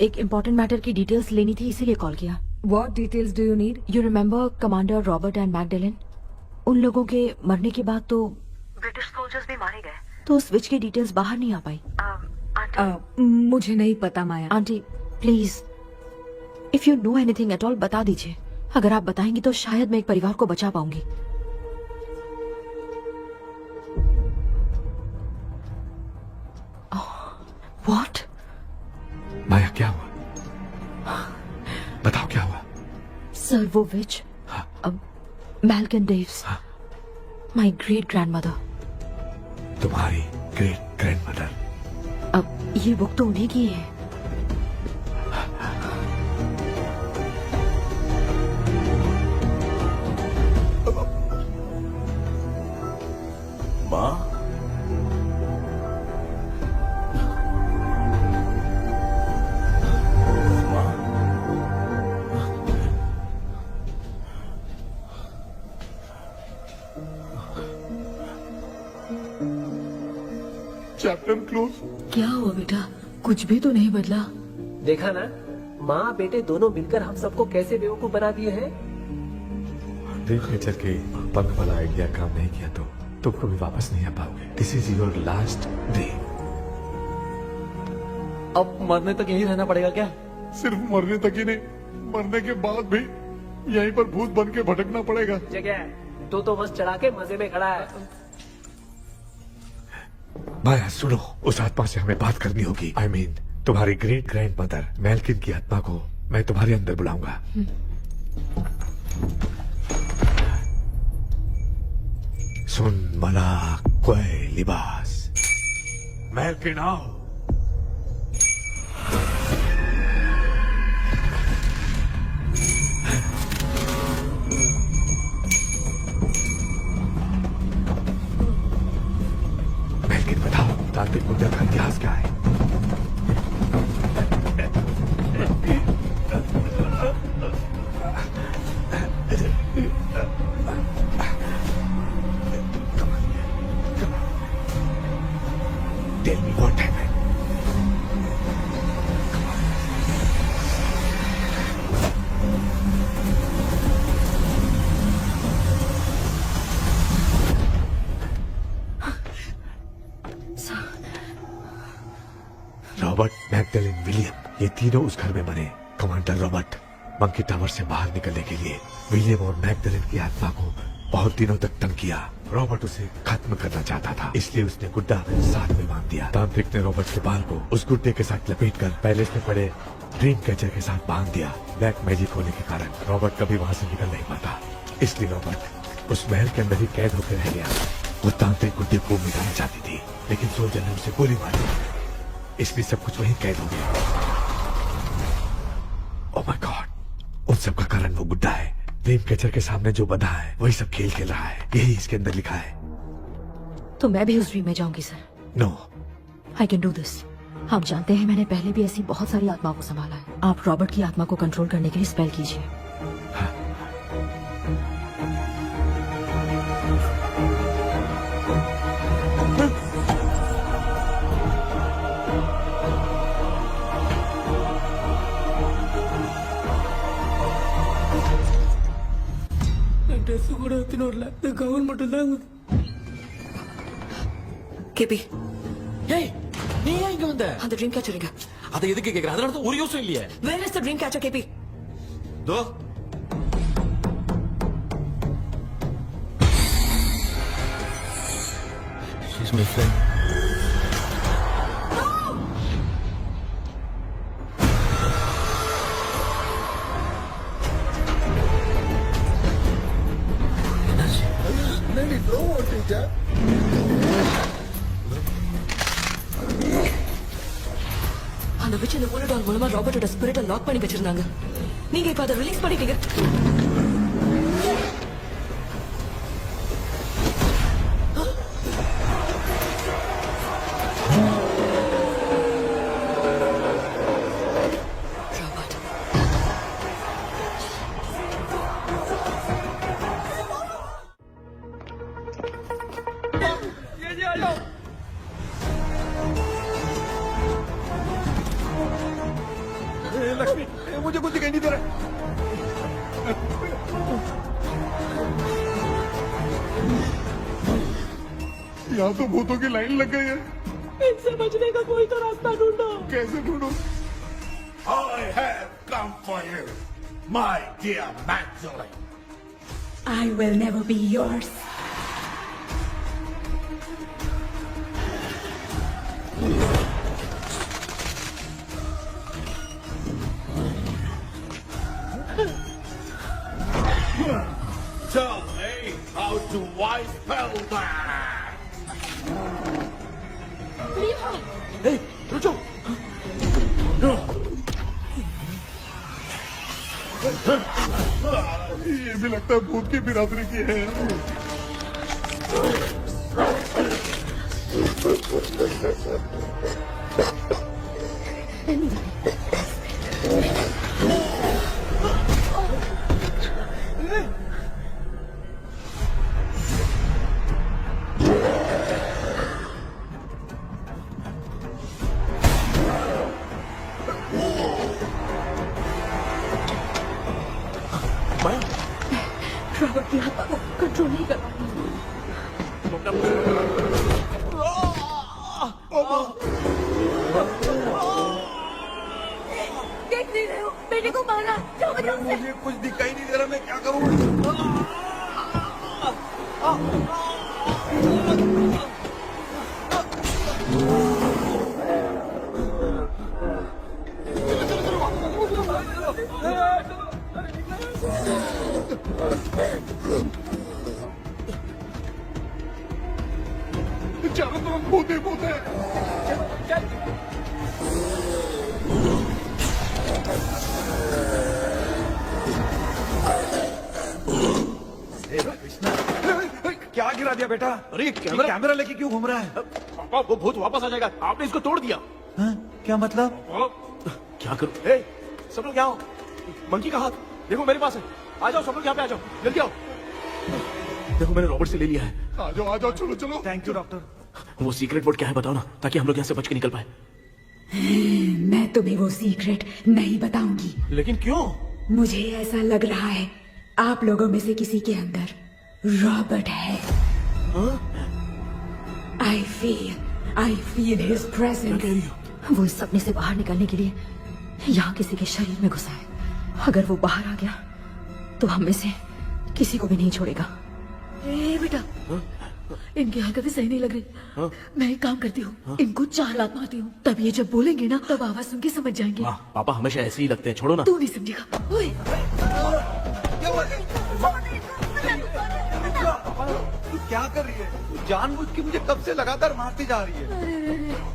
एक इम्पोर्टेंट मैटर की डिटेल्स लेनी थी, इसीलिए कॉल किया। What details do you need? You remember commander Robert and Magdalene? उन लोगों के मरने के बाद तो ब्रिटिश सोल्जर्स भी मारे गए, तो स्विच की डिटेल्स बाहर नहीं आ पाई। मुझे नहीं पता Maya. Aunty please, if you know anything at all बता दीजिए। अगर आप बताएंगी तो शायद मैं एक परिवार को बचा पाऊंगी। व्हाट? माया क्या हुआ? बताओ क्या हुआ? सर वो विच, मैल्कन डेव्स, माय ग्रेट ग्रैंडमदर। तुम्हारी ग्रेट ग्रैंडमदर? अब ये बुक तो उन्हीं की है। माँ, चैप्टर क्लोज। क्या हुआ बेटा? कुछ भी तो नहीं बदला। देखा ना, माँ बेटे दोनों मिलकर हम सबको कैसे बेवकूफ बना दिए हैं। ड्रीम कैचर के पंख वाला आइडिया काम नहीं किया तो तुम कभी वापस नहीं आ पाओगे। This is your last dream. अब मरने तक यही रहना पड़ेगा क्या? सिर्फ मरने तक ही नहीं, मरने के बाद भी यहीं पर भूत बन के भटकना पड़ेगा। जगह तो बस चढ़ा के मजे में खड़ा है। माया सुनो, उस आत्मा से हमें बात करनी होगी। आई मीन तुम्हारी ग्रेट ग्रैंड मदर मैल्किन की आत्मा को मैं तुम्हारे अंदर बुलाऊंगा। सुन मला कोई लिबास, मैल्किन आओ। मैल्किन बताओ, तांत्रिक मुद्रा का इतिहास क्या है? Tell me what happened. Robert, Magdalene, William, ये तीनों उस घर में मरे। कमांडर रॉबर्ट मंकी टावर से बाहर निकलने के लिए विलियम और मैगडेलिन की आत्मा को बहुत दिनों तक तंग किया। रॉबर्ट उसे खत्म करना चाहता था, इसलिए उसने गुड्डा साथ में बांध दिया। तांत्रिक ने रॉबर्ट के बाल को उस गुड्डे के साथ लपेटकर पैलेस में पड़े ड्रीम कैचर के साथ बांध दिया। ब्लैक मैजिक होने के कारण रॉबर्ट कभी वहां से निकल नहीं पाता, इसलिए रॉबर्ट उस महल के अंदर ही कैद होकर रह गया। वो तांत्रिक गुड्डे को मिटाना चाहती थी, लेकिन सोल्जर ने उसे गोली मारी, इसलिए सब कुछ वहीं कैद हो गया। ओह माय गॉड, उन सब का कारण वो गुड्डा है। ड्रीम कैचर के सामने जो बंधा है वही सब खेल खेल रहा है, यही इसके अंदर लिखा है। तो मैं भी उस ड्रीम में जाऊंगी sir? No, I can do this. आप जानते हैं मैंने पहले भी ऐसी बहुत सारी आत्माओं को संभाला है। आप रॉबर्ट की आत्मा को कंट्रोल करने के लिए स्पेल कीजिए। வரல இந்த கவுன் மட்டும் தான் கேபி ஏய் நீ ஏன் இங்க வந்த அந்த ட்ரீம் கேச்சர் எங்க அதை எதுக்கு கேக்குற அதனால தான் ஒரு யோசனை இல்லையே where is the dream catcher KP தோ she's my friend என்னடி ட்ரோ ஓட்டிட்ட அந்த விச் இந்த ஊனடால் மூலமா ராபர்ட்டோட ஸ்பிரிட்டை லாக் பண்ணி வச்சிருந்தாங்க நீங்க இப்ப அதை ரிலீஸ் பண்ணிட்டீங்க लक्ष्मी मुझे कुछ दिखाई नहीं दे रहा यहाँ तो भूतों की लाइन लग गई है इनसे बचने का कोई तो रास्ता ढूंढो कैसे ढूंढूं? I have come for you, my dear Magdalene. I will never be yours. Tell me how to wipe spell that. Hey, रुको ये भी लगता है भूत की बिरादरी की है रॉबर्ट की आत्मा को कंट्रोल नहीं कर पा देख नहीं रहे हो बेटे को मारा जाओ बचाओ उसे। मुझे कुछ दिखाई नहीं दे रहा मैं क्या करूं चारों तरफ भूत ही भूत है क्या गिरा दिया बेटा अरे कैमरा लेके क्यों घूम रहा है पापा वो भूत वापस आ जाएगा आपने इसको तोड़ दिया हाँ? क्या मतलब क्या करूं ए सब लोग यहाँ आओ मंकी का हाथ देखो मेरे पास है आ जाओ सब लोग यहाँ पे आ जाओ जल्दी आओ देखो मैंने रॉबर्ट से ले लिया है आ जाओ चलो चलो थैंक यू डॉक्टर वो सीक्रेट वर्ड क्या है बताओ ना ताकि हम लोग यहाँ से बच के निकल पाए मैं तुम्हें वो सीक्रेट नहीं बताऊंगी लेकिन क्यों मुझे ऐसा लग रहा है आप लोगों में से किसी के अंदर रॉबर्ट है आई फील हिज प्रेजेंस वो इस सपने से बाहर निकलने के लिए यहाँ किसी के शरीर में घुसा है अगर वो बाहर आ गया तो हम में से किसी को भी नहीं छोड़ेगा ए बेटा इनकी हरकतें सही नहीं लग रही मैं एक काम करती हूँ इनको 4 लात मारती हूँ तब ये जब बोलेंगे ना तब आवाज सुन के समझ जाएंगे पापा हमेशा ऐसे ही लगते हैं छोड़ो ना तू नहीं समझेगा ओए तू क्या कर रही है जानबूझ के मुझे कब से लगातार मारती जा रही है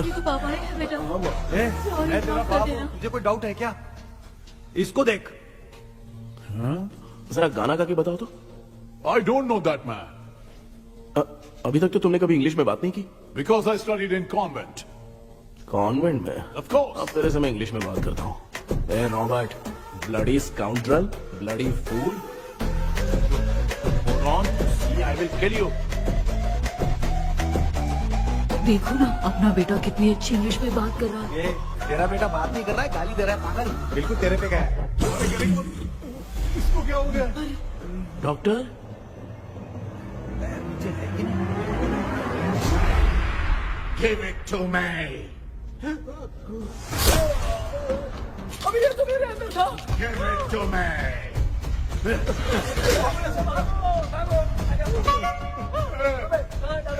ये तो पापा है बेटा मैं तेरा बाप हूँ तुझे कोई डाउट है क्या इसको देख जरा गाना गा के बताओ तो I don't know that man अभी तक तो तुमने कभी इंग्लिश में बात नहीं की because I studied in convent. Convent में Of course. अब तेरे से मैं इंग्लिश में बात करता हूँ ए Robert bloody scoundrel bloody fool Hold on, see, I will kill you. देखो ना अपना बेटा कितनी अच्छी इंग्लिश में बात कर रहा है ये तेरा बेटा बात नहीं कर रहा है गाली दे रहा है पागल बिल्कुल तेरे पे क्या है इसको क्या हो गया doctor Give it to me. अभी ये तो मेरे अंदर था। Give it to me.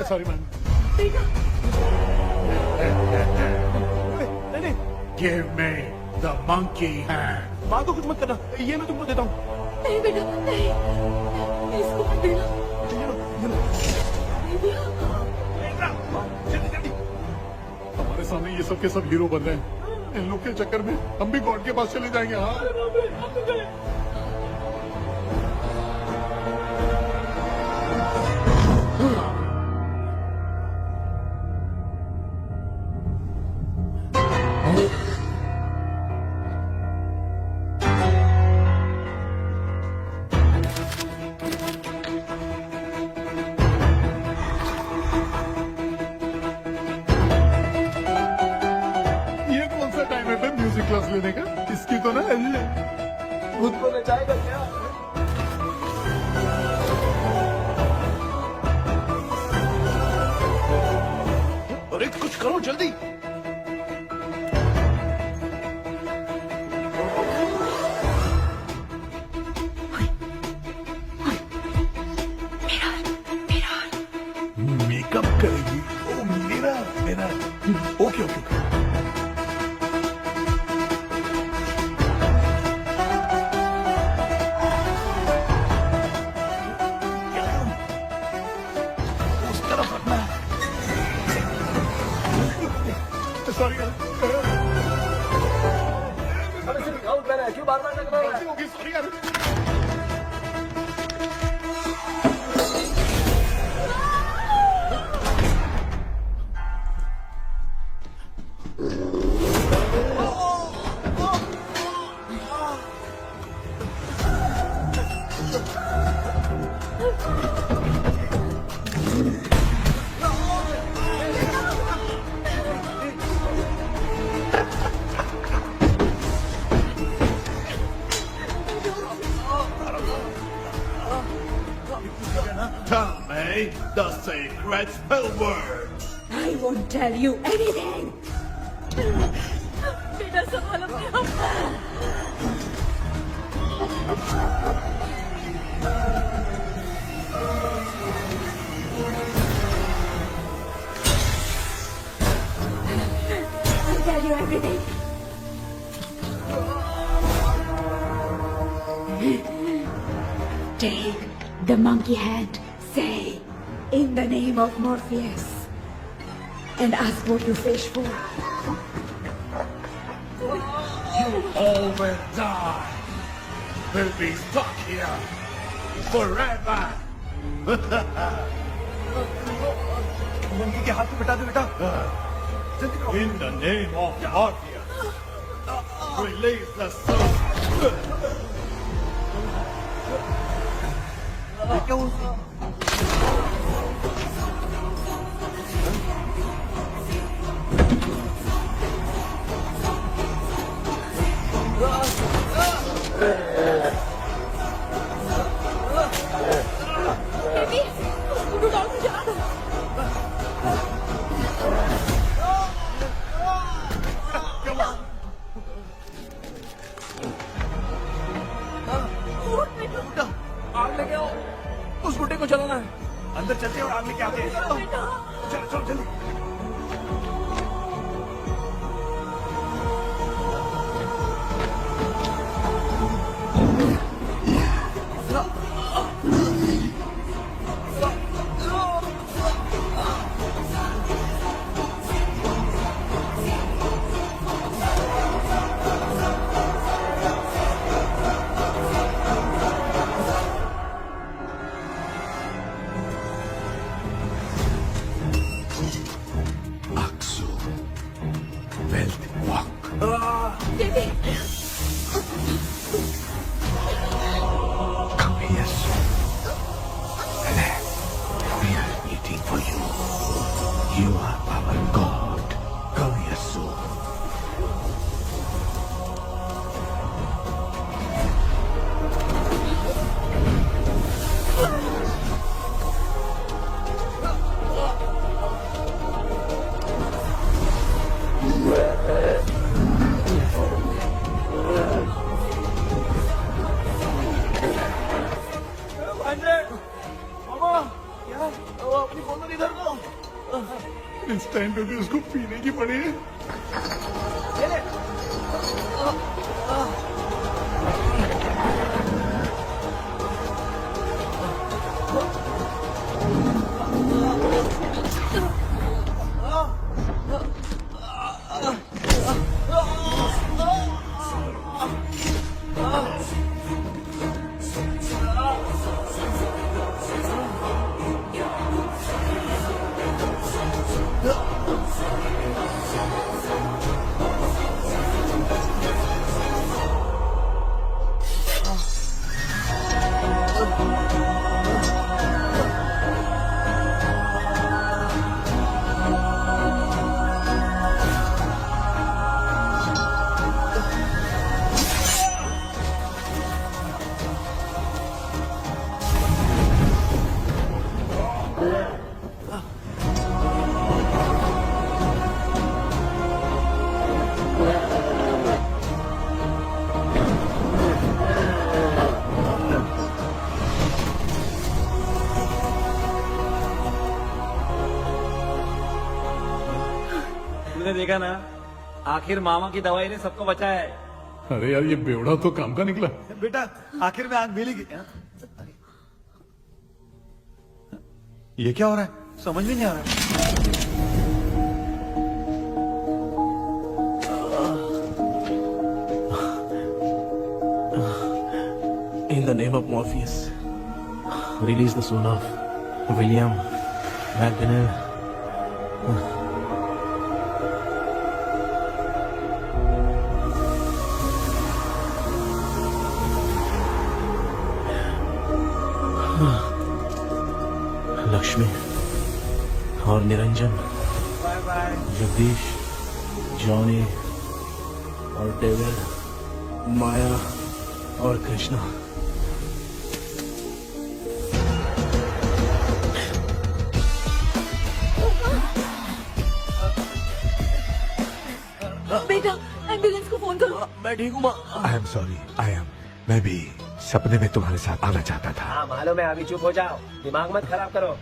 Sorry, man. Give me the monkey hand. माँ को कुछ मत करना, ये मैं तुमको देता हूँ। नहीं बेटा, नहीं, इसको मत देना। हमारे सामने ये सब के सब हीरो बन रहे हैं। इन लोग के चक्कर में हम भी गॉड के पास चले जाएंगे। हाँ क्लास लेने का। इसकी तो ना खुद को नचाएगा क्या? अरे कुछ करो जल्दी। मेकअप करेगी। ओ मेरा मेरा ओके ओके ओके। सॉरी क्यों बार-बार लग रहा है? सॉरी यार। Tell me the secret spell word. I won't tell you anything. बेटा संभाल अपने आप। I'll tell you everything. Take the monkey hand. Say, in the name of Morpheus, and ask what you fish for. You all will die. Will be stuck here forever. Monkey के हाथ में बिठा दो बेटा। In the name of Morpheus, release the soul. क्या हुआ? Baby, उसको doll में जला दो। आग लेके आओ, उस बुड्ढे को जलाना है। अंदर चलते हैं और आग लेके आते हैं। चलो चलो जल्दी। Come here soon. Relax. We are waiting for you. You are our God. Come here soon. अपनी बोतल इधर दो। इस टाइम पे भी उसको पीने की पड़ी है। तुमने देखा ना, आखिर मामा की दवाई ने सबको बचाया है। अरे यार, ये बेवड़ा तो काम का निकला। बेटा आखिर में आग मिलेगी। ये क्या हो रहा है, समझ में नहीं आ रहा है। In the name of Morpheus, release the soul of William McDonnell. Lakshmi और निरंजन, जगदीश, जॉनी और डेविड, माया और कृष्णा। बेटा एम्बुलेंस को फोन करो। मैं ठीक हूँ माँ। आई एम सॉरी, मैं भी सपने में तुम्हारे साथ आना चाहता था। हाँ मालूम है, अभी चुप हो जाओ, दिमाग मत खराब करो।